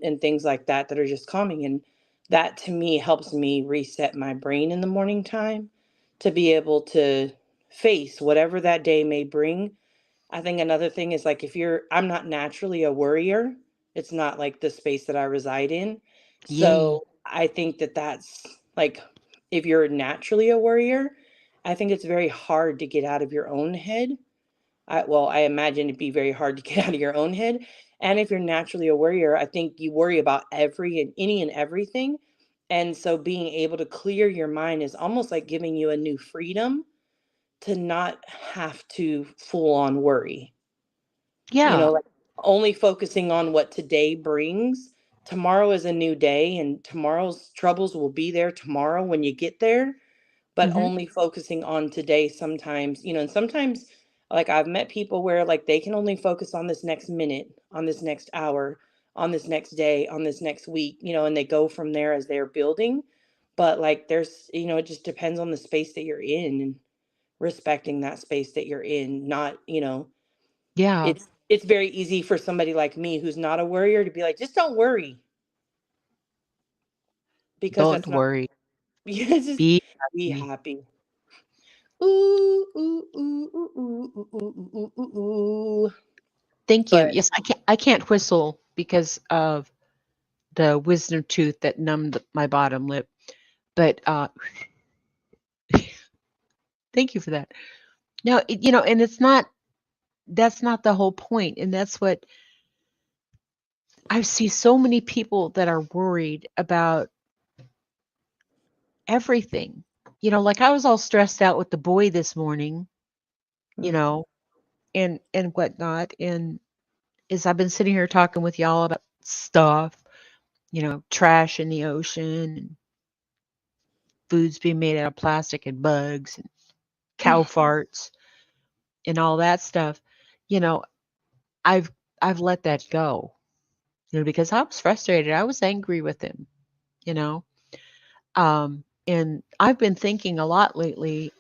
and things like that that are just calming. And that to me helps me reset my brain in the morning time to be able to face whatever that day may bring. I think another thing is like I'm not naturally a worrier. It's not like the space that I reside in. Yay. So I think that that's like, if you're naturally a worrier, I think it's very hard to get out of your own head. I imagine it'd be very hard to get out of your own head. And if you're naturally a worrier, I think you worry about every and any and everything. And so being able to clear your mind is almost like giving you a new freedom to not have to full on worry. Yeah. Like only focusing on what today brings. Tomorrow is a new day, and tomorrow's troubles will be there tomorrow when you get there, but Hmm. only focusing on today sometimes, and sometimes like I've met people where like they can only focus on this next minute, on this next hour, on this next day, on this next week, and they go from there as they're building. But like there's, it just depends on the space that you're in and respecting that space that you're in, not, Yeah. it's very easy for somebody like me who's not a worrier to be like, just don't worry, because Don't that's not, worry. yeah, just Be be happy. happy. Ooh, ooh, ooh, ooh, ooh, ooh, ooh, ooh, ooh, ooh. Thank you. But Yes, I can't whistle because of the wisdom tooth that numbed my bottom lip. But thank you for that. No, and that's not the whole point. And that's what I see so many people that are worried about everything. Like I was all stressed out with the boy this morning, you mm, know, and whatnot. And as I've been sitting here talking with y'all about stuff, trash in the ocean and foods being made out of plastic and bugs and cow farts and all that stuff, you know, I've I've let that go, because I was frustrated. I was angry with him, you know. And I've been thinking a lot lately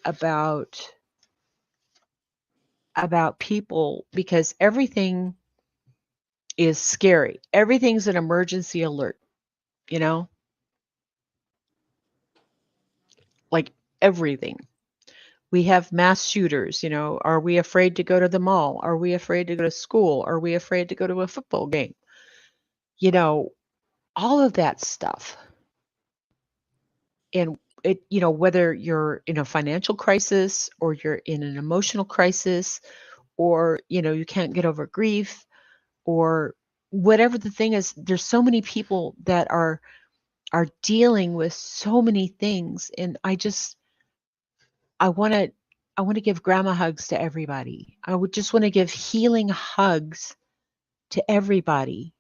about people because everything is scary. Everything's an emergency alert, you know, like everything. We have mass shooters, Are we afraid to go to the mall? Are we afraid to go to school? Are we afraid to go to a football game? You know, all of that stuff. And whether you're in a financial crisis or you're in an emotional crisis or, you can't get over grief or whatever the thing is, there's so many people that are dealing with so many things. And I want to I want to give grandma hugs to everybody. I would just want to give healing hugs to everybody,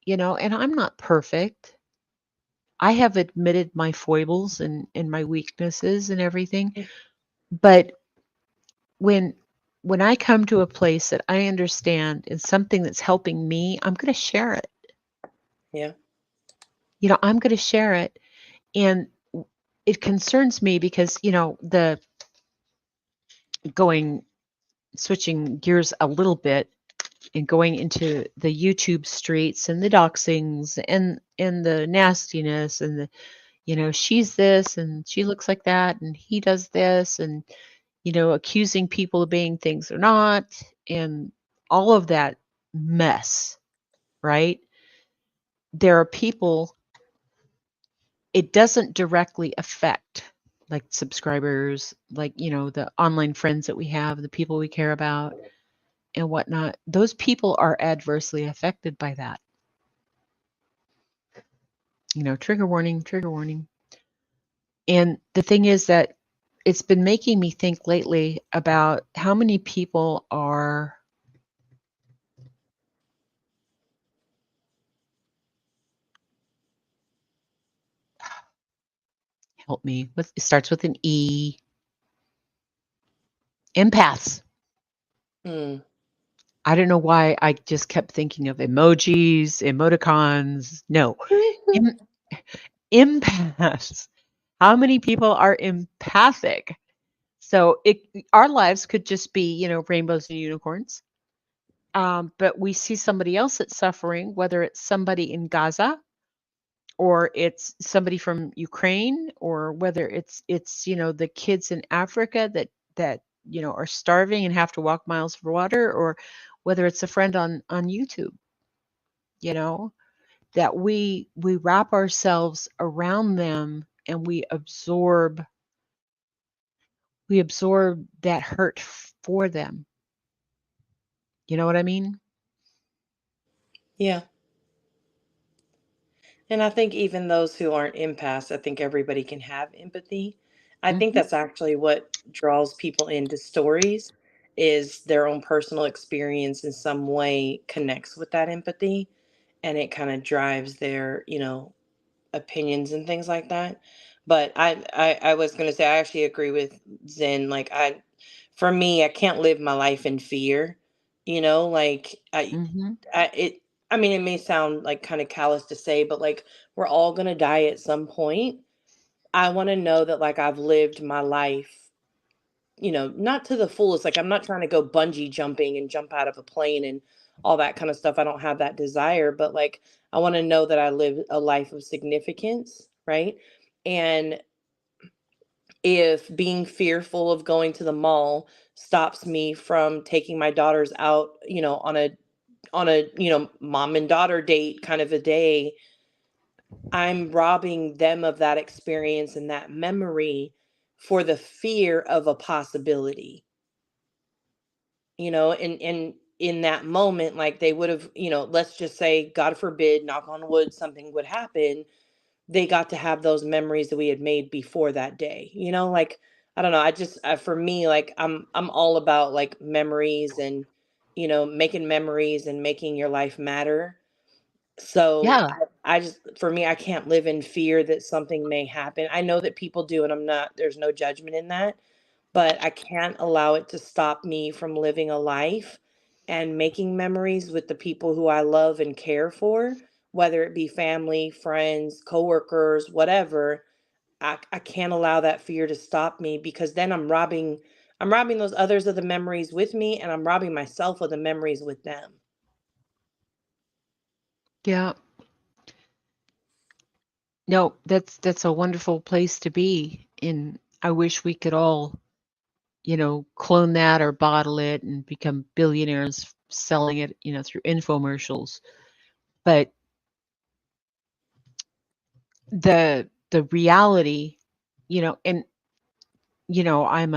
and I'm not perfect. I have admitted my foibles and my weaknesses and everything. But when when I come to a place that I understand is something that's helping me, I'm going to share it. yeah. I'm going to share it. And it concerns me because, the going switching gears a little bit and going into the YouTube streets and the doxings and the nastiness and the, she's this and she looks like that and he does this and, accusing people of being things they're not and all of that mess, right? There are people it doesn't directly affect, like subscribers, like, the online friends that we have, the people we care about and whatnot. Those people are adversely affected by that. Trigger warning, trigger warning. And the thing is that it's been making me think lately about how many people are help me with it starts with an E. Empaths. Mm. I don't know why I just kept thinking of emojis, emoticons. No. Em- Empaths. How many people are empathic? So our lives could just be, rainbows and unicorns. But we see somebody else that's suffering, whether it's somebody in Gaza or it's somebody from Ukraine, or whether it's the kids in Africa that are starving and have to walk miles for water, or whether it's a friend on YouTube, you know, that we wrap ourselves around them and we absorb that hurt for them. You know what I mean? Yeah. And I think even those who aren't empaths, I think everybody can have empathy. I think Mhm. that's actually what draws people into stories is their own personal experience in some way connects with that empathy, and it kind of drives their, opinions and things like that. But I was going to say I actually agree with Zen. Like for me, I can't live my life in fear. Like Mhm. I mean, it may sound like kind of callous to say, but like we're all going to die at some point. I want to know that like I've lived my life, not to the fullest. Like I'm not trying to go bungee jumping and jump out of a plane and all that kind of stuff. I don't have that desire, but like I want to know that I live a life of significance, right? And if being fearful of going to the mall stops me from taking my daughters out, on a mom and daughter date kind of a day, I'm robbing them of that experience and that memory for the fear of a possibility. And in that moment, like they would have, let's just say, God forbid, knock on wood, something would happen. They got to have those memories that we had made before that day. Like I don't know. For me, like I'm all about like memories and making memories and making your life matter. So Yeah. I just, for me, I can't live in fear that something may happen. I know that people do, and there's no judgment in that, but I can't allow it to stop me from living a life and making memories with the people who I love and care for, whether it be family, friends, coworkers, whatever. I can't allow that fear to stop me, because then I'm robbing those others of the memories with me, and I'm robbing myself of the memories with them. Yeah. No, that's a wonderful place to be. And I wish we could all, clone that or bottle it and become billionaires selling it, through infomercials. But the reality, and I'm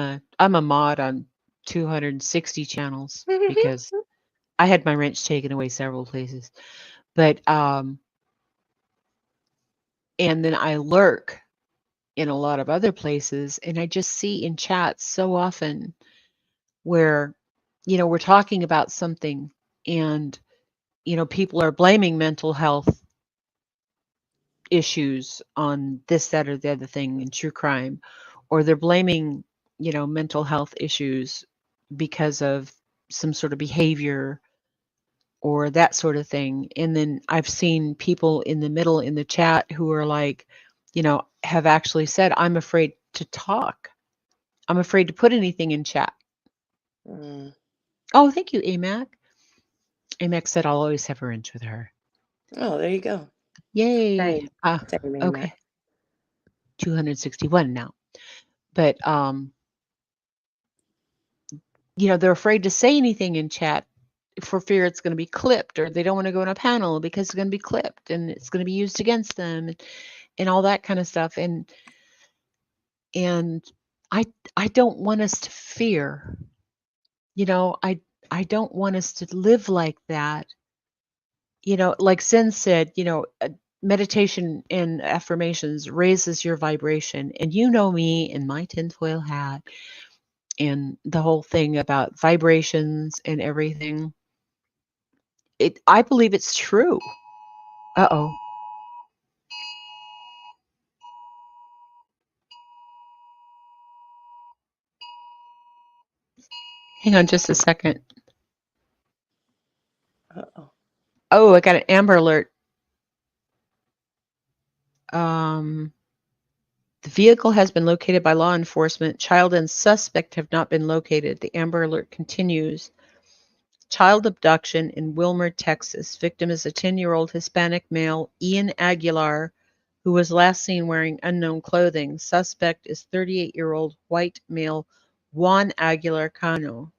a mod on 260 channels because I had my wrench taken away several places. But and then I lurk in a lot of other places, and I just see in chats so often where we're talking about something, and people are blaming mental health issues on this, that, or the other thing in true crime, or they're blaming mental health issues because of some sort of behavior or that sort of thing. And then I've seen people in the middle in the chat who are like, have actually said, I'm afraid to talk, I'm afraid to put anything in chat. Mm. Oh, thank you, AMAC. AMAC said I'll always have a wrench with her. Oh, there you go. Yay. Same. Same, Matt. Okay. 261 now. But they're afraid to say anything in chat for fear it's going to be clipped, or they don't want to go on a panel because it's going to be clipped and it's going to be used against them, and all that kind of stuff. And I don't want us to fear. I don't want us to live like that. Like Sin said, meditation and affirmations raises your vibration. And you know me in my tinfoil hat and the whole thing about vibrations and everything. I believe it's true. Uh-oh. Hang on just a second. Uh-oh. Oh, I got an Amber Alert. Um, the vehicle has been located by law enforcement. Child and suspect have not been located. The Amber Alert continues. Child abduction in Wilmer, Texas. Victim is a 10-year-old Hispanic male, Ian Aguilar, who was last seen wearing unknown clothing. Suspect is 38-year-old white male Juan Aguilar Cano.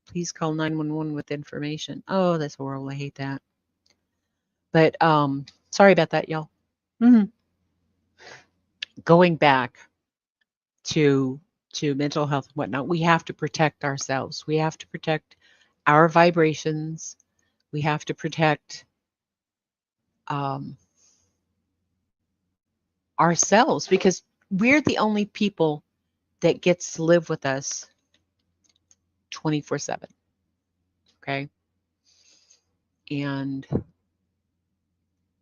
Please call 911 with information. Oh, that's horrible. I hate that. But sorry about that, y'all. Mhm. Going back to mental health and whatnot, we have to protect ourselves. We have to protect our vibrations. We have to protect um, ourselves because we're the only people that gets to live with us 24/7. Okay. And let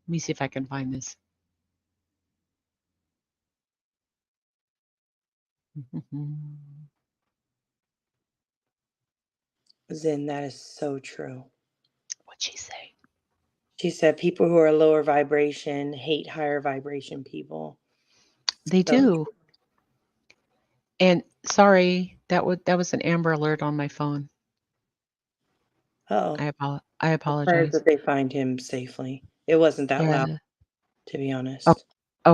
me see if I can find this. Zen, that is so true. What'd she say? She said people who are lower vibration hate higher vibration people. They So do. And sorry, that was an Amber Alert on my phone. oh, I prayers apologize. that they find him safely. It wasn't that loud, Yeah. to be Oh, honest.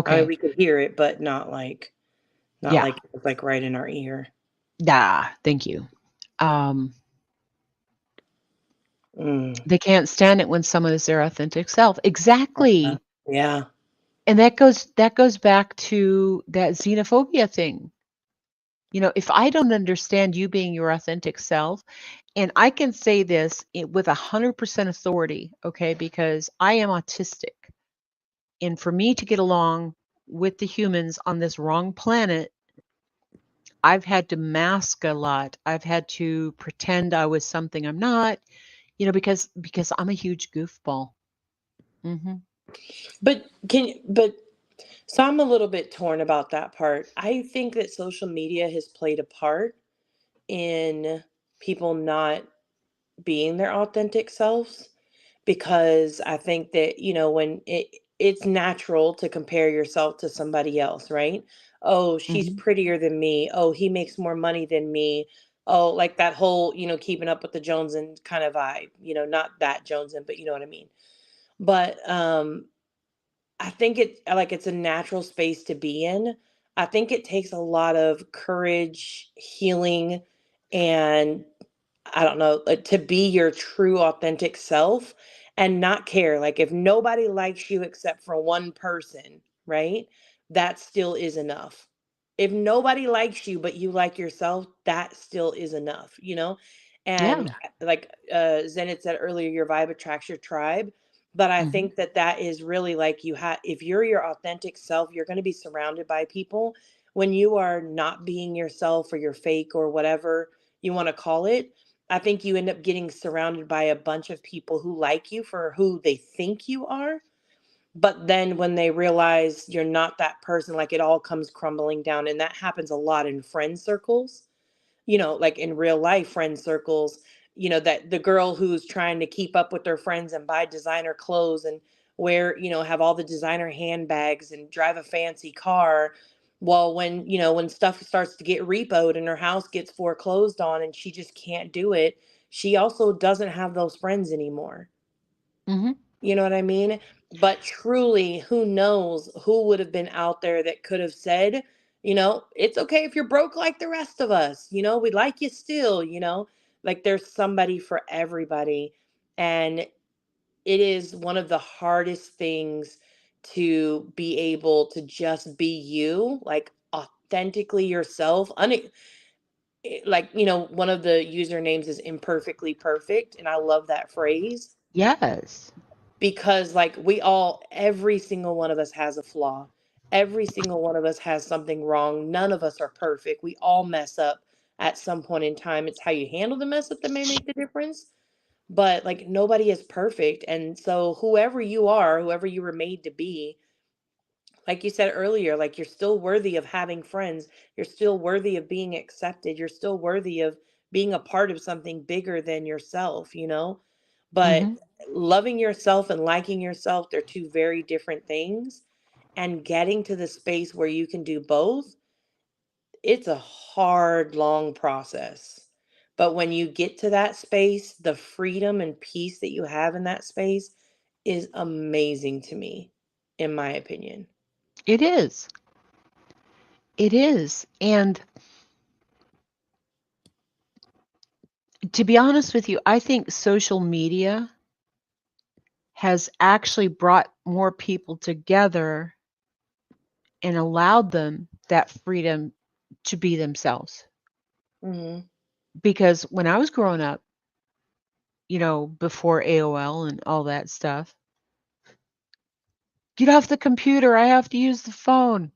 I mean, okay. we could hear it, but not Yeah. like it was like right in our ear. Thank you. Um, Mm, they can't stand it when someone is their authentic self. Exactly. yeah. And that goes back to that xenophobia thing. You know, if I don't understand you being your authentic self, and I can say this with 100% authority, okay, because I am autistic. And for me to get along with the humans on this wrong planet, I've had to mask a lot. I've had to pretend I was something I'm not, because I'm a huge goofball. Hmm. But so I'm a little bit torn about that part. I think that social media has played a part in people not being their authentic selves, because I think that, when it's natural to compare yourself to somebody else, right? Oh, she's Hmm. prettier than me. Oh, he makes more money than me. Oh, like that whole, keeping up with the Joneses kind of vibe, not that Joneses, but you know what I mean. But I think it's a natural space to be in. I think it takes a lot of courage, healing, and I don't know, to be your true authentic self and not care. Like if nobody likes you except for one person, right? That still is enough. If nobody likes you but you like yourself, that still is enough. And Yeah. like Zenit said earlier, your vibe attracts your tribe. But I Hmm. think that that is really like if you're your authentic self, you're going to be surrounded by people. When you are not being yourself or you're fake or whatever you want to call it, I think you end up getting surrounded by a bunch of people who like you for who they think you are. But then when they realize you're not that person, like it all comes crumbling down. And that happens a lot in friend circles, like in real life friend circles, that the girl who's trying to keep up with their friends and buy designer clothes and have all the designer handbags and drive a fancy car. Well, when stuff starts to get repoed and her house gets foreclosed on and she just can't do it, she also doesn't have those friends anymore. Hmm. You know what I mean? But truly, who knows who would have been out there that could have said, it's okay if you're broke like the rest of us. We like you still. Like there's somebody for everybody. And it is one of the hardest things to be able to just be you, like authentically yourself. Like, one of the usernames is imperfectly perfect. And I love that phrase Yes. because like every single one of us has a flaw. Every single one of us has something wrong. None of us are perfect. We all mess up at some point in time. It's how you handle the mess up that may make the difference. But like nobody is perfect. And so whoever you are, whoever you were made to be, like you said earlier, like you're still worthy of having friends. You're still worthy of being accepted. You're still worthy of being a part of something bigger than yourself. But Hmm. loving yourself and liking yourself, they're two very different things. And getting to the space where you can do both, it's a hard, long process. But when you get to that space, the freedom and peace that you have in that space is amazing to me. in my opinion. It is. It is. And to be honest with you, I think social media has actually brought more people together and allowed them that freedom to be themselves. Hmm. Because when I was growing up, before AOL and all that stuff, get off the computer, I have to use the phone.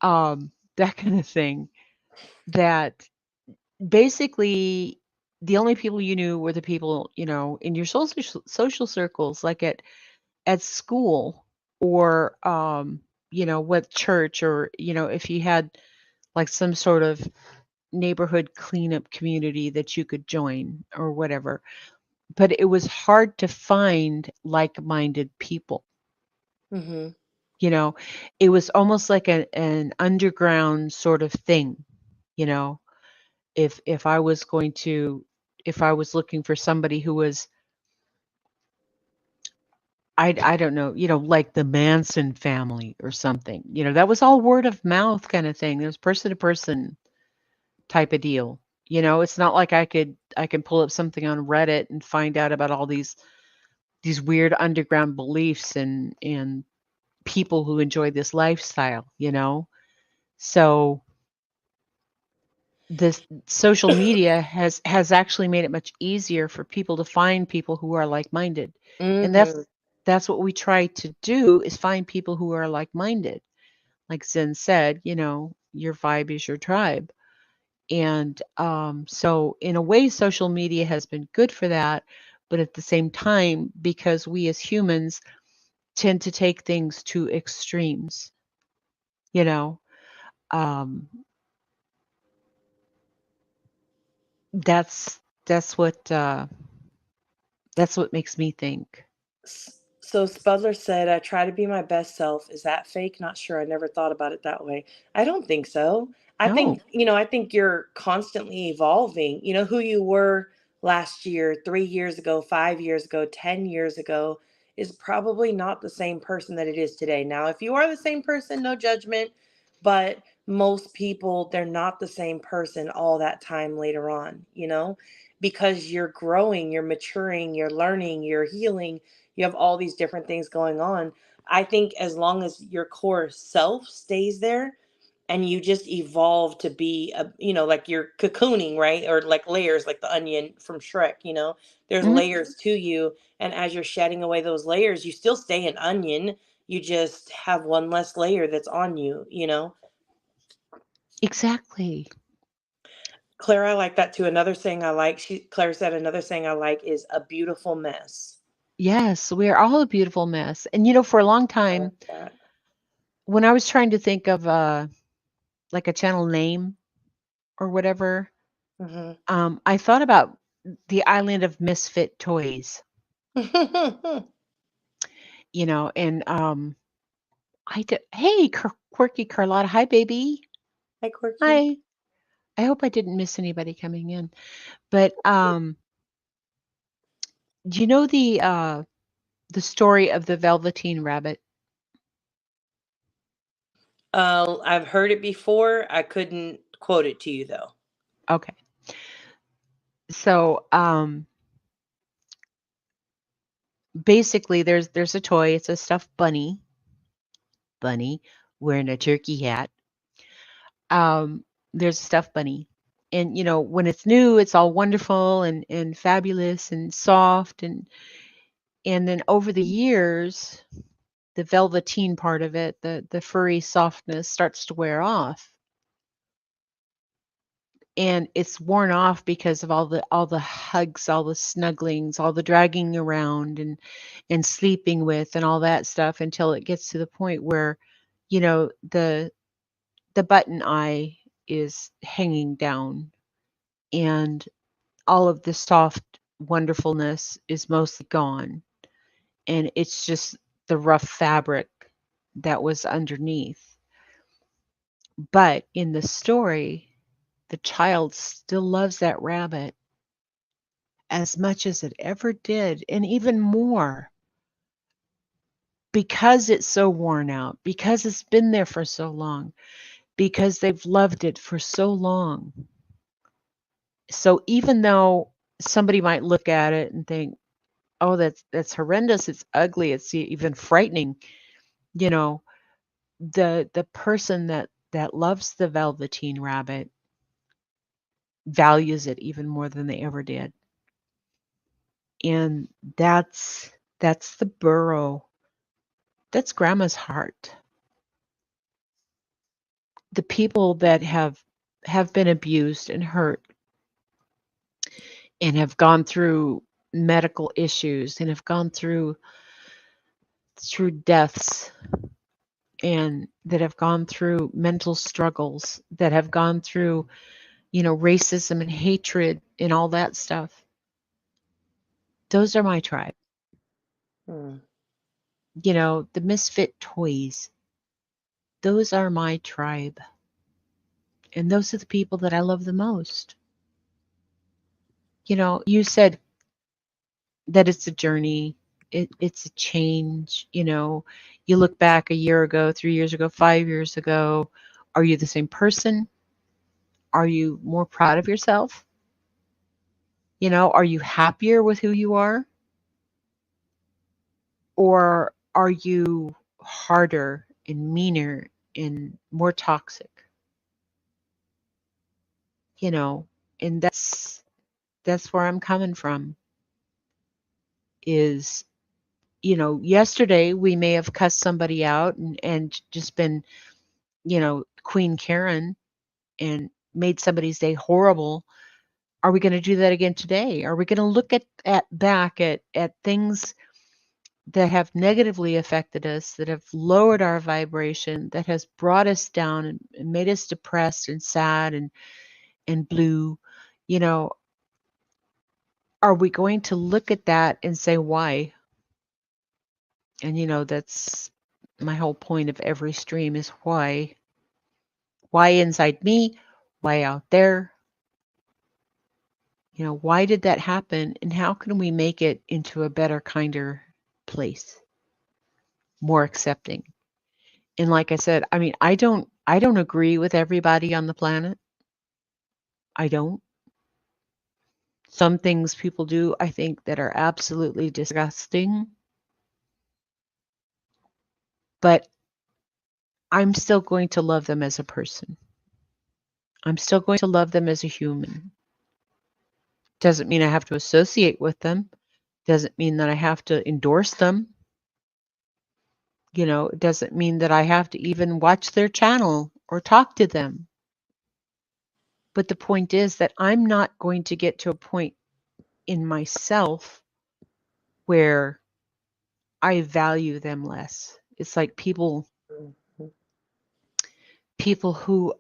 That kind of thing. That basically the only people you knew were the people, in your social circles, like at school or with church, or if you had like some sort of neighborhood cleanup community that you could join or whatever. But it was hard to find like-minded people. Hmm. You know, it was almost like an underground sort of thing. You know, if I was if I was looking for somebody who was, I don't know, like the Manson family or something. That was all word of mouth kind of thing. There's person to person type of deal. It's not like I can pull up something on Reddit and find out about all these weird underground beliefs and people who enjoy this lifestyle. So this social media has actually made it much easier for people to find people who are like-minded. And Hmm. that's what we try to do, is find people who are like-minded. Like Zen said, your vibe is your tribe. And so in a way, social media has been good for that. But at the same time, because we as humans tend to take things to extremes, you know, um, that's that's what uh, that's what makes me think. So Spudler said, I try to be my best self. Is that fake? Not sure. I never thought about it that way. I don't think so. I No. think, I think you're constantly evolving. Who you were last year, 3 years ago, 5 years ago, 10 years ago is probably not the same person that it is today. Now, if you are the same person, no judgment, but most people, they're not the same person all that time later on, because you're growing, you're maturing, you're learning, you're healing, you have all these different things going on. I think as long as your core self stays there and you just evolve to be like you're cocooning, right? Or like layers, like the onion from Shrek, there's Mhm. layers to you. And as you're shedding away those layers, you still stay an onion. You just have one less layer that's on you. Exactly. Claire, I like that too. Another saying I like, Claire said another saying I like is a beautiful mess. Yes, we are all a beautiful mess. And for a long I time, like that. when I was trying to think of like a channel name or whatever, Hmm. I thought about the island of misfit toys. Hi, And hey, quirky Carlotta, hi baby, Quirky. hi. I hope I didn't miss anybody coming in. But do you know the story of the Velveteen Rabbit? I've heard it before. I couldn't quote it to you though. Okay. So basically there's a toy, it's a stuffed bunny wearing a turkey hat. There's a stuffed bunny. And when it's new, it's all wonderful and fabulous and soft, and then over the years, the velveteen part of it, the furry softness starts to wear off. And it's worn off because of all the hugs, all the snugglings, all the dragging around and sleeping with and all that stuff, until it gets to the point where, the button eye is hanging down, and all of the soft wonderfulness is mostly gone, and it's just the rough fabric that was underneath. But in the story, the child still loves that rabbit as much as it ever did, and even more. because it's so worn out, because it's been there for so long, because they've loved it for so long. So even though somebody might look at it and think, "Oh, that's horrendous, it's ugly, it's even frightening," you know, the person that loves the Velveteen Rabbit values it even more than they ever did. And that's the burrow. That's grandma's heart. The people that have been abused and hurt and have gone through medical issues and have gone through deaths and that have gone through mental struggles, that have gone through, racism and hatred and all that stuff. Those are my tribe. Hmm. The misfit toys. Those are my tribe. And those are the people that I love the most. You said that it's a journey. It's a change. You look back a year ago, 3 years ago, 5 years ago. Are you the same person? Are you more proud of yourself? Are you happier with who you are? Or are you harder and meaner and more toxic? And that's where I'm coming from is, yesterday we may have cussed somebody out and just been, Queen Karen and made somebody's day horrible. Are we going to do that again today? Are we going to look at back at things that have negatively affected us, that have lowered our vibration, that has brought us down and made us depressed and sad and blue? You know, are we going to look at that and say why? And that's my whole point of every stream is why. Why inside me? Why out there? Why did that happen? And how can we make it into a better, kinder place? More accepting. And like I said, I mean, I don't agree with everybody on the planet. I don't. Some things people do, I think, that are absolutely disgusting. But I'm still going to love them as a person. I'm still going to love them as a human. Doesn't mean I have to associate with them. Doesn't mean that I have to endorse them. It doesn't mean that I have to even watch their channel or talk to them. But the point is that I'm not going to get to a point in myself where I value them less. It's like people who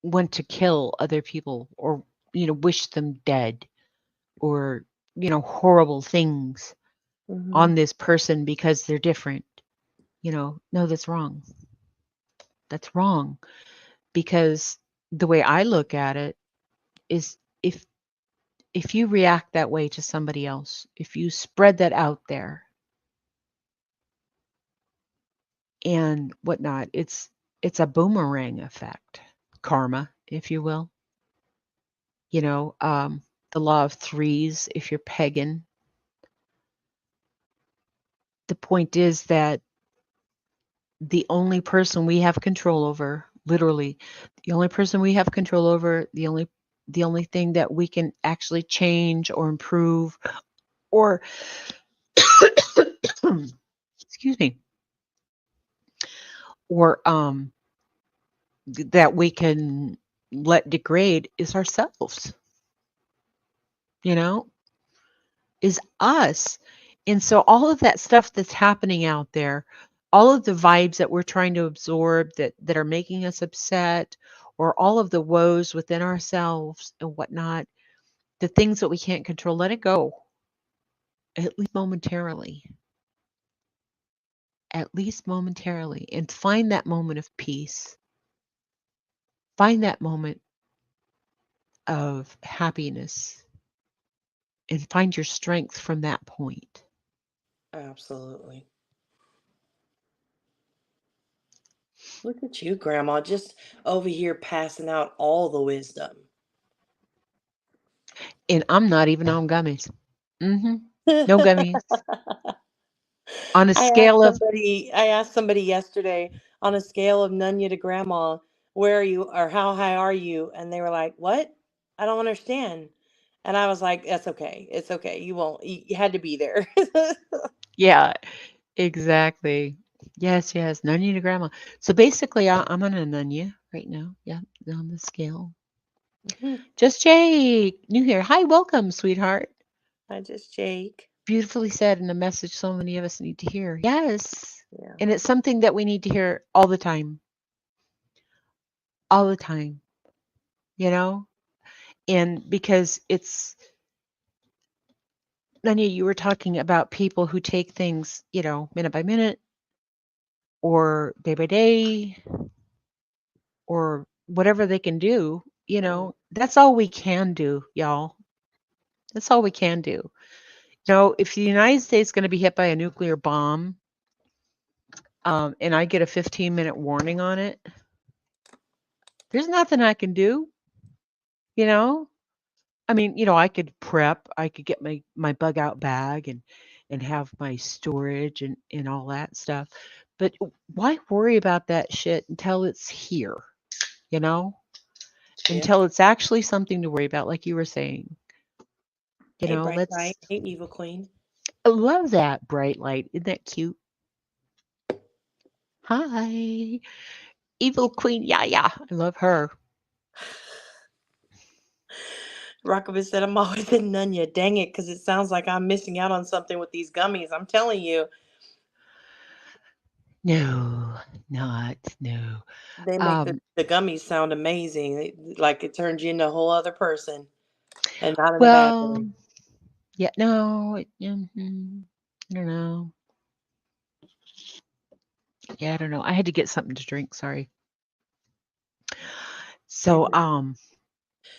want to kill other people or wish them dead or horrible things Mm-hmm. on this person because they're different. No, that's wrong. That's wrong because the way I look at it is if you react that way to somebody else, if you spread that out there and whatnot, it's a boomerang effect, karma, if you will. You know, um, the law of threes, if you're pagan. The point is that the only person we have control over, literally, the only person we have control over, the only thing that we can actually change or improve or excuse me, or that we can let degrade is ourselves, you know, is us. And so all of that stuff that's happening out there, all of the vibes that we're trying to absorb that are making us upset, or all of the woes within ourselves and whatnot, the things that we can't control, let it go, at least momentarily, and find that moment of peace, find that moment of happiness, and find your strength from that point. Absolutely. Look at you, Grandma, just over here passing out all the wisdom. And I'm not even on gummies. Mm-hmm. No gummies. On a scale of I asked somebody yesterday, on a scale of Nunya to Grandma, where are you or how high are you? And they were like, "What? I don't understand." And I was like, "That's okay. It's okay. You won't. You had to be there." yeah, exactly. Yes, yes. Nunya to grandma. So basically, I'm on a Nunya right now. Yeah, on the scale. Mhm. Just Jake, new here. Hi, welcome, sweetheart. I just Jake. Beautifully said, and a message so many of us need to hear. Yes. Yeah. And it's something that we need to hear all the time. All the time. You know? And because it's Nunya, you were talking about people who take things, minute by minute or day by day or whatever they can do, that's all we can do, y'all. That's all we can do. If the United States is going to be hit by a nuclear bomb, and I get a 15-minute warning on it, there's nothing I can do, you know? I mean, I could prep, I could get my bug out bag and have my storage and all that stuff. But why worry about that shit until it's here, you know? Yeah. Until it's actually something to worry about, like you were saying. Hey, Bright Let's Light. Hey, Evil Queen. I love that bright light. Isn't that cute? Hi. Evil Queen. Yeah, yeah. I love her. Rockabit said, I'm always in Nunya. Dang it, because it sounds like I'm missing out on something with these gummies. I'm telling you, No, not no. they make Um, the gummies sound amazing. Like it turns you into a whole other person, and not in a bad well, way. yeah, no, I don't know. Yeah, I don't know. I had to get something to drink. Sorry. So,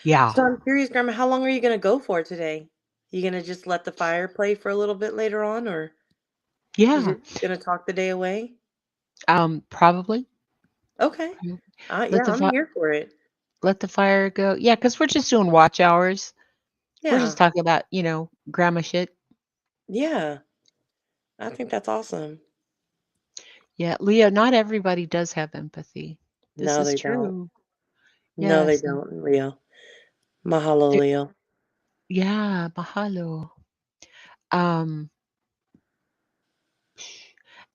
yeah, So I'm curious, Grandma, how long are you gonna go for today? You gonna just let the fire play for a little bit later on, or you yeah. just gonna talk the day away? Probably Okay. let Yeah, the I'm here for it. let the fire go. Yeah, because we're just doing watch hours. We're just Yeah. talking about grandma shit. Yeah. I think that's awesome. Yeah, Leo. Not everybody does have empathy. This No, is they don't. true. No, they Yes. don't, Leo. Mahalo, There, Leo. yeah, mahalo. Um,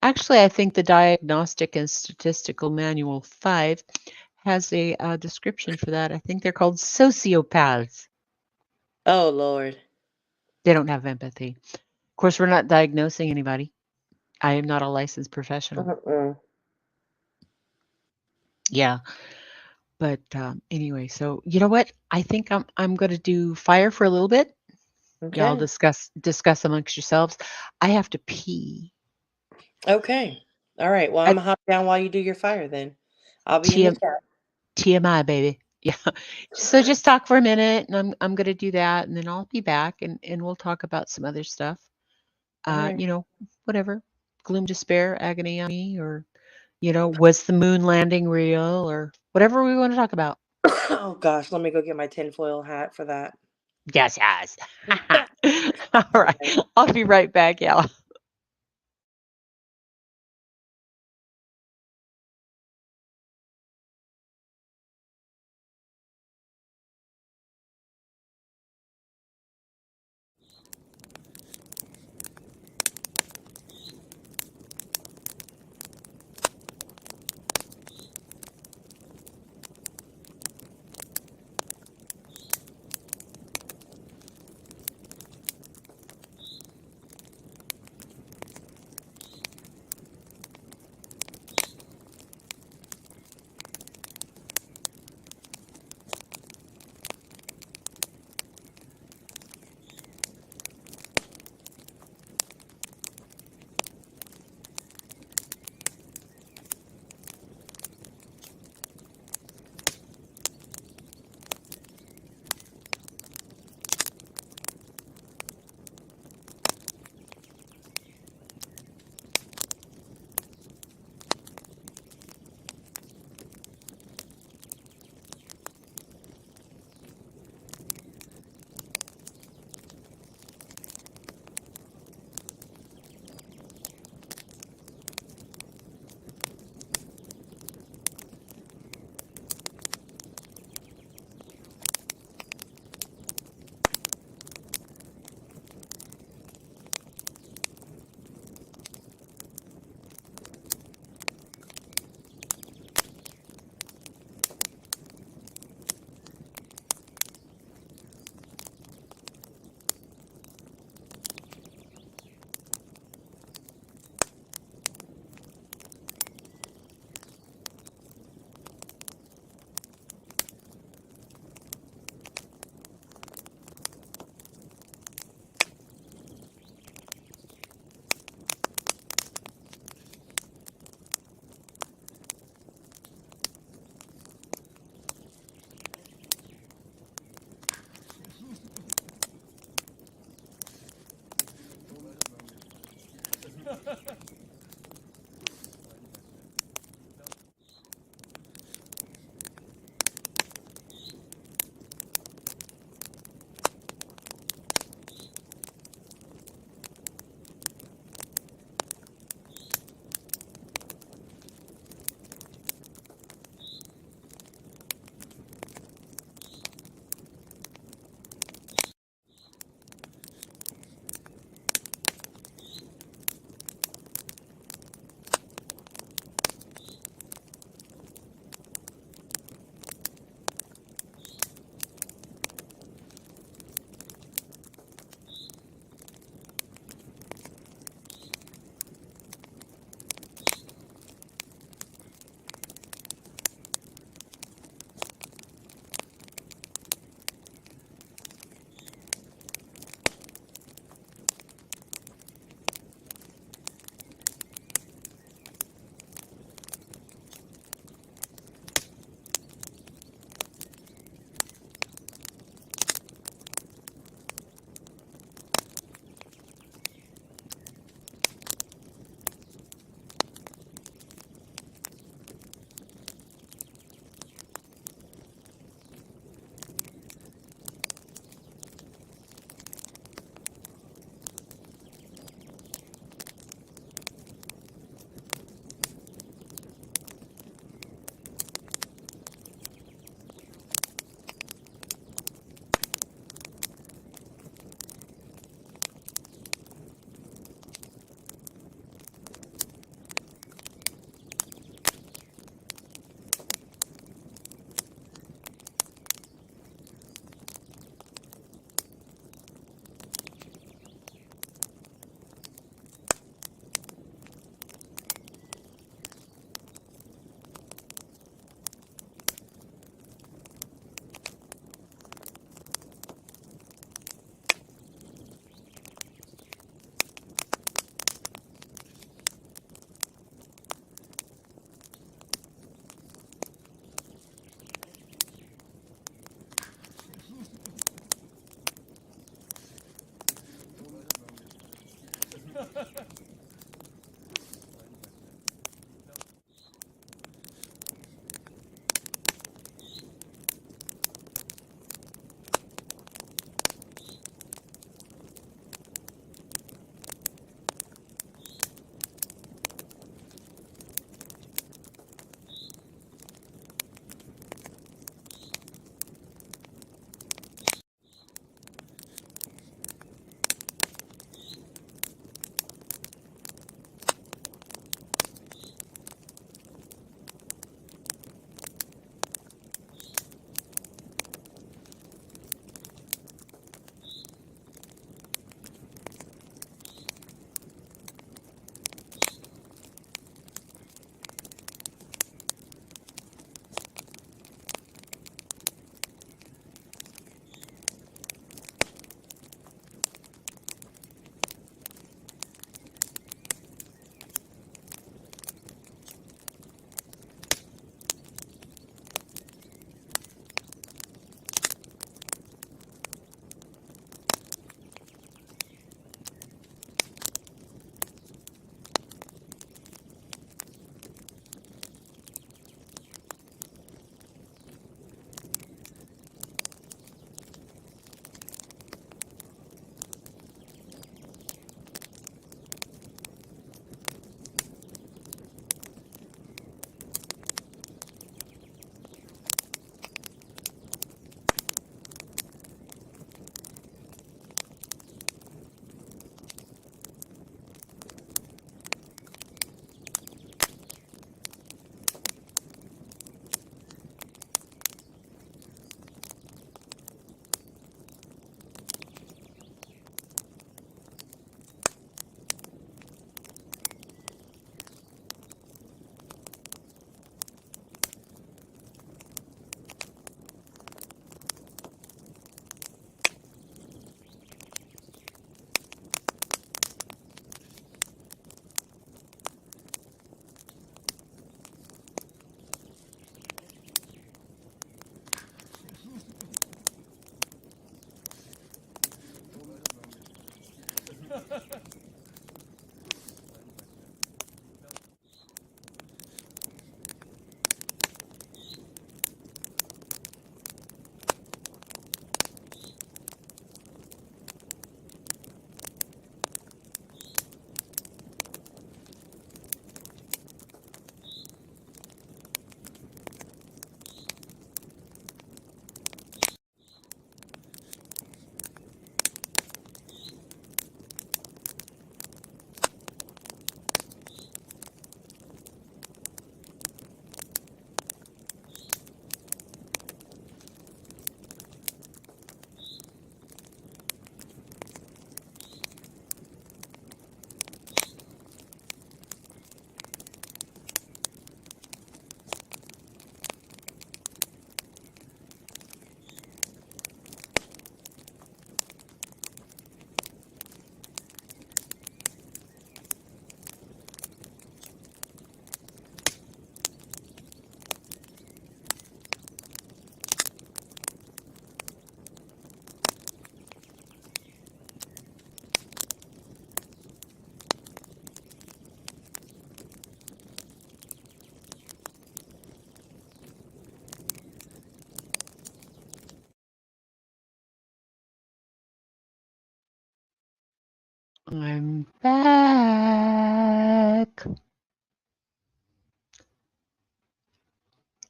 Actually, I think the Diagnostic and Statistical Manual 5 has a description for that. I think they're called sociopaths. Oh, Lord. They don't have empathy. Of course, we're not diagnosing anybody. I am not a licensed professional. Uh-uh. Yeah, but anyway, so you know what? I think I'm going to do fire for a little bit. Y'all Okay. discuss amongst yourselves. I have to pee. Okay. All right. Well, I'm At gonna hop down while you do your fire then. I'll be in the TM, chat. TMI, baby. Yeah. So just talk for a minute, and I'm gonna do that, and then I'll be back, and we'll talk about some other stuff. All right. Whatever, gloom, despair, agony on me, or was the moon landing real, or whatever we want to talk about. Oh gosh, let me go get my tinfoil hat for that. Yes, yes. All All right, right. I'll be right back, y'all.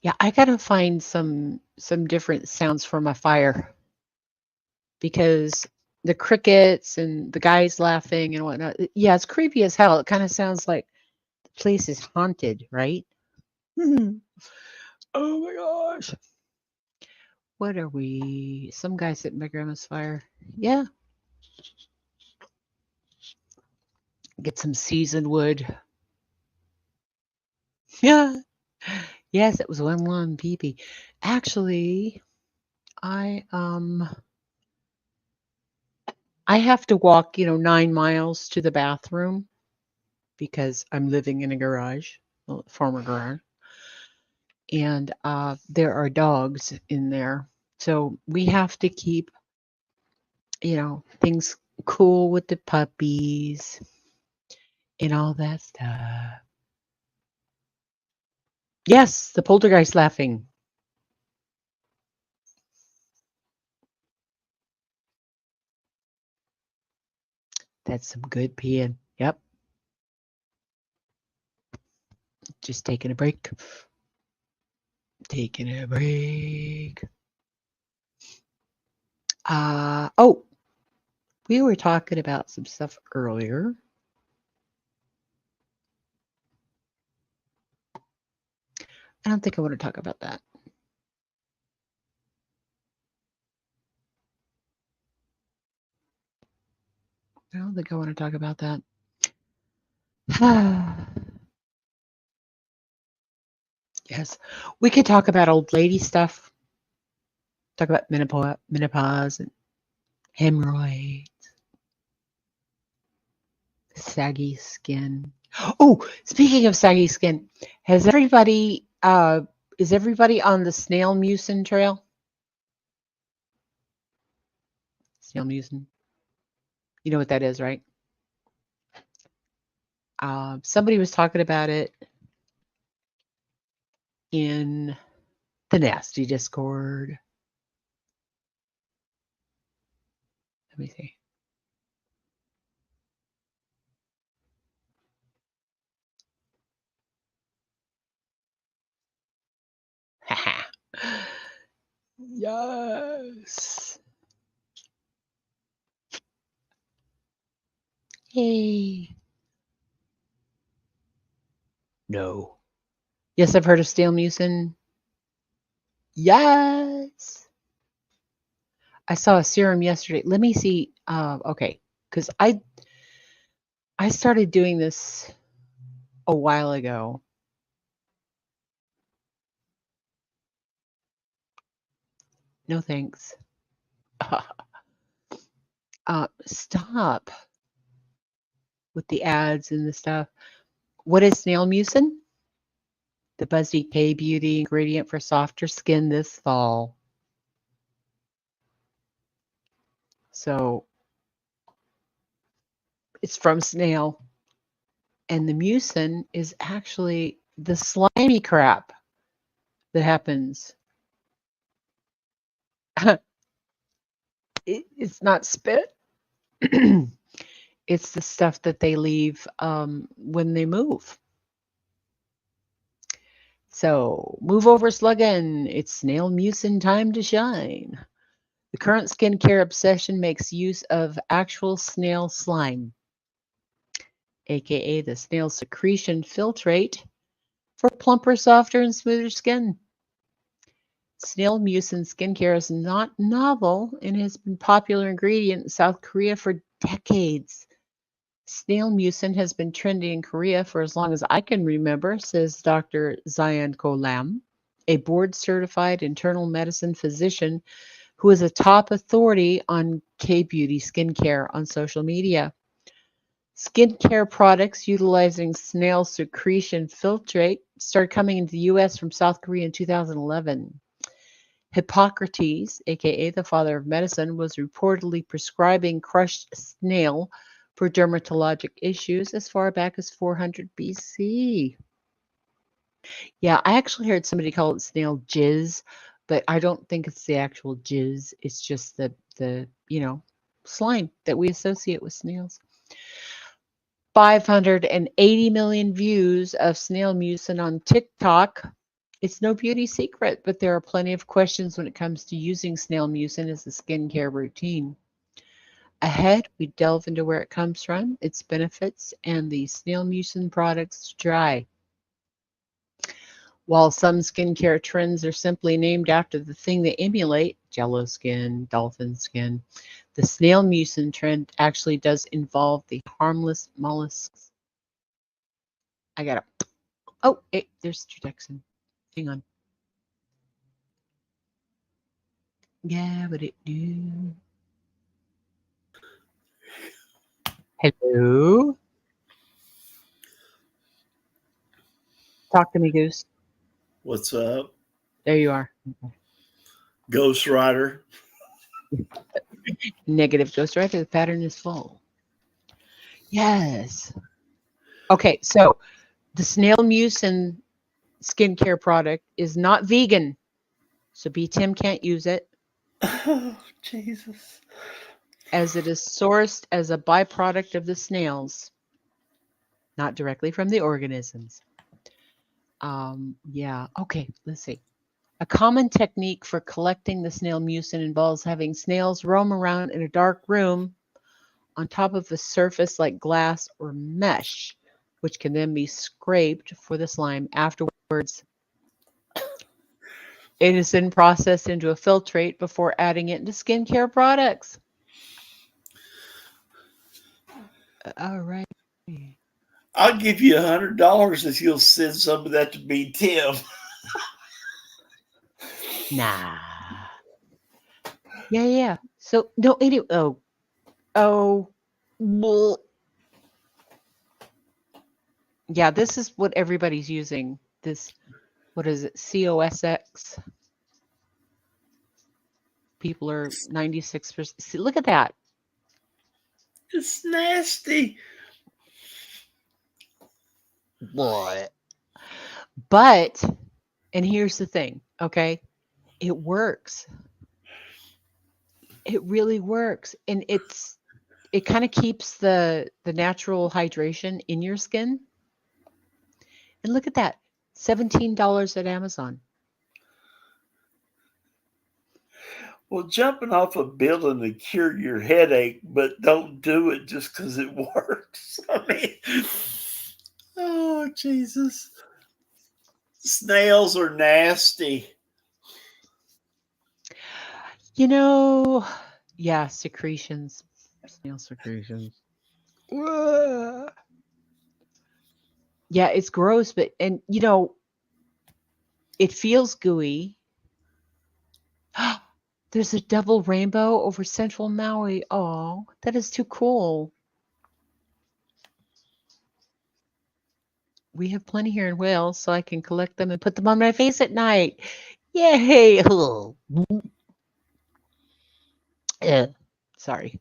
Yeah, I gotta find some different sounds for my fire because the crickets and the guys laughing and whatnot. Yeah, it's creepy as hell. It kind of sounds like the place is haunted, right? Oh my gosh. What are we? Some guy sitting by grandma's fire. Yeah, get some seasoned wood. Yeah. Yes, it was one long peepee. Actually, I um I have to walk, 9 miles to the bathroom because I'm living in a garage, a former garage, and there are dogs in there. So we have to keep, things cool with the puppies and all that stuff. Yes, the poltergeist laughing. That's some good peeing. Yep, just taking a break. Taking a break. Oh, we were talking about some stuff earlier. I don't think I want to talk about that. I don't think I want to talk about that. Yes, we could talk about old lady stuff. Talk about menopause and hemorrhoids, saggy skin. Oh, speaking of saggy skin, has everybody is everybody on the snail mucin trail? Snail mucin. You know what that is, right? Somebody was talking about it in the nasty Discord. Let me see. Yes. Hey. No. Yes, I've heard of stale mucin. Yes. I saw a serum yesterday. Let me see. Okay, because I started doing this a while ago. No thanks. Stop with the ads and the stuff. What is snail mucin? The Buzzy K Beauty ingredient for softer skin this fall. So it's from snail, and the mucin is actually the slimy crap that happens. It's not spit. It's the stuff that they leave when they move. So move over, sluggin'. It's snail mucin time to shine. The current skincare obsession makes use of actual snail slime, aka the snail secretion filtrate, for plumper, softer, and smoother skin. Snail mucin skincare is not novel and has been a popular ingredient in South Korea for decades. Snail mucin has been trending in Korea for as long as I can remember, says Dr. Zayan Ko Lam, a board certified internal medicine physician who is a top authority on K beauty skincare on social media. Skincare products utilizing snail secretion filtrate started coming into the US from South Korea in 2011. Hippocrates, aka the father of medicine, was reportedly prescribing crushed snail for dermatologic issues as far back as 400 BC. Yeah, I actually heard somebody call it snail jizz, but I don't think it's the actual jizz. It's just the slime that we associate with snails. 580 million views of snail mucin on TikTok It's no beauty secret, but there are plenty of questions when it comes to using snail mucin as a skincare routine. Ahead, we delve into where it comes from, its benefits, and the snail mucin products to try. While some skincare trends are simply named after the thing they emulate, jello skin, dolphin skin, the snail mucin trend actually does involve the harmless mollusks. I got to Oh, hey, there's Texan. Hang on. Yeah, but it do. Hello? Talk to me, Goose. What's up? There you are. Ghost Rider. Negative Ghost Rider. The pattern is full. Yes. Okay, so the snail mucin skincare product is not vegan. So B. Tim can't use it. Oh, Jesus. As it is sourced as a byproduct of the snails, not directly from the organisms. Yeah. Okay, let's see. A common technique for collecting the snail mucin involves having snails roam around in a dark room on top of a surface like glass or mesh, which can then be scraped for the slime afterwards. It is then processed into a filtrate before adding it into skincare products. All right. I'll give you $100 if you'll send some of that to me, Tim. Nah. Yeah. So no, anyway. Well, yeah. This is what everybody's using. This, what is it? COSX. People are 96%. See, look at that. It's nasty. What? But, and here's the thing, okay? It works. It really works. And it kind of keeps the natural hydration in your skin. And look at that. $17 at Amazon. Well, jumping off a building to cure your headache, but don't do it just because it works. I mean, oh, Jesus. Snails are nasty. You know, yeah, secretions. Snail secretions. Ugh. Yeah, it's gross, but, and you know, it feels gooey. There's a double rainbow over central Maui. Oh, that is too cool. We have plenty here in Wales, so I can collect them and put them on my face at night. Yay! Sorry.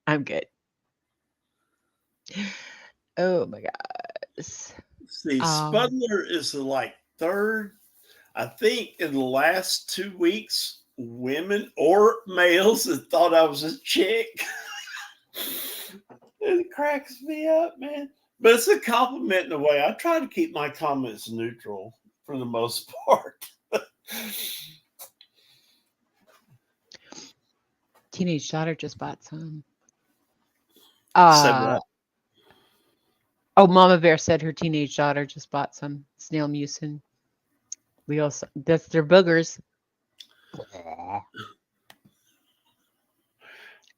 I'm good. Oh my gosh. See, Spudler is the like third, I think, in the last 2 weeks, women or males that thought I was a chick. It cracks me up, man. But it's a compliment in a way. I try to keep my comments neutral for the most part. Teenage daughter just bought some. So, Oh, Mama Bear said her teenage daughter just bought some snail mucin. We also, that's their boogers.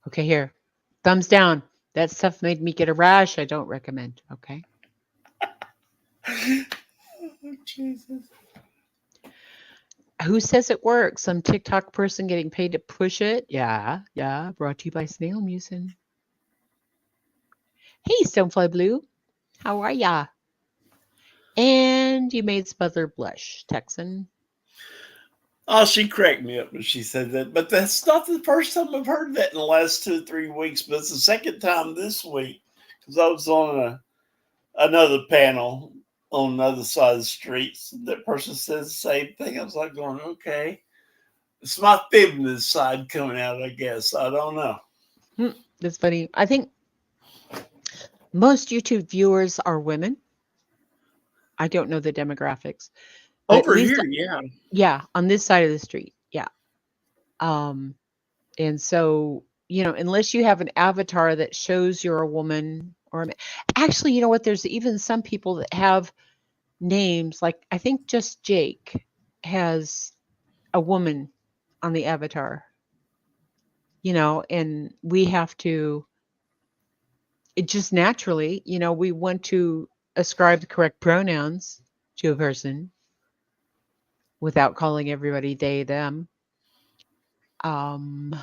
Okay, here. Thumbs down. That stuff made me get a rash. I don't recommend. Okay. Oh, Jesus. Who says it works? Some TikTok person getting paid to push it? Yeah. Brought to you by Snail Mucin. Hey, Stonefly Blue. How are ya? And you made Spudler blush, Texan. Oh, she cracked me up when she said that. But that's not the first time I've heard that in the last 2 or 3 weeks. But it's the second time this week because I was on another panel on the other side of the street. That person says the same thing. I was like going, okay. It's my feminist side coming out, I guess. I don't know. That's funny. I think most YouTube viewers are women. I don't know the demographics. At Over least, here, yeah. yeah, on this side of the street. Yeah. Um, and so, unless you have an avatar that shows you're a woman or a man. Actually, you know what? There's even some people that have names like I think just Jake has a woman on the avatar, and we have to it just naturally, we want to ascribe the correct pronouns to a person without calling everybody they, them. Um,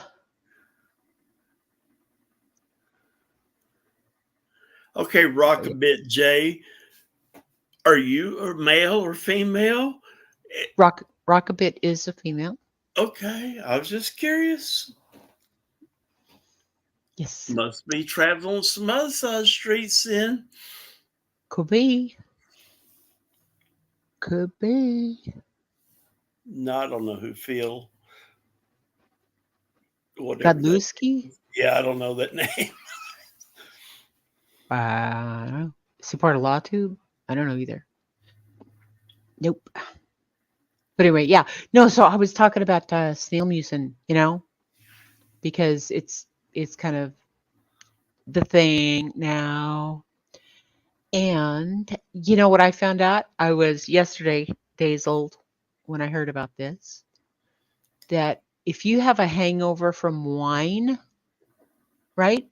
Okay, rock a bit, Jay. Are you a male or female? Rockabit is a female. Okay, I was just curious. Yes, Must be traveling some other side streets then. could be. Could be. No, I don't know who Phil. Whatever that. Godlewski? Yeah, I don't know that name. I don't know. Is he part of LawTube? I don't know either. Nope. But anyway, yeah. No, so I was talking about snail mucin, because it's kind of the thing now. And you know what I found out? I was yesterday days old when I heard about this. That if you have a hangover from wine, right?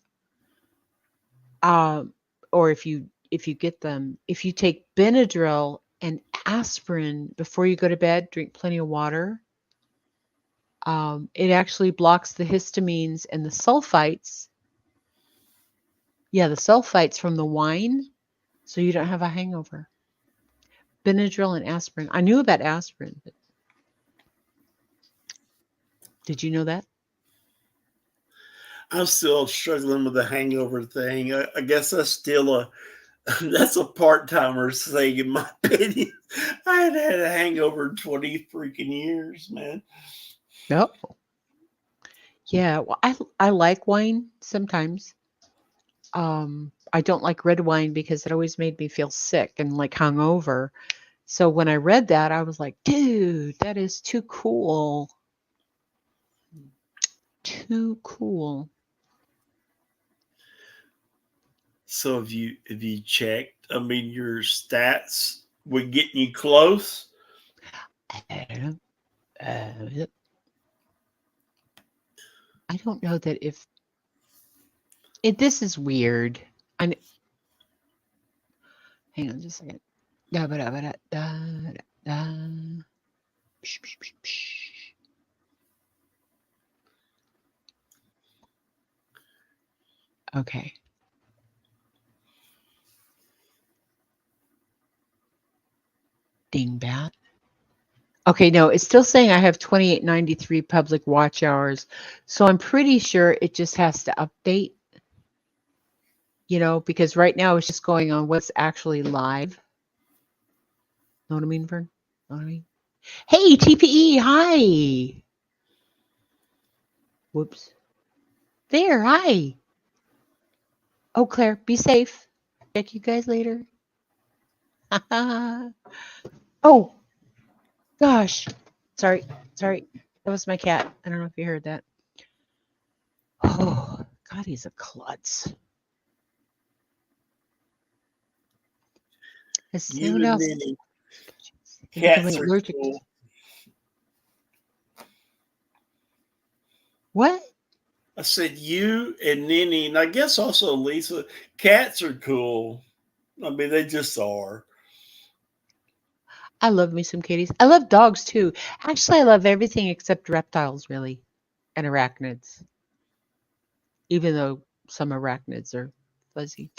Um, or if you if you take Benadryl and aspirin before you go to bed, drink plenty of water. It actually blocks the histamines and the sulfites. Yeah, the sulfites from the wine, so you don't have a hangover. Benadryl and aspirin. I knew about aspirin, but did you know that? I'm still struggling with the hangover thing. I guess that's still that's a part-timer thing in my opinion. I had had a hangover in 20 freaking years, man. No. Yeah, well, I like wine sometimes. I don't like red wine because it always made me feel sick and like hungover. So when I read that, I was like, dude, that is too cool. Too cool. So have you checked? I mean, your stats were getting you close. I don't know that if this is weird. Hang on just a second. Da, ba, da, ba, da, da, da. Psh, psh, psh, psh. Okay. Dingbat. Okay, no, it's still saying I have 2893 public watch hours. So I'm pretty sure it just has to update, because right now it's just going on what's actually live. Know what I mean, Vern? Know what I mean? Hey, TPE, hi. Whoops. There, hi. Oh, Claire, be safe. Check you guys later. Oh, gosh. Sorry. That was my cat. I don't know if you heard that. Oh, God, he's a klutz. Has You anyone and else Minnie. becoming Cats are allergic? cool. What? I said you and Nini, and I guess also Lisa. Cats are cool. I mean, they just are. I love me some kitties. I love dogs too. Actually, I love everything except reptiles, really, and arachnids. Even though some arachnids are fuzzy.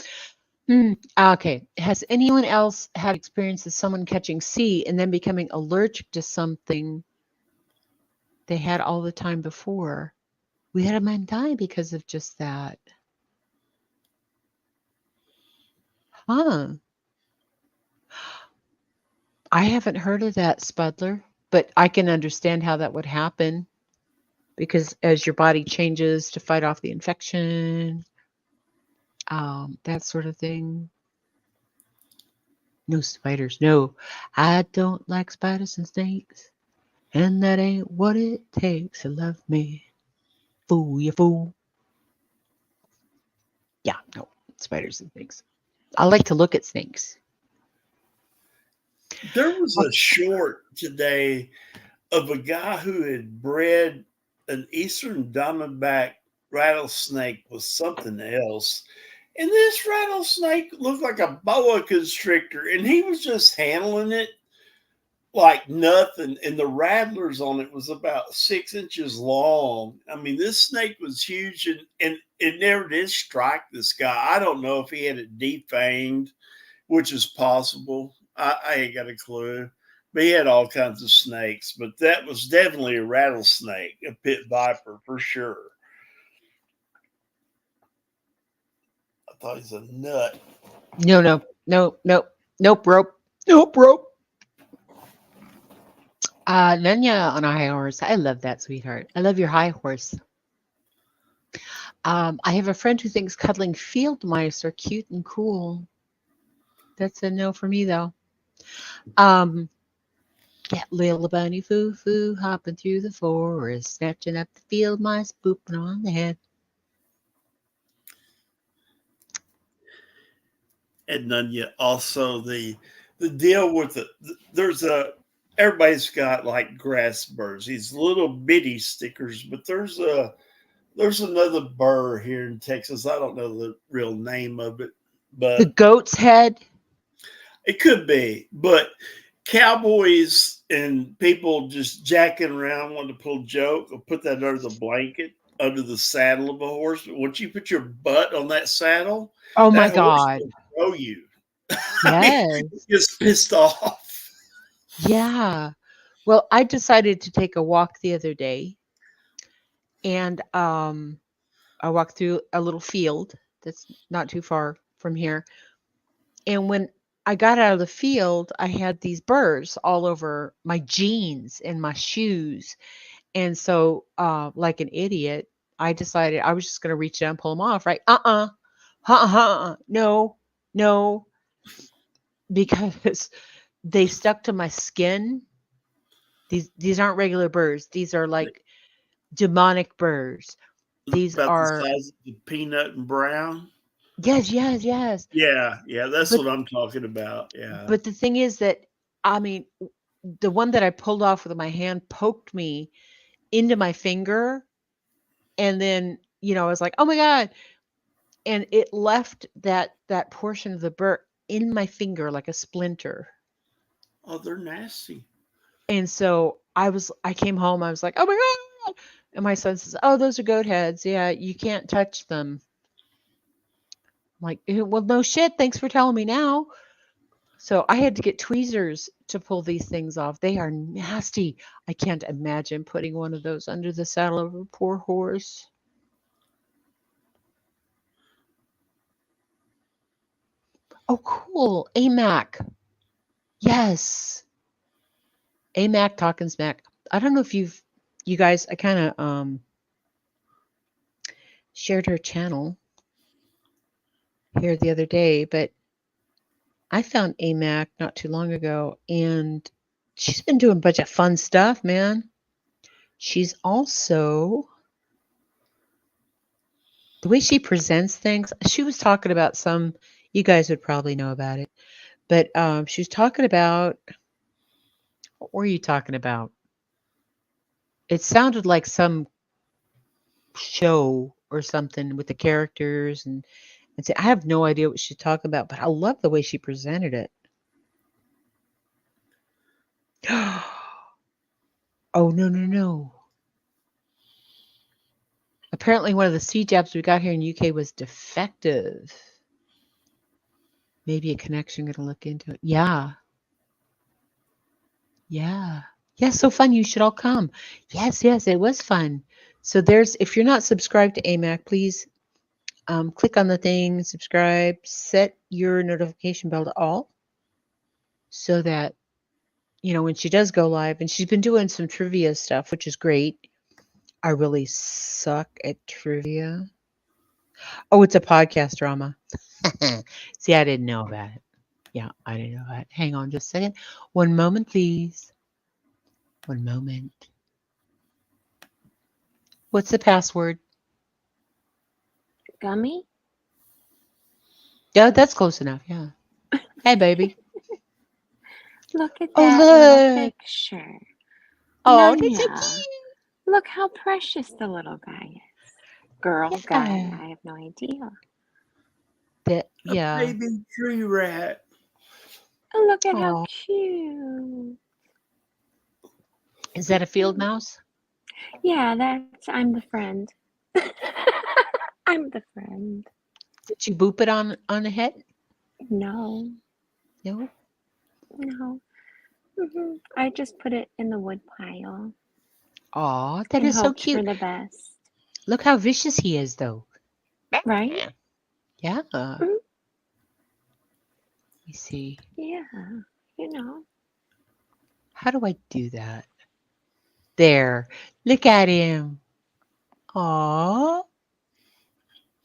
Okay. Has anyone else had experience of someone catching C and then becoming allergic to something they had all the time before? We had a man die because of just that. Huh. I haven't heard of that, Spudler, but I can understand how that would happen because as your body changes to fight off the infection, that sort of thing. No spiders. No, I don't like spiders and snakes. And that ain't what it takes to love me. Fool, you fool. Yeah, no, spiders and snakes. I like to look at snakes. There was a short today of a guy who had bred an eastern diamondback rattlesnake with something else. And this rattlesnake looked like a boa constrictor, and he was just handling it like nothing. And the rattlers on it was about 6 inches long. I mean, this snake was huge, and it never did strike this guy. I don't know if he had it defanged, which is possible. I ain't got a clue. But he had all kinds of snakes. But that was definitely a rattlesnake, a pit viper for sure. I thought he was a nut. No, nope, rope. Nope, rope. Nanya on a high horse. I love that, sweetheart. I love your high horse. I have a friend who thinks cuddling field mice are cute and cool. That's a no for me, though. Get little bunny foo foo hopping through the forest, snatching up the field mice, booping on the head. And then you also the deal with there's everybody's got like grass birds, these little bitty stickers, but there's another bird here in Texas. I don't know the real name of it, The but goat's head. it could be. But cowboys and people just jacking around wanting to pull a joke or put that under the blanket, under the saddle of a horse. But once you put your butt on that saddle, Oh my that horse God. will throw you. I mean, Yes. it gets pissed off. Yeah. Well, I decided to take a walk the other day, and I walked through a little field that's not too far from here. And when I got out of the field, I had these burrs all over my jeans and my shoes. And so, like an idiot, I decided I was just going to reach down and pull them off, right? No, no, because they stuck to my skin. These aren't regular burrs. These are like demonic burrs. These About the are size of the peanut and brown. yes, yes, yes. Yeah, that's But what I'm talking about. Yeah. but the thing is that I mean, the one that I pulled off with my hand poked me into my finger, and then I was like, "Oh my god!" And it left that portion of the burr in my finger like a splinter. Oh, they're nasty. And so I came home. I was like, "Oh my god!" And my son says, "Oh, those are goat heads. Yeah, you can't touch them." I'm like, well, no shit. Thanks for telling me now. So I had to get tweezers to pull these things off. They are nasty. I can't imagine putting one of those under the saddle of a poor horse. Oh, cool. AMAC. Yes. AMAC talking smack. I don't know if you guys, I kind of shared her channel here the other day, but I found AMAC not too long ago, and she's been doing a bunch of fun stuff, man. She's also the way she presents things. She was talking about some. You guys would probably know about it, but she was talking about. What were you talking about? It sounded like some show or something with the characters and say, I have no idea what she's talking about, but I love the way she presented it. Oh no. Apparently one of the C jabs we got here in UK was defective. Maybe a connection, gonna look into it. Yeah. Yeah. Yeah, so fun. You should all come. Yes, it was fun. So if you're not subscribed to AMAC, please click on the thing, subscribe, set your notification bell to all so that, when she does go live, and she's been doing some trivia stuff, which is great. I really suck at trivia. Oh, it's a podcast drama. See, I didn't know about it. Yeah, I didn't know that. Hang on just a second. One moment, please. One moment. What's the password? Gummy? Yeah, that's close enough. Yeah. Hey, baby. Look at Oh, that little look. picture. Oh, that's so Nanya, cute. look how precious the little guy is. Girl, guy, Yeah. I have no idea. A Yeah. baby tree rat. Oh, look at how Oh, cute. is that a field mouse? Yeah, I'm the friend. I'm the friend. Did you boop it on the head? No, No. no. I just put it in the wood pile Oh, that and is so hoped for cute. the best. Look how vicious he is, though. Right? Yeah. Let Mhm. me see. Yeah, you know. How do I do that? There. Look at him. Aw.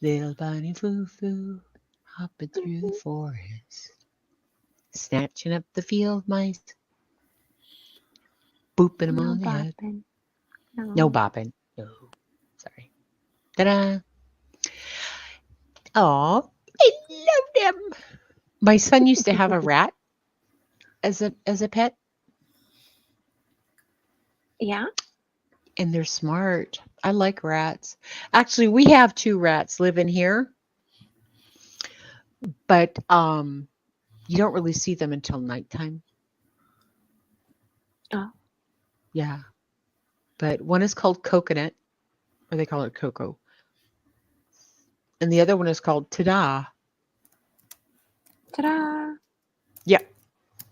Little bunny foo-foo. Hopping through the forest. Snatching up the field mice. Booping them No on the head. bopping. No No. bopping. No. Sorry. Ta-da. Aw. I love them. My son used to have a rat as a pet, Yeah? and they're smart. I like rats. Actually, we have 2 rats living here, but you don't really see them until nighttime. Oh, Yeah. But one is called Coconut, or they call it Coco, and the other one is called Ta-da. ta-da. Yeah.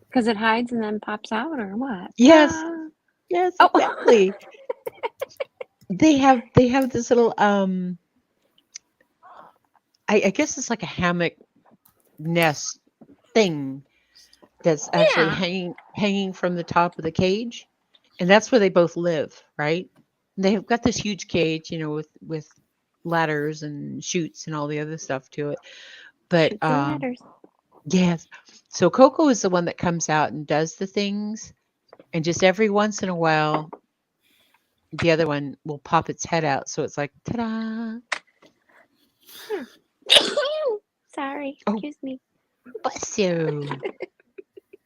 Because it hides and then pops out, or what? Yes. Ta. Yes, Oh, exactly. They have this little I guess it's like a hammock nest thing that's actually yeah. hanging from the top of the cage, and that's where they both live, right? And they've got this huge cage, with ladders and chutes and all the other stuff to it. But Shoots and ladders. yes, so Coco is the one that comes out and does the things, and just every once in a while, the other one will pop its head out, so it's like ta-da! Sorry, Oh, excuse me. bless you!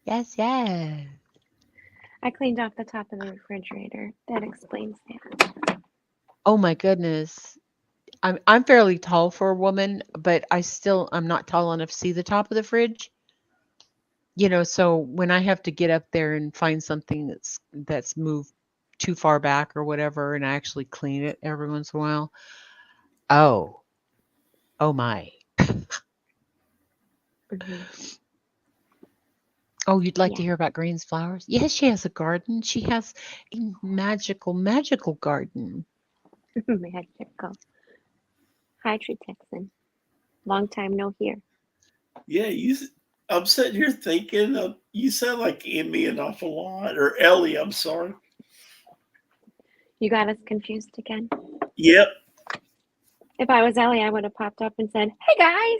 Yes, yes. I cleaned off the top of the refrigerator. That explains that. Oh my goodness. I'm fairly tall for a woman, but I'm not tall enough to see the top of the fridge. So when I have to get up there and find something that's moved too far back or whatever, and I actually clean it every once in a while. Oh, oh my. Hmm. Oh, you'd like Yeah, to hear about Green's flowers? Yes, she has a garden. She has a magical, magical garden. magical. Hi, True Texan. Long time no hear. Yeah, I'm sitting here thinking you sound like Emmy an awful lot, or Ellie. I'm sorry. You got us confused again. Yep. If I was Ellie, I would have popped up and said, "Hey guys."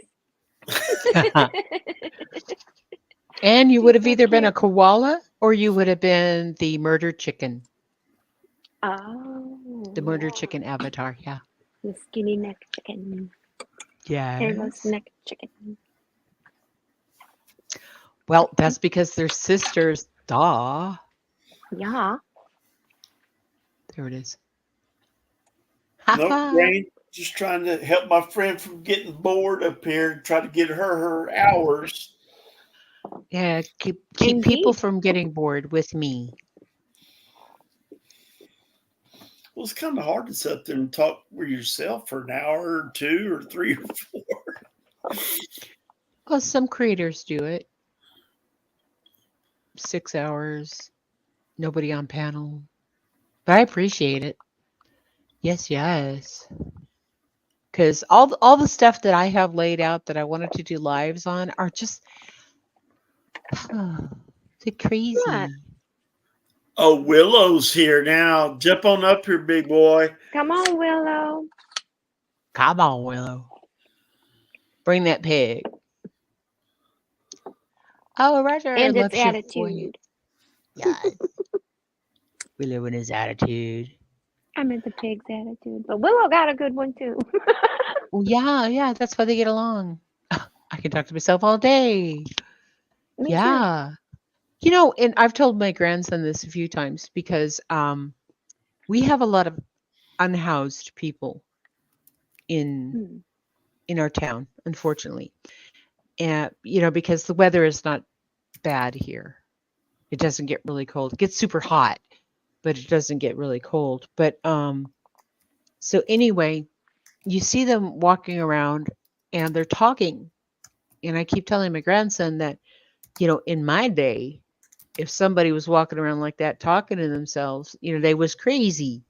And you would She's have so either been a cute. koala or you would have been the murder chicken, the Oh, murder chicken avatar. Yeah. the skinny neck chicken, hairless Yes. neck chicken. Well, that's because they're sisters. Duh. Yeah. There it is. No, Ha. Rain. Just trying to help my friend from getting bored up here and try to get her hours. Yeah, keep people Indeed. from getting bored with me. Well, it's kind of hard to sit there and talk with yourself for an hour or 2 or 3 or 4. Well, some creators do it. 6 hours, nobody on panel. But I appreciate it. Yes, yes. Because all the stuff that I have laid out that I wanted to do lives on are just they're What? crazy. Oh, Willow's here now. Jump on up here, big boy. Come on, Willow. Come on, Willow. Bring that pig. Oh, Roger and its loves your voice. attitude. Yes. We live in his attitude. I meant the pig's attitude, but Willow got a good one too. Well, yeah, that's why they get along. I can talk to myself all day. Me too. Yeah. And I've told my grandson this a few times because we have a lot of unhoused people in Hmm. in our town, unfortunately. And because the weather is not bad here. It doesn't get really cold. It gets super hot, but it doesn't get really cold. But so anyway, you see them walking around and they're talking. And I keep telling my grandson that, in my day, if somebody was walking around like that talking to themselves, they was crazy.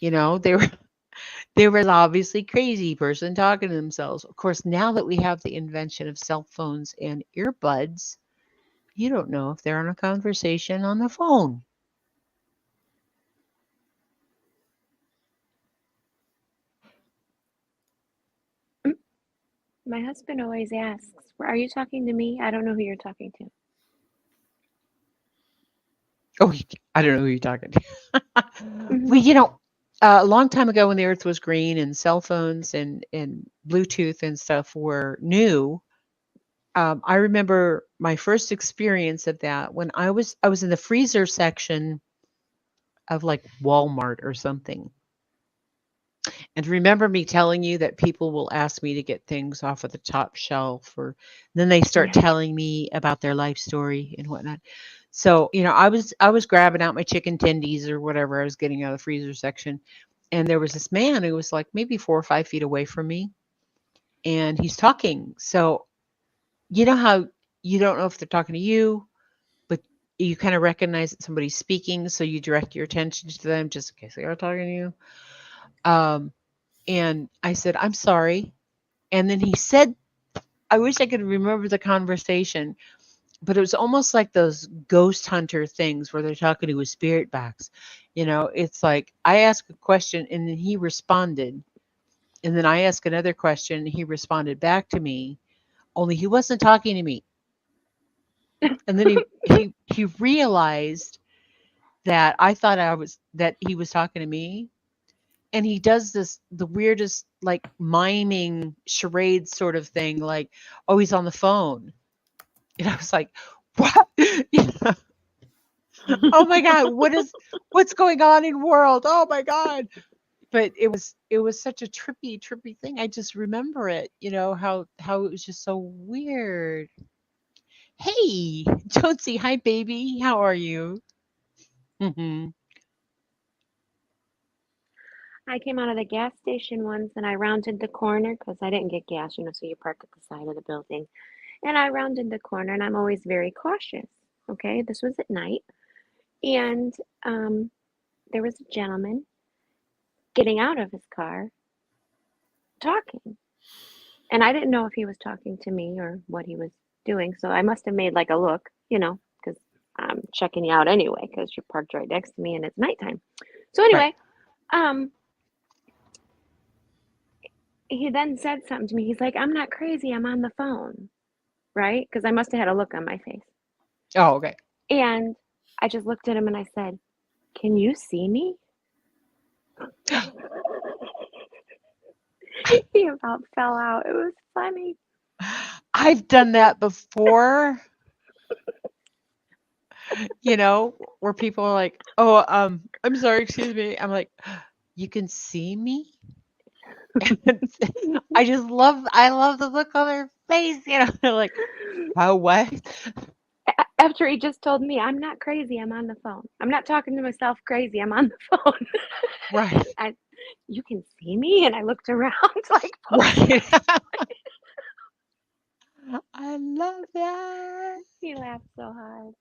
They were they were obviously crazy person talking to themselves. Of course, now that we have the invention of cell phones and earbuds, you don't know if they're on a conversation on the phone. My husband always asks, "Are you talking to me?" I don't know who you're talking to. Oh, I don't know who you're talking to. Mhm. Well, a long time ago when the earth was green and cell phones and Bluetooth and stuff were new, I remember my first experience of that when I was in the freezer section of like Walmart or something. And remember me telling you that people will ask me to get things off of the top shelf, or then they start Yeah. telling me about their life story and whatnot. So, I was grabbing out my chicken tendies or whatever I was getting out of the freezer section, and there was this man who was like maybe 4 or 5 feet away from me, and he's talking. So, you know how you don't know if they're talking to you, but you kind of recognize that somebody's speaking, so you direct your attention to them just in case they are talking to you. Um, and I said, "I'm sorry." And then he said, I wish I could remember the conversation, but it was almost like those ghost hunter things where they're talking to a spirit box. It's like I asked a question and then he responded. And then I asked another question and he responded back to me, only he wasn't talking to me. And then he realized that I thought that he was talking to me. And he does the weirdest like miming charade sort of thing, like, oh, he's on the phone. And I was like, what? Oh my God, what's going on in world? Oh my God. But it was such a trippy thing. I just remember it, how it was just so weird. Hey, Jonesy, hi baby. How are you? Hmm. I came out of the gas station once and I rounded the corner because I didn't get gas, so you park at the side of the building. And I rounded the corner and I'm always very cautious. Okay, this was at night. And there was a gentleman getting out of his car talking. And I didn't know if he was talking to me or what he was doing. So I must have made like a look, because I'm checking you out anyway, because you're parked right next to me and it's nighttime. So anyway, he then said something to me. He's like, "I'm not crazy. I'm on the phone." Right? Because I must have had a look on my face. Oh, okay. And I just looked at him and I said, "Can you see me?" He about fell out. It was funny. I've done that before. Where people are like, "Oh, I'm sorry, excuse me." I'm like, "You can see me?" I love the look on their face, they're like, "How what?" After he just told me, "I'm not crazy. I'm on the phone. I'm not talking to myself crazy. I'm on the phone." Right. You can see me? And I looked around like, Right. I love that. He laughed so hard.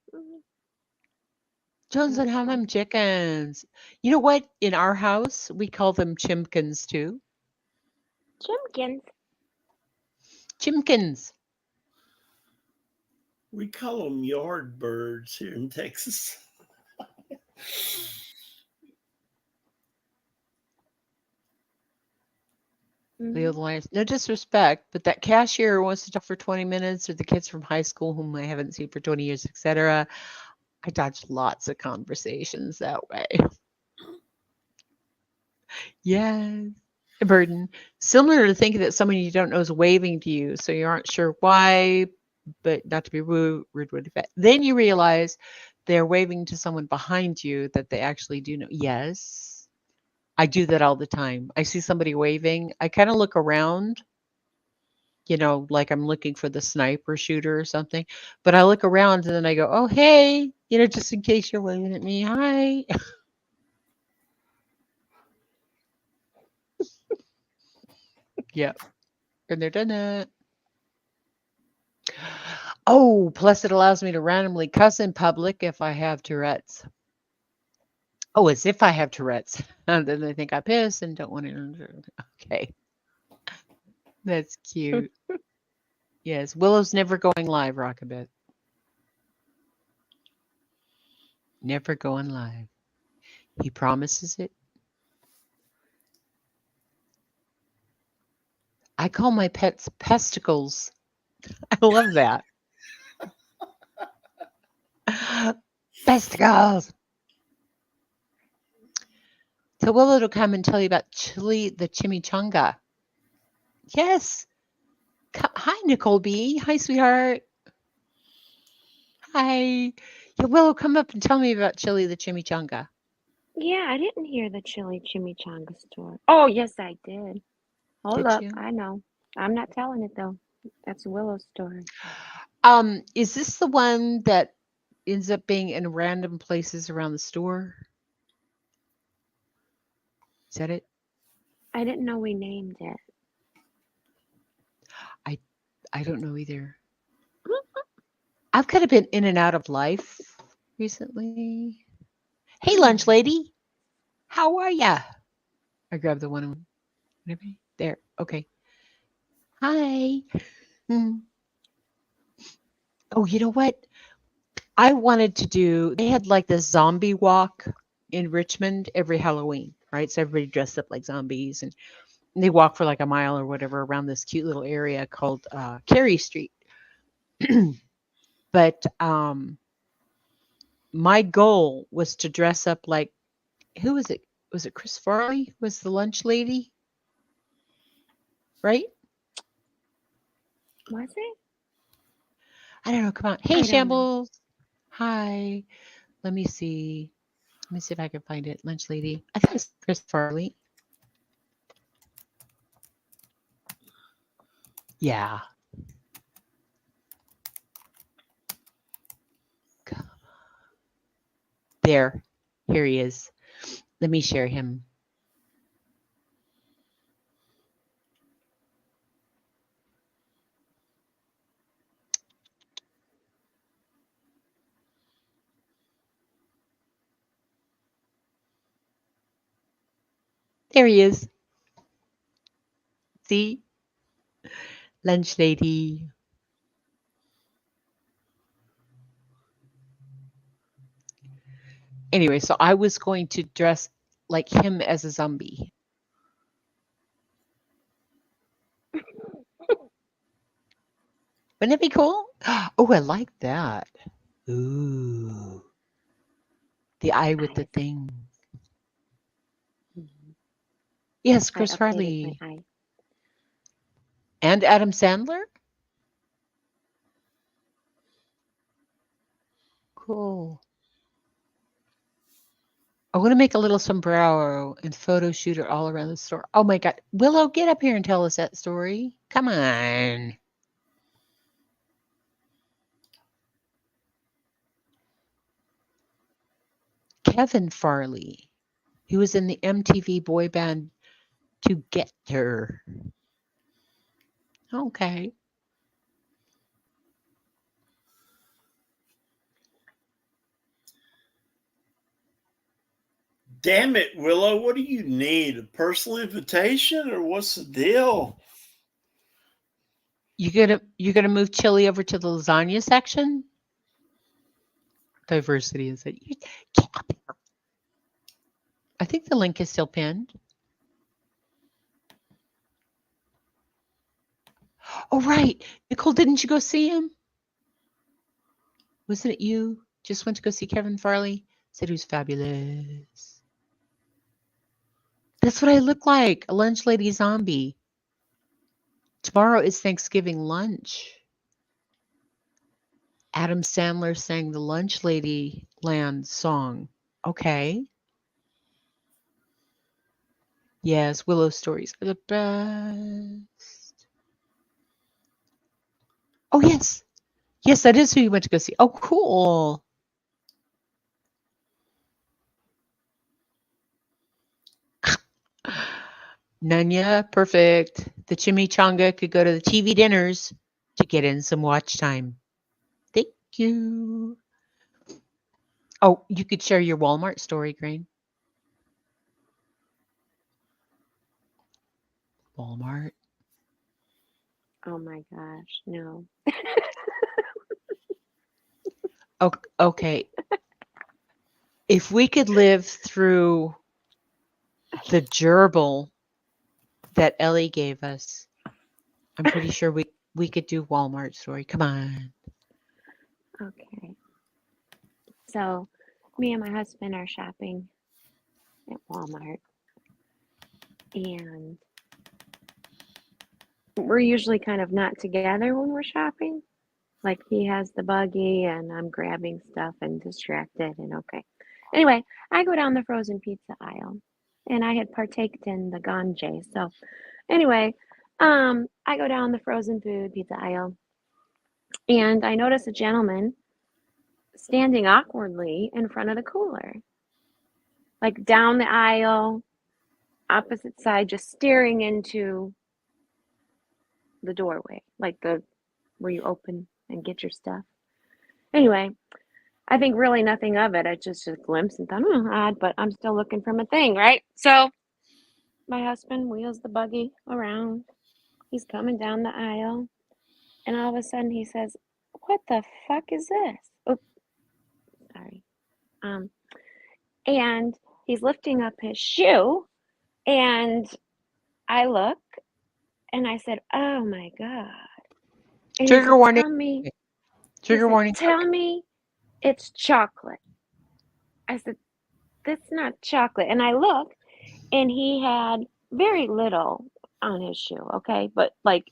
Jones and how them chickens. You know what? In our house, we call them chimkins too. Chimkins. Chimkins. We call them yard birds here in Texas. Leo the Lioness. No disrespect, but that cashier who wants to talk for 20 minutes, or the kids from high school whom I haven't seen for 20 years, etc. I dodged lots of conversations that way. Yes. A burden. Similar to thinking that someone you don't know is waving to you, so you aren't sure why, but not to be rude would affect. Then you realize they're waving to someone behind you that they actually do know. Yes. I do that all the time. I see somebody waving. I kind of look around, like I'm looking for the sniper shooter or something. But I look around and then I go, oh, hey, just in case you're waving at me. Hi. Yep. And they're done it. Oh, plus it allows me to randomly cuss in public if I have Tourette's. Oh, as if I have Tourette's. And then they think I piss and don't want to. Okay. That's cute. Yes. Willow's never going live, Rockabit. Never going live. He promises it. I call my pets pesticles. I love that. Pesticles. So Willow will come and tell you about chili, the chimichanga. Yes. Hi, Nicole B. Hi, sweetheart. Hi. Yeah, Willow, come up and tell me about chili, the chimichanga. Yeah, I didn't hear the chili chimichanga story. Oh, yes, I did. Hold Did up. you? I know. I'm not telling it though. That's Willow's story. Is this the one that ends up being in random places around the store? Is that it? I didn't know we named it. I don't know either. I've kind of been in and out of life recently. Hey, lunch lady. How are ya? I grabbed the one. There. Okay. Hi. Oh, you know what? I wanted to do, they had like this zombie walk in Richmond every Halloween, right? So everybody dressed up like zombies and they walk for like a mile or whatever around this cute little area called Carey Street. But my goal was to dress up like, who was it? Was it Chris Farley? Was the lunch lady? Right? Was it? I don't know. Come on. Hey, I don't know. Shambles. Hi. Let me see. Let me see if I can find it. Lunch lady. I think it's Chris Farley. Yeah. There. Here he is. Let me share him. There he is. See? Lunch lady. Anyway, so I was going to dress like him as a zombie. Wouldn't it be cool? Oh, I like that. Ooh. The eye with the thing. Yes, I Chris updated Farley. my eye. And Adam Sandler? Cool. I want to make a little sombrero and photo shoot it all around the store. Oh my God. Willow, get up here and tell us that story. Come on. Kevin Farley. He was in the MTV boy band Together. Okay. Damn it, Willow. What do you need? A personal invitation or what's the deal? You gonna move chili over to the lasagna section? Diversity is that you get up here. I think the link is still pinned. Oh, right. Nicole, didn't you go see him? Wasn't it you? Just went to go see Kevin Farley? Said he was fabulous. That's what I look like, a lunch lady zombie. Tomorrow is Thanksgiving lunch. Adam Sandler sang the Lunch Lady Land song. Okay. Yes, Willow stories are the best. Oh, yes. Yes, that is who you went to go see. Oh, cool. Nanya, perfect. The chimichanga could go to the TV dinners to get in some watch time. Thank you. Oh, you could share your Walmart story, Grain. Walmart. Oh my gosh, no. Okay. If we could live through the gerbil that Ellie gave us, I'm pretty sure we could do Walmart story. Come on. Okay. So, me and my husband are shopping at Walmart, and we're usually kind of not together when we're shopping. Like he has the buggy and I'm grabbing stuff and distracted and okay. Anyway, I go down the frozen pizza aisle and I had partaked in the ganje. So anyway, I go down the frozen food pizza aisle and I notice a gentleman standing awkwardly in front of the cooler. Like down the aisle, opposite side, just staring into the doorway, like the where you open and get your stuff. Anyway, I think really nothing of it. I just a glimpse and thought, odd, but I'm still looking for my thing, right? So my husband wheels the buggy around. He's coming down the aisle, and all of a sudden he says, "What the fuck is this?" Oops, sorry. And he's lifting up his shoe, and I look, and I said, "Oh my god!" And he Trigger said, warning. "Tell me." He Trigger said, warning. "Tell me it's chocolate." I said, "That's not chocolate." And I look, and he had very little on his shoe, okay? But like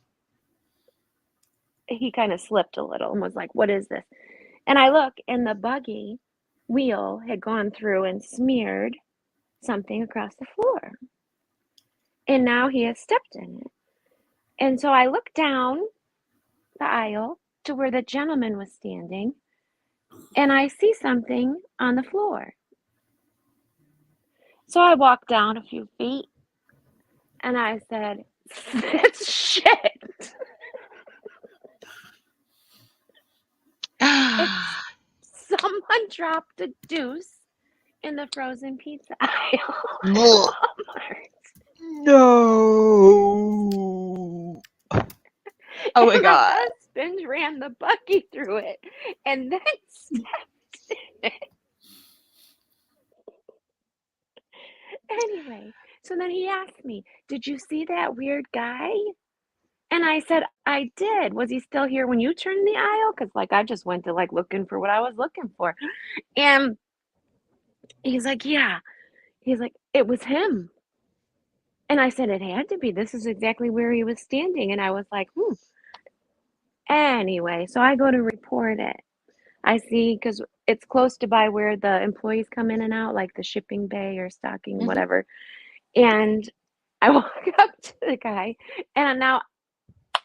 he kind of slipped a little and was like, "What is this?" And I look, and the buggy wheel had gone through and smeared something across the floor. And now he has stepped in it. And so I look down the aisle to where the gentleman was standing, and I see something on the floor. So I walked down a few feet and I said, "That's shit." Someone dropped a deuce in the frozen pizza aisle at Walmart. No. Oh my And my god. husband ran the buggy through it and then stepped in it. Anyway, so then he asked me, "Did you see that weird guy?" And I said, "I did. Was he still here when you turned the aisle?" Because like I just went to like looking for what I was looking for. And he's like, "Yeah." He's like, "It was him." And I said, "It had to be. This is exactly where he was standing." And I was like, Anyway, so I go to report it. I see, because it's close to by where the employees come in and out, like the shipping bay or stocking, whatever. And I walk up to the guy, and now,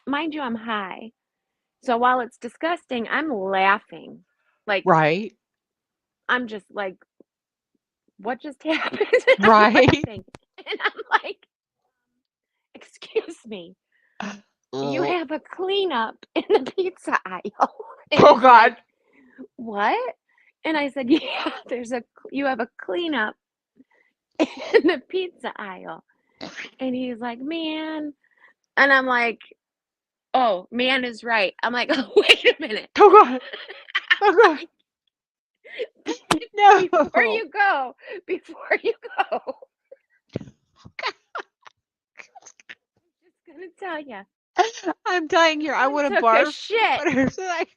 mind you, I'm high. So while it's disgusting, I'm laughing. Like, Right. I'm just like, what just happened? And I'm Right. laughing. And I'm like, "Excuse me, you have a cleanup in the pizza aisle." And Oh he's god. like, "What?" And I said, "Yeah, you have a cleanup in the pizza aisle." And he's like, "Man." And I'm like, "Oh, man is right." I'm like, "Oh, wait a minute." Oh god. Oh god. No. Before you go, I'm just gonna tell you, I'm dying here. I Someone want to took a barf. shit But it's like,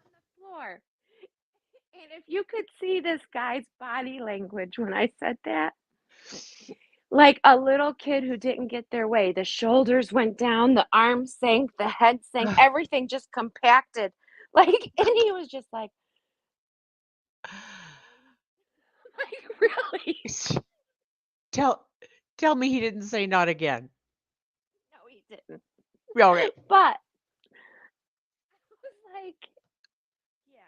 on the floor. And if you could see this guy's body language when I said that, like a little kid who didn't get their way. The shoulders went down, the arms sank, the head sank, everything just compacted. Like, and he was just like really? tell me he didn't say not again. No, he didn't. Okay. But I was like, yeah.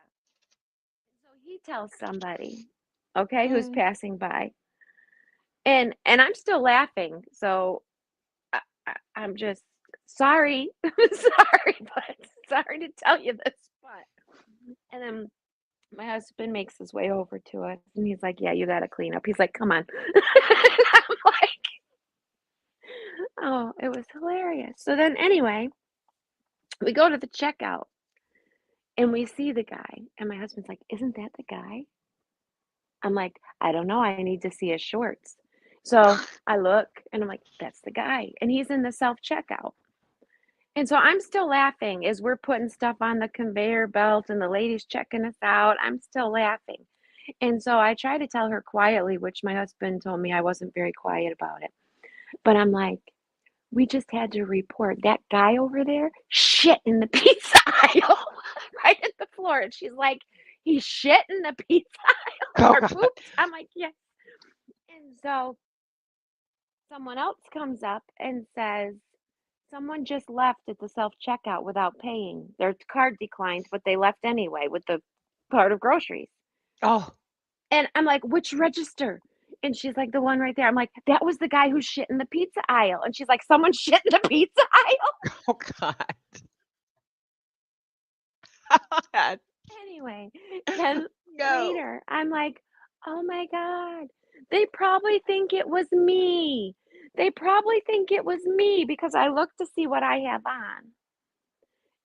So he tells somebody, okay, who's passing by, and I'm still laughing. So I'm just sorry, sorry, but sorry to tell you this, but and then my husband makes his way over to us, and he's like, "Yeah, you got to clean up." He's like, "Come on," I'm like, "Oh, it was hilarious." So then, anyway, we go to the checkout, and we see the guy, and my husband's like, "Isn't that the guy?" I'm like, "I don't know. I need to see his shorts." So I look, and I'm like, "That's the guy," and he's in the self checkout. And so I'm still laughing as we're putting stuff on the conveyor belt and the lady's checking us out. I'm still laughing. And so I try to tell her quietly, which my husband told me I wasn't very quiet about it. But I'm like, we just had to report that guy over there shit in the pizza aisle right at the floor. And she's like, he shit in the pizza aisle or poops? I'm like, yes. And so someone else comes up and says, someone just left at the self-checkout without paying. Their card declined, but they left anyway with the cart of groceries. Oh. And I'm like, which register? And she's like, the one right there. I'm like, that was the guy who shit in the pizza aisle. And she's like, someone shit in the pizza aisle? Oh, God. God. Anyway, then No. later, I'm like, oh my God, they probably think it was me. They probably think it was me because I look to see what I have on.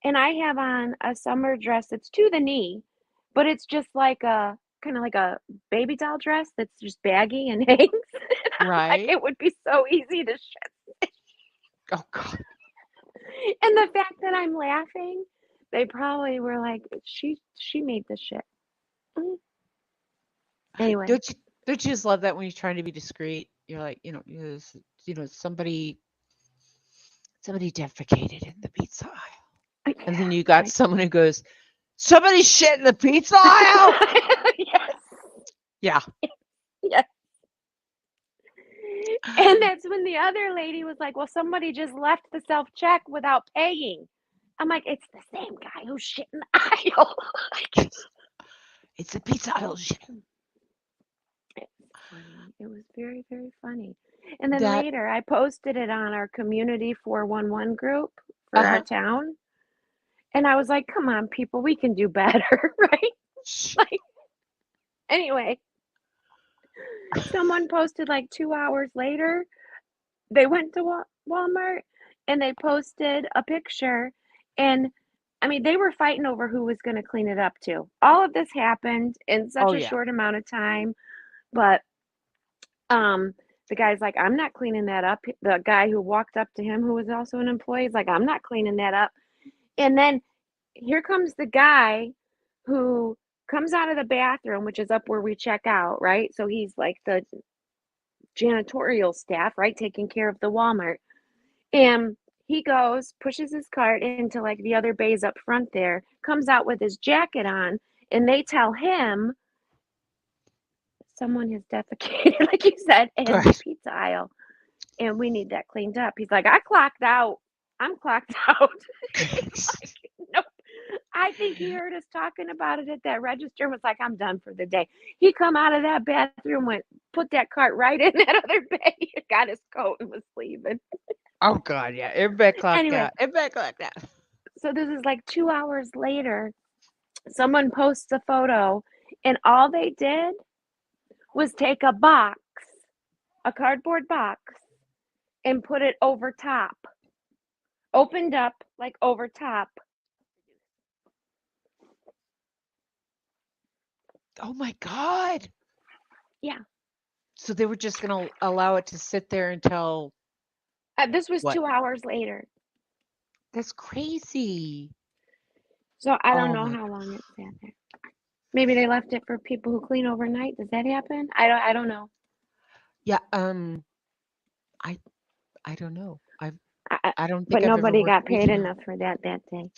And I have on a summer dress that's to the knee, but it's just like a kind of like a baby doll dress that's just baggy and hangs. And I'm like, Right. it would be so easy to shit. Oh, God. And the fact that I'm laughing, they probably were like, she made this shit. Anyway, Don't you just love that when you're trying to be discreet? You're like, somebody defecated in the pizza aisle. And then you got someone who goes, somebody shit in the pizza aisle? yes. Yeah. Yes. And that's when the other lady was like, well, somebody just left the self-check without paying. I'm like, it's the same guy who shit in the aisle. It's the pizza aisle shit. It was funny. It was very, very funny. And then That later, I posted it on our community 411 group for our town. And I was like, come on, people, we can do better, right? Like, anyway, someone posted like 2 hours later, they went to Walmart and they posted a picture. And I mean, they were fighting over who was going to clean it up too. All of this happened in such a short amount of time. But the guy's like, I'm not cleaning that up. The guy who walked up to him, who was also an employee, is like, I'm not cleaning that up. And then here comes the guy who comes out of the bathroom, which is up where we check out, right? So he's like the janitorial staff, right? Taking care of the Walmart. And he goes, pushes his cart into like the other bays up front there, comes out with his jacket on, and they tell him someone has defecated, like you said, in the pizza aisle, and we need that cleaned up. He's like, I clocked out. I'm clocked out. Like, nope. I think he heard us talking about it at that register and was like, I'm done for the day. He come out of that bathroom, put that cart right in that other bay, got his coat and was leaving. Oh, God, yeah. Everybody clocked Anyway, out. Everybody clocked out. So this is like 2 hours later. Someone posts a photo, and all they did was take a box, a cardboard box, and put it over top. Opened up like over top. Oh my God. Yeah. So they were just going to allow it to sit there until This was what? 2 hours later. That's crazy. So I don't Oh know my. how long it sat there. Maybe they left it for people who clean overnight. Does that happen? I don't know. Yeah. I I don't know. I, I, I don't but think I've ever nobody worked got paid retail. enough for that day.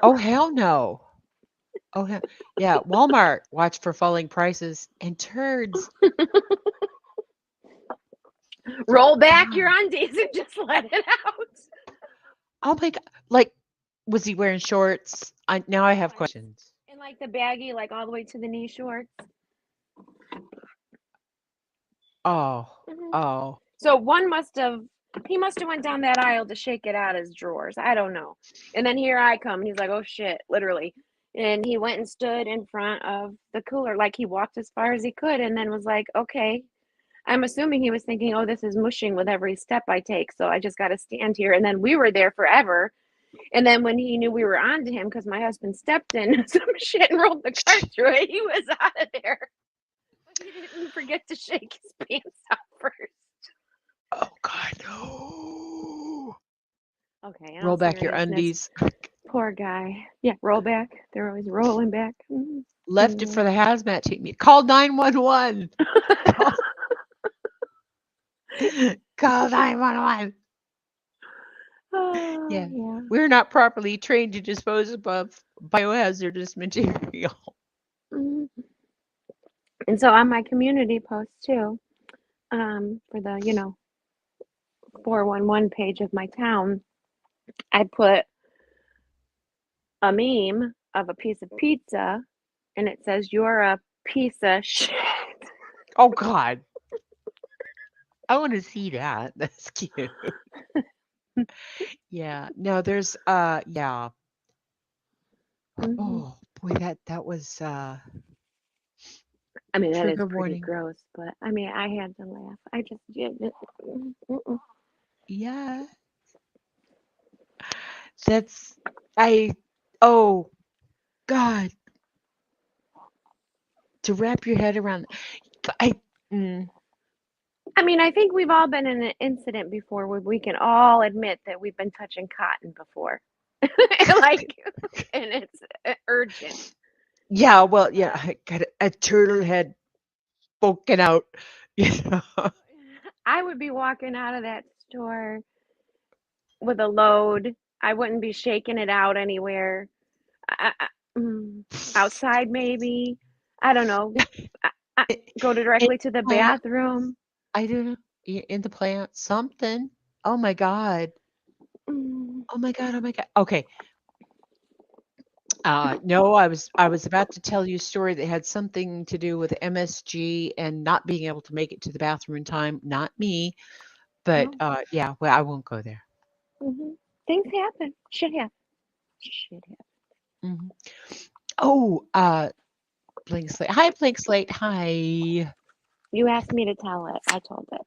Oh hell no. Oh hell. Yeah. Walmart. Watch for falling prices and turds. Roll back your God. undies and just let it out. Oh my god. Like, was he wearing shorts? Now I have questions. And like the baggy, like all the way to the knee shorts. Oh. Mhm. Oh. So he must have went down that aisle to shake it out his drawers. I don't know. And then here I come, and he's like, "Oh shit," literally. And he went and stood in front of the cooler, like he walked as far as he could, and then was like, "Okay." I'm assuming he was thinking, "Oh, this is mushing with every step I take, so I just got to stand here." And then we were there forever. And then when he knew we were on to him, because my husband stepped in some shit and rolled the cart through it, he was out of there. But he didn't forget to shake his pants out first. Oh god no. Okay, in all Roll back your seriousness, undies. poor guy. Yeah, roll back. They're always rolling back. Left it for the hazmat team. Call 911. Call, call 911. Oh, Yeah. yeah. We're not properly trained to dispose of biohazardous material. Mhm. And so on my community post too, for the 411 page of my town, I put a meme of a piece of pizza, and it says, "You're a piece of shit." Oh god. I want to see that. That's cute. Yeah. No, there's yeah. Mhm. Oh boy, that was I mean, that is trigger pretty warning. gross, but I mean, I had to laugh. I just did. Yeah. That's I oh god, to wrap your head around I mm, I mean, I think we've all been in an incident before where we can all admit that we've been touching cotton before. Like, and it's urgent. yeah, well, yeah, But I got a turtle head poking out, you know. I would be walking out of that store with a load. I wouldn't be shaking it out anywhere. Outside, maybe. I don't know. I, I go In directly to the the plant, bathroom. I don't know, in the plant, something. Oh my god. Mm. Oh my god, oh my god. Okay. No, I was about to tell you a story that had something to do with MSG and not being able to make it to the bathroom in time. Not me, but Oh, yeah, well, I won't go there. things happen. Shit happen. Shit happen. Mhm. Oh, Blink Slate. Hi, Blink Slate. Hi. You asked me to tell it. I told it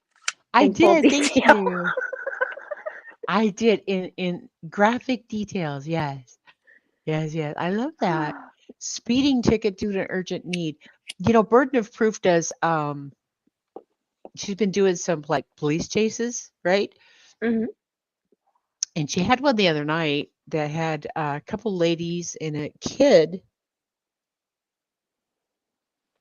I in full did. Thank detail. you. I did in graphic details. Yes. Yes, yes. I love that. Speeding ticket due to urgent need. Burden of Proof does she's been doing some like police chases, right? hmm And she had one the other night that had a couple ladies and a kid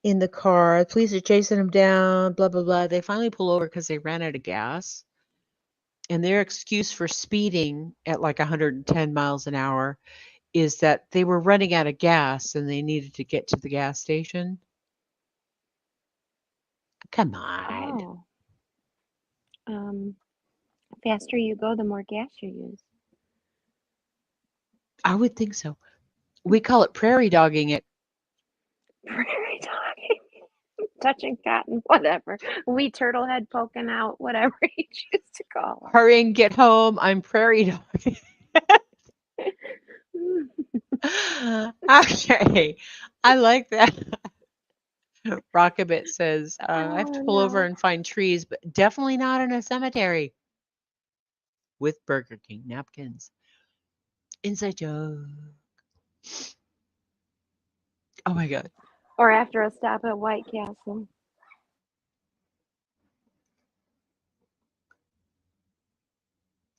in the car. Police are chasing them down, blah blah blah. They finally pull over because they ran out of gas. And their excuse for speeding at like 110 miles an hour is that they were running out of gas and they needed to get to the gas station. Come on. Oh, um, faster you go, the more gas you use. I would think so. We call it prairie dogging it. Prairie dogging, touching cotton, whatever. Wee turtle head poking out, whatever you choose to call Hurry and get home. I'm prairie dogging. it. Okay. I like that. Rockabit says, I have to Oh pull over no. and find trees, but definitely not in a cemetery with Burger King napkins. Inside joke. Oh my God. Or after a stop at White Castle.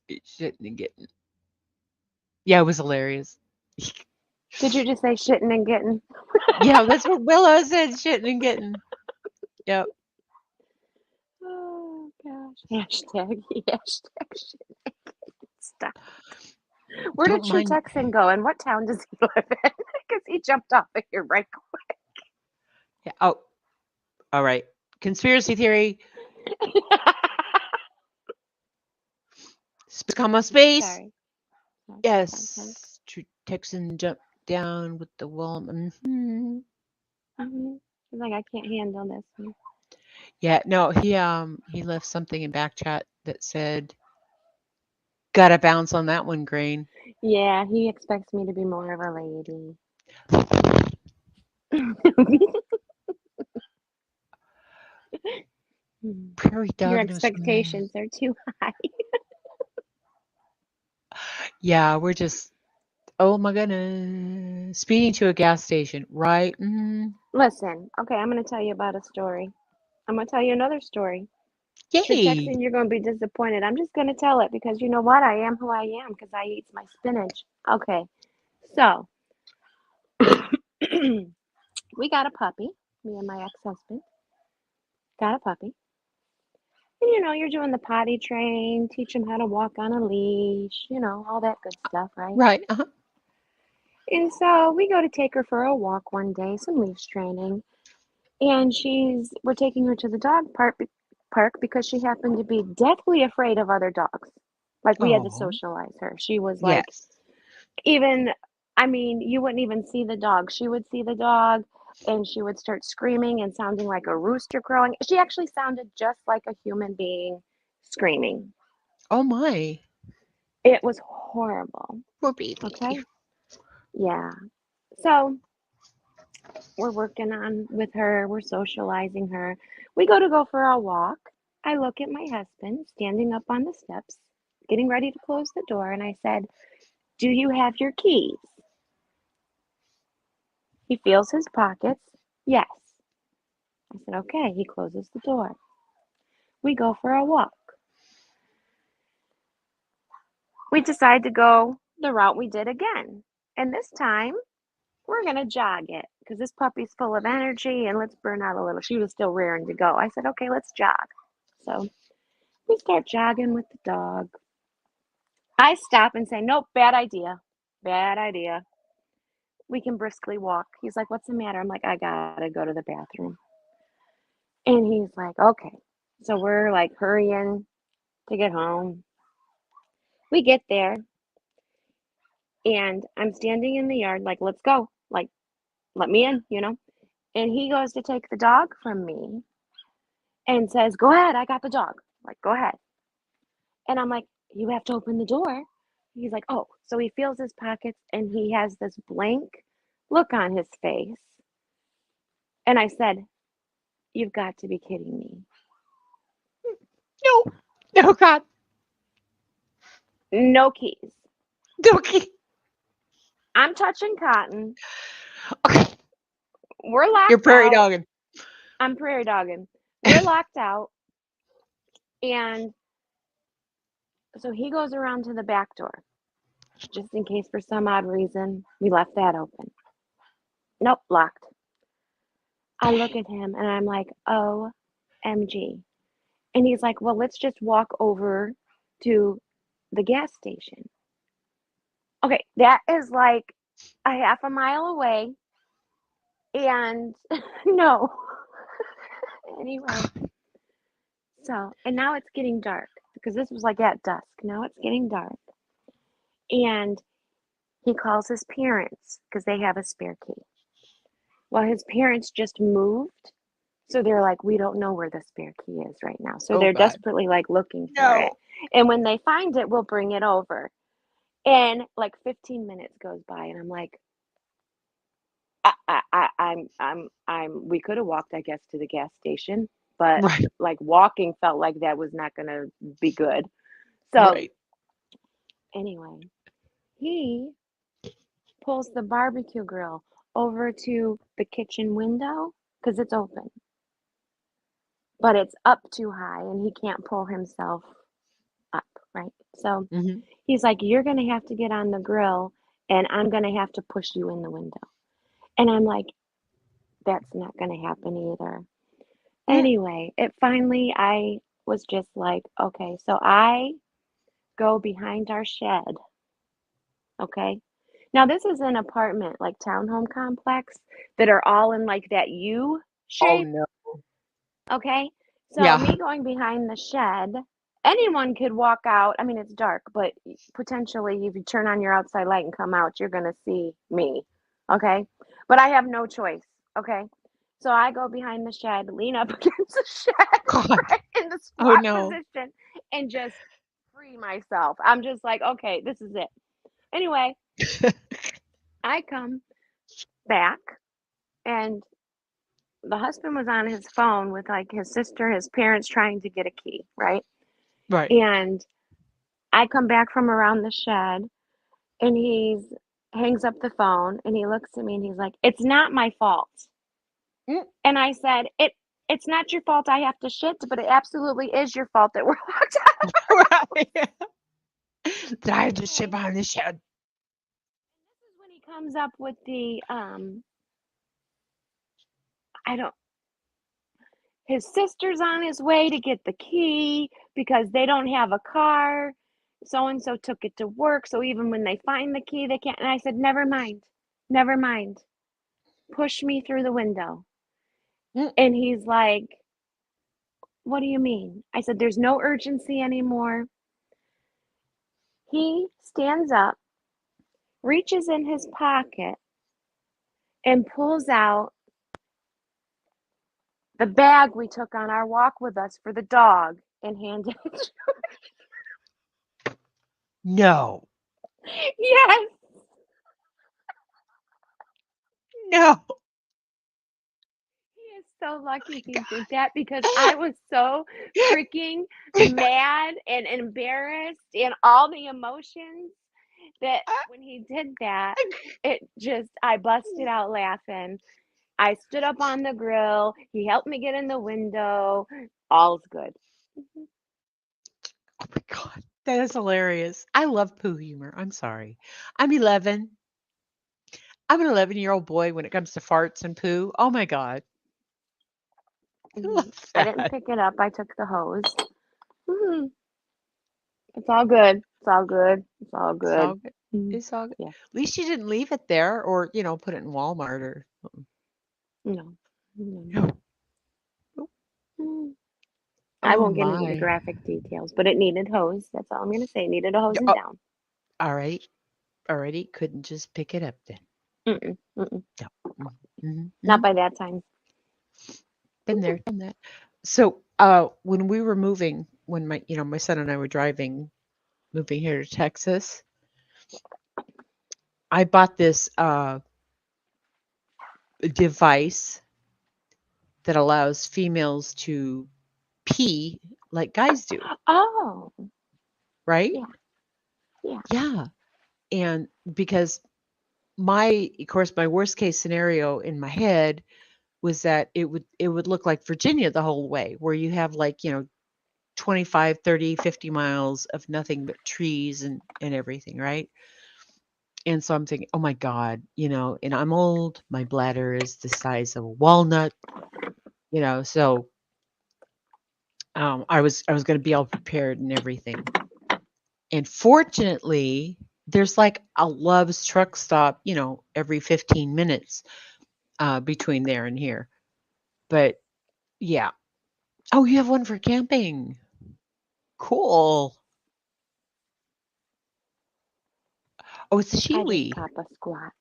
It shouldn't have getting. Yeah, it was hilarious. Did you just say shitting and getting? Yeah, that's what Willow said, shitting and getting. Yep. Oh gosh. Hashtag shitting and getting. Stop. Where did Don't True mind. Texan go, and what town does he live in? Because he jumped off of here right Yeah. Oh, all right. Conspiracy theory. quick. Comma space. Sorry. Sorry. Yes. True Texan jumped down with the woman. Mm-hmm. He's like, I can't handle this one. Yeah, no, he left something in back chat that said, "Gotta bounce on that one, Grain." Yeah, he expects me to be more of a lady. Prairie Your dog knows from there. expectations are too high. Yeah, we're just. Oh my goodness. Speeding to a gas station, right? Listen, okay, I'm going to tell you about a story. I'm going to tell you another story. True Yay. Texan, you're going to be disappointed. I'm just going to tell it because you know what? I am who I am because I eat my spinach. Okay, so we got a puppy, me and my ex-husband got a puppy. And you know, you're doing the potty train, teach him how to walk on a leash, you know, all that good stuff, right? Right. Uh-huh. And so we go to take her for a walk one day, some leash training. And we're taking her to the dog park because she happened to be deathly afraid of other dogs. Like we had to Oh, socialize her. She was like, yes. even, I mean, you wouldn't even see the dog. She would see the dog and she would start screaming and sounding like a rooster crowing. She actually sounded just like a human being screaming. Oh my. It was horrible. Poor baby. Okay. Yeah. So we're working on with her, we're socializing her. We go for a walk. I look at my husband standing up on the steps, getting ready to close the door, and I said, "Do you have your keys?" He feels his pockets. Yes. I said, "Okay." He closes the door. We go for a walk. We decide to go the route we did again. And this time, we're going to jog it because this puppy's full of energy and let's burn out a little. She was still raring to go. I said, "Okay, let's jog." So we start jogging with the dog. I stop and say, "Nope, bad idea. Bad idea. We can briskly walk." He's like, "What's the matter?" I'm like, "I gotta go to the bathroom." And he's like, "Okay." So we're like hurrying to get home. We get there and I'm standing in the yard, like, "Let's go. Like, let me in, you know?" And he goes to take the dog from me and says, "Go ahead, I got the dog." Like, "Go ahead." And I'm like, "You have to open the door." He's like, "Oh." So he feels his pockets and he has this blank look on his face. And I said, "You've got to be kidding me." No. No, God. No keys. No key. I'm touching cotton. Okay. We're You're locked prairie out. dogging. I'm prairie dogging. We're locked out. And so he goes around to the back door, just in case for some odd reason we left that open. Nope, locked. I look at him and I'm like, OMG. And he's like, "Well, let's just walk over to the gas station." Okay, that is like a half a mile away. And no. Anyway, so, and now it's getting dark because this was like at dusk. Now it's getting dark. And he calls his parents because they have a spare key. Well, his parents just moved. So they're like, "We don't know where the spare key is right now." So Oh, they're God. desperately like looking for it. No. And when they find it, we'll bring it over. And like 15 minutes goes by and I'm like, we could have walked, I guess, to the gas station, but Right. like walking felt like that was not going to be good. So Right. anyway, he pulls the barbecue grill over to the kitchen window because it's open, but it's up too high and he can't pull himself up, right? So Mhm. he's like, you're going to have to get on the grill and I'm going to have to push you in the window. And I'm like, that's not going to happen either. Anyway, I was just like, okay, so I go behind our shed. Okay. Now this is an apartment, like townhome complex that are all in like that U Oh shape. no. Okay. So Yeah. me going behind the shed, anyone could walk out. I mean, it's dark, but potentially if you turn on your outside light and come out, you're going to see me. Okay. But I have no choice. Okay. So I go behind the shed, lean up against the shed, God. right, in the Oh squat no. position, and just free myself. I'm just like, okay, this is it. Anyway, I come back, and the husband was on his phone with like his sister, his parents trying to get a key, right? Right. And I come back from around the shed, and he's hangs up the phone, and he looks at me, and he's like, "It's not my fault." And I said, It's not your fault I have to shit, but it absolutely is your fault that we're locked out." Right. That I had to sit behind the shed. This is when he comes up with the I don't his sister's on his way to get the key because they don't have a car. So and so took it to work. So even when they find the key, they can't. And I said, never mind. Never mind. Push me through the window. And he's like, what do you mean? I said, there's no urgency anymore. He stands up, reaches in his pocket, and pulls out the bag we took on our walk with us for the dog and handed it to me. No. Yes. No. He is so lucky he did that because I was so freaking mad and embarrassed and all the emotions that when he did that, I busted out laughing. I stood up on the grill. He helped me get in the window. All's good. Oh my God. That is hilarious. I love poo humor. I'm sorry. I'm 11. I'm an 11-year-old boy when it comes to farts and poo. Oh my God. I love I didn't that. pick it up. I took the hose. Mhm. It's all good. It's all good. It's all It's all good. good. Mhm. It's all good. Yeah. At least you didn't leave it there or, put it in Walmart or something. No. No. No. Nope. Mm. I Oh won't get into the my. graphic details, but it needed hose. That's all I'm going to say. It needed a hose and Oh, down. all right. Already couldn't just pick it up then. Mm-mm. Mm-mm. No. Mm-hmm. Not by that time. Been there, done that. So, when we were moving, when my son and I were moving here to Texas, I bought this device that allows females to pee like guys do, Oh, right? yeah. Yeah. Yeah. And because of course, my worst case scenario in my head was that it would look like Virginia the whole way, where you have like, 25, 30, 50 miles of nothing but trees and everything, right? And so I'm thinking, oh my God, and I'm old, my bladder is the size of a walnut, so I was going to be all prepared and everything. And fortunately, there's like a Love's truck stop, every 15 minutes between there and here. But yeah. Oh, you have one for camping. Cool. Oh, it's a I just Shiwi. pop a squat.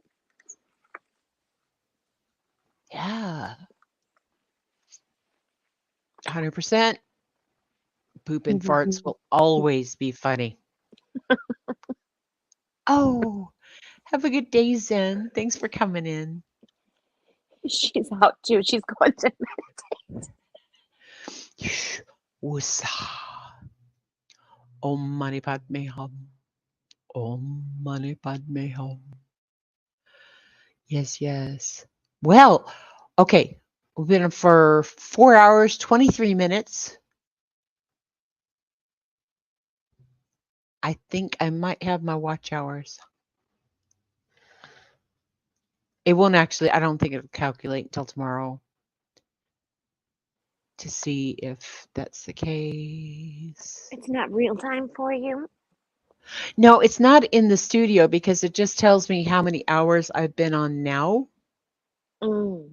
Yeah. 100%. Poop and farts will always be funny. Oh, have a good day, Zen. Thanks for coming in. She's out too. She's going to meditate. Woosah. Om Mani Padme Hum. Om Mani Padme Hum. Yes, yes. Well, okay. We've been on for 4 hours, 23 minutes. I think I might have my watch hours. It won't actually, I don't think it'll calculate until tomorrow to see if that's the case. It's not real time for you. No, it's not in the studio because it just tells me how many hours I've been on now. Mm.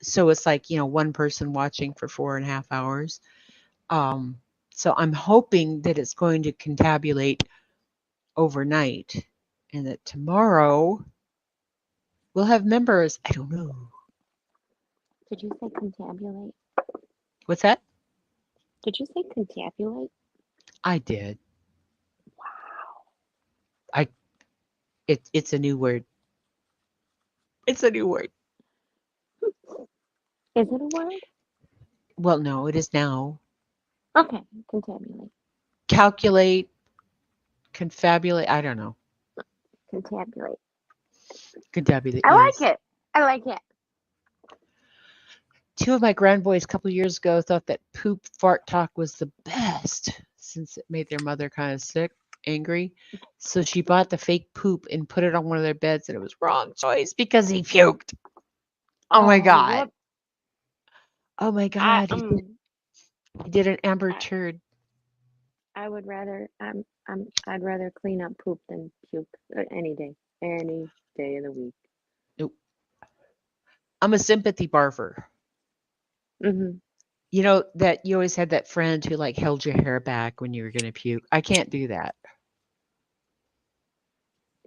So it's like, one person watching for 4.5 hours. Um, so I'm hoping that it's going to contabulate overnight and that tomorrow we'll have members. I don't know. Did you say contabulate? What's that? Did you say contabulate? I did. Wow. It's a new word. It's a new word. Is it a word? Well, no, it is now. Okay, contabulate. Calculate, confabulate. I don't know. Contabulate. Contabulate. I Yes. like it. I like it. Two of my grandboys a couple years ago thought that poop fart talk was the best since it made their mother kind of sick, angry. So she bought the fake poop and put it on one of their beds, and it was wrong choice because he puked. Oh my god. Whoop. Oh my I god. He did an amber I, turd. I would rather I'd rather clean up poop than puke any day. Any day of the week. Nope. I'm a sympathy barfer. Mhm. You know that you always had that friend who like held your hair back when you were gonna puke. I can't do that.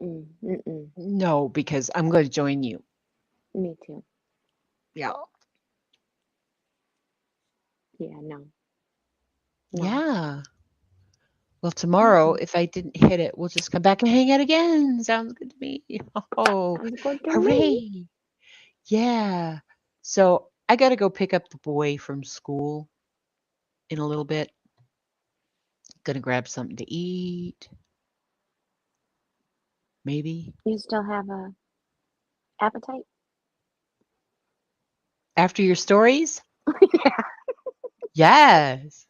Mm-mm. No, because I'm going to join you. Me too. Yeah. Yeah, no. No. Yeah. Well, tomorrow, Mm-mm. if I didn't hit it, we'll just come back and hang out again. Sounds good to me. Oh, Sounds good to me. hooray. Yeah. So I got to go pick up the boy from school in a little bit. Gonna grab something to eat, maybe. You still have a appetite? After your stories? Yeah. Yes.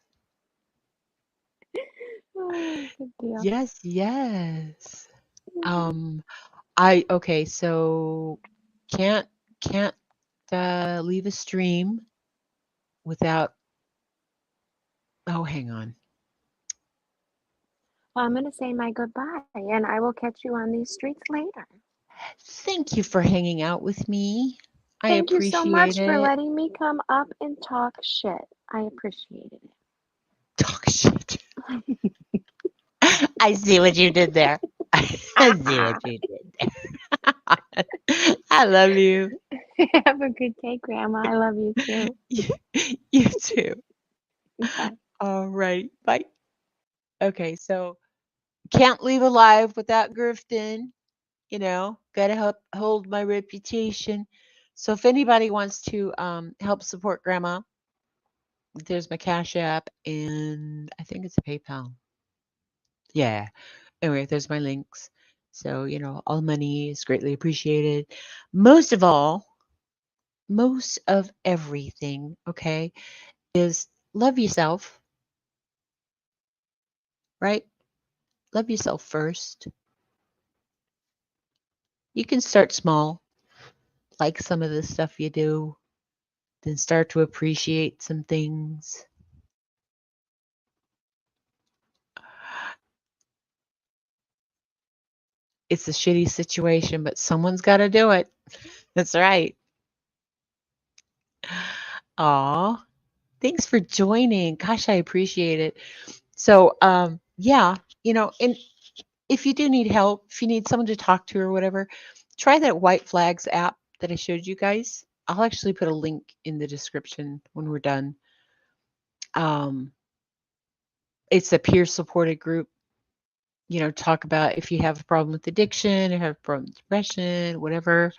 Oh, good deal. Yes, yes. Mhm. Okay, so can't can't leave a stream without. Oh, hang on. Well, I'm gonna say my goodbye, and I will catch you on these streets later. Thank you for hanging out with me. I Thank you so appreciate much for it. letting me come up and talk shit. I appreciated Talk shit. I see what you did there. I see what you did there. I love you. it. Have a good day, Grandma. I love you too. You, you too. Bye. All right. Bye. Okay, so can't leave alive without grifting. Gotta hold my reputation. So if anybody wants to help support Grandma, there's my Cash App and I think it's a PayPal. Yeah. Anyway, there's my links. So, all money is greatly appreciated. Most of all, most of everything, okay, is love yourself, right? Love yourself first. You can start small, like some of the stuff you do, then start to appreciate some things. It's a shitty situation, but someone's got to do it. That's right. Aw, thanks for joining. Gosh, I appreciate it. So, yeah, and if you do need help, if you need someone to talk to or whatever, try that White Flags app that I showed you guys. I'll actually put a link in the description when we're done. Um, it's a peer supported group. Talk about if you have a problem with addiction or have a problem with depression, whatever.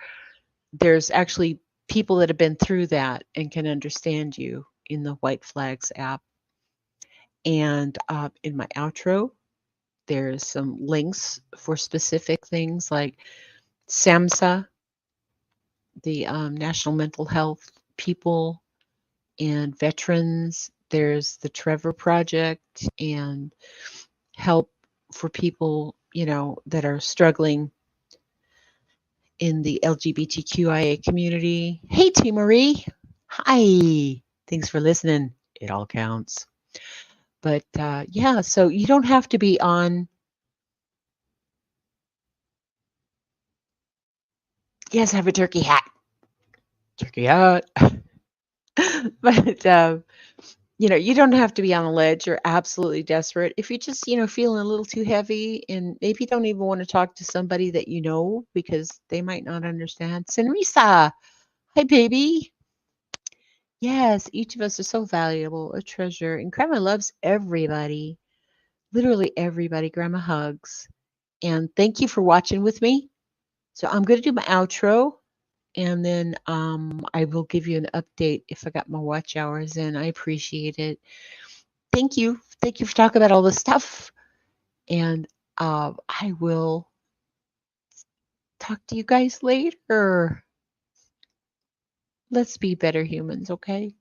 There's actually people that have been through that and can understand you in the White Flags app. And in my outro, there's some links for specific things like SAMHSA, the National Mental Health people, and veterans. There's the Trevor Project and help for people, that are struggling in the LGBTQIA community. Hey, T. Marie. Hi. Thanks for listening. It all counts. But yeah, so you don't have to be on. Yes, have a turkey hat. Turkey hat. But you don't have to be on a ledge or absolutely desperate. If you're just, feeling a little too heavy and maybe don't even want to talk to somebody that you know because they might not understand. Senrisa, hi, baby. Yes, each of us is so valuable, a treasure. And Grandma loves everybody, literally everybody. Grandma hugs. And thank you for watching with me. So I'm going to do my outro. And then I will give you an update if I got my watch hours in. I appreciate it. Thank you. Thank you for talking about all this stuff. And I will talk to you guys later. Let's be better humans, okay?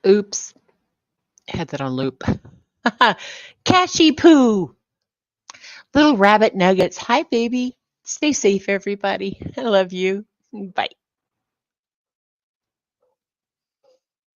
Oops. Had that on loop. Cashy poo. Little rabbit nuggets. Hi, baby. Stay safe, everybody. I love you. Bye.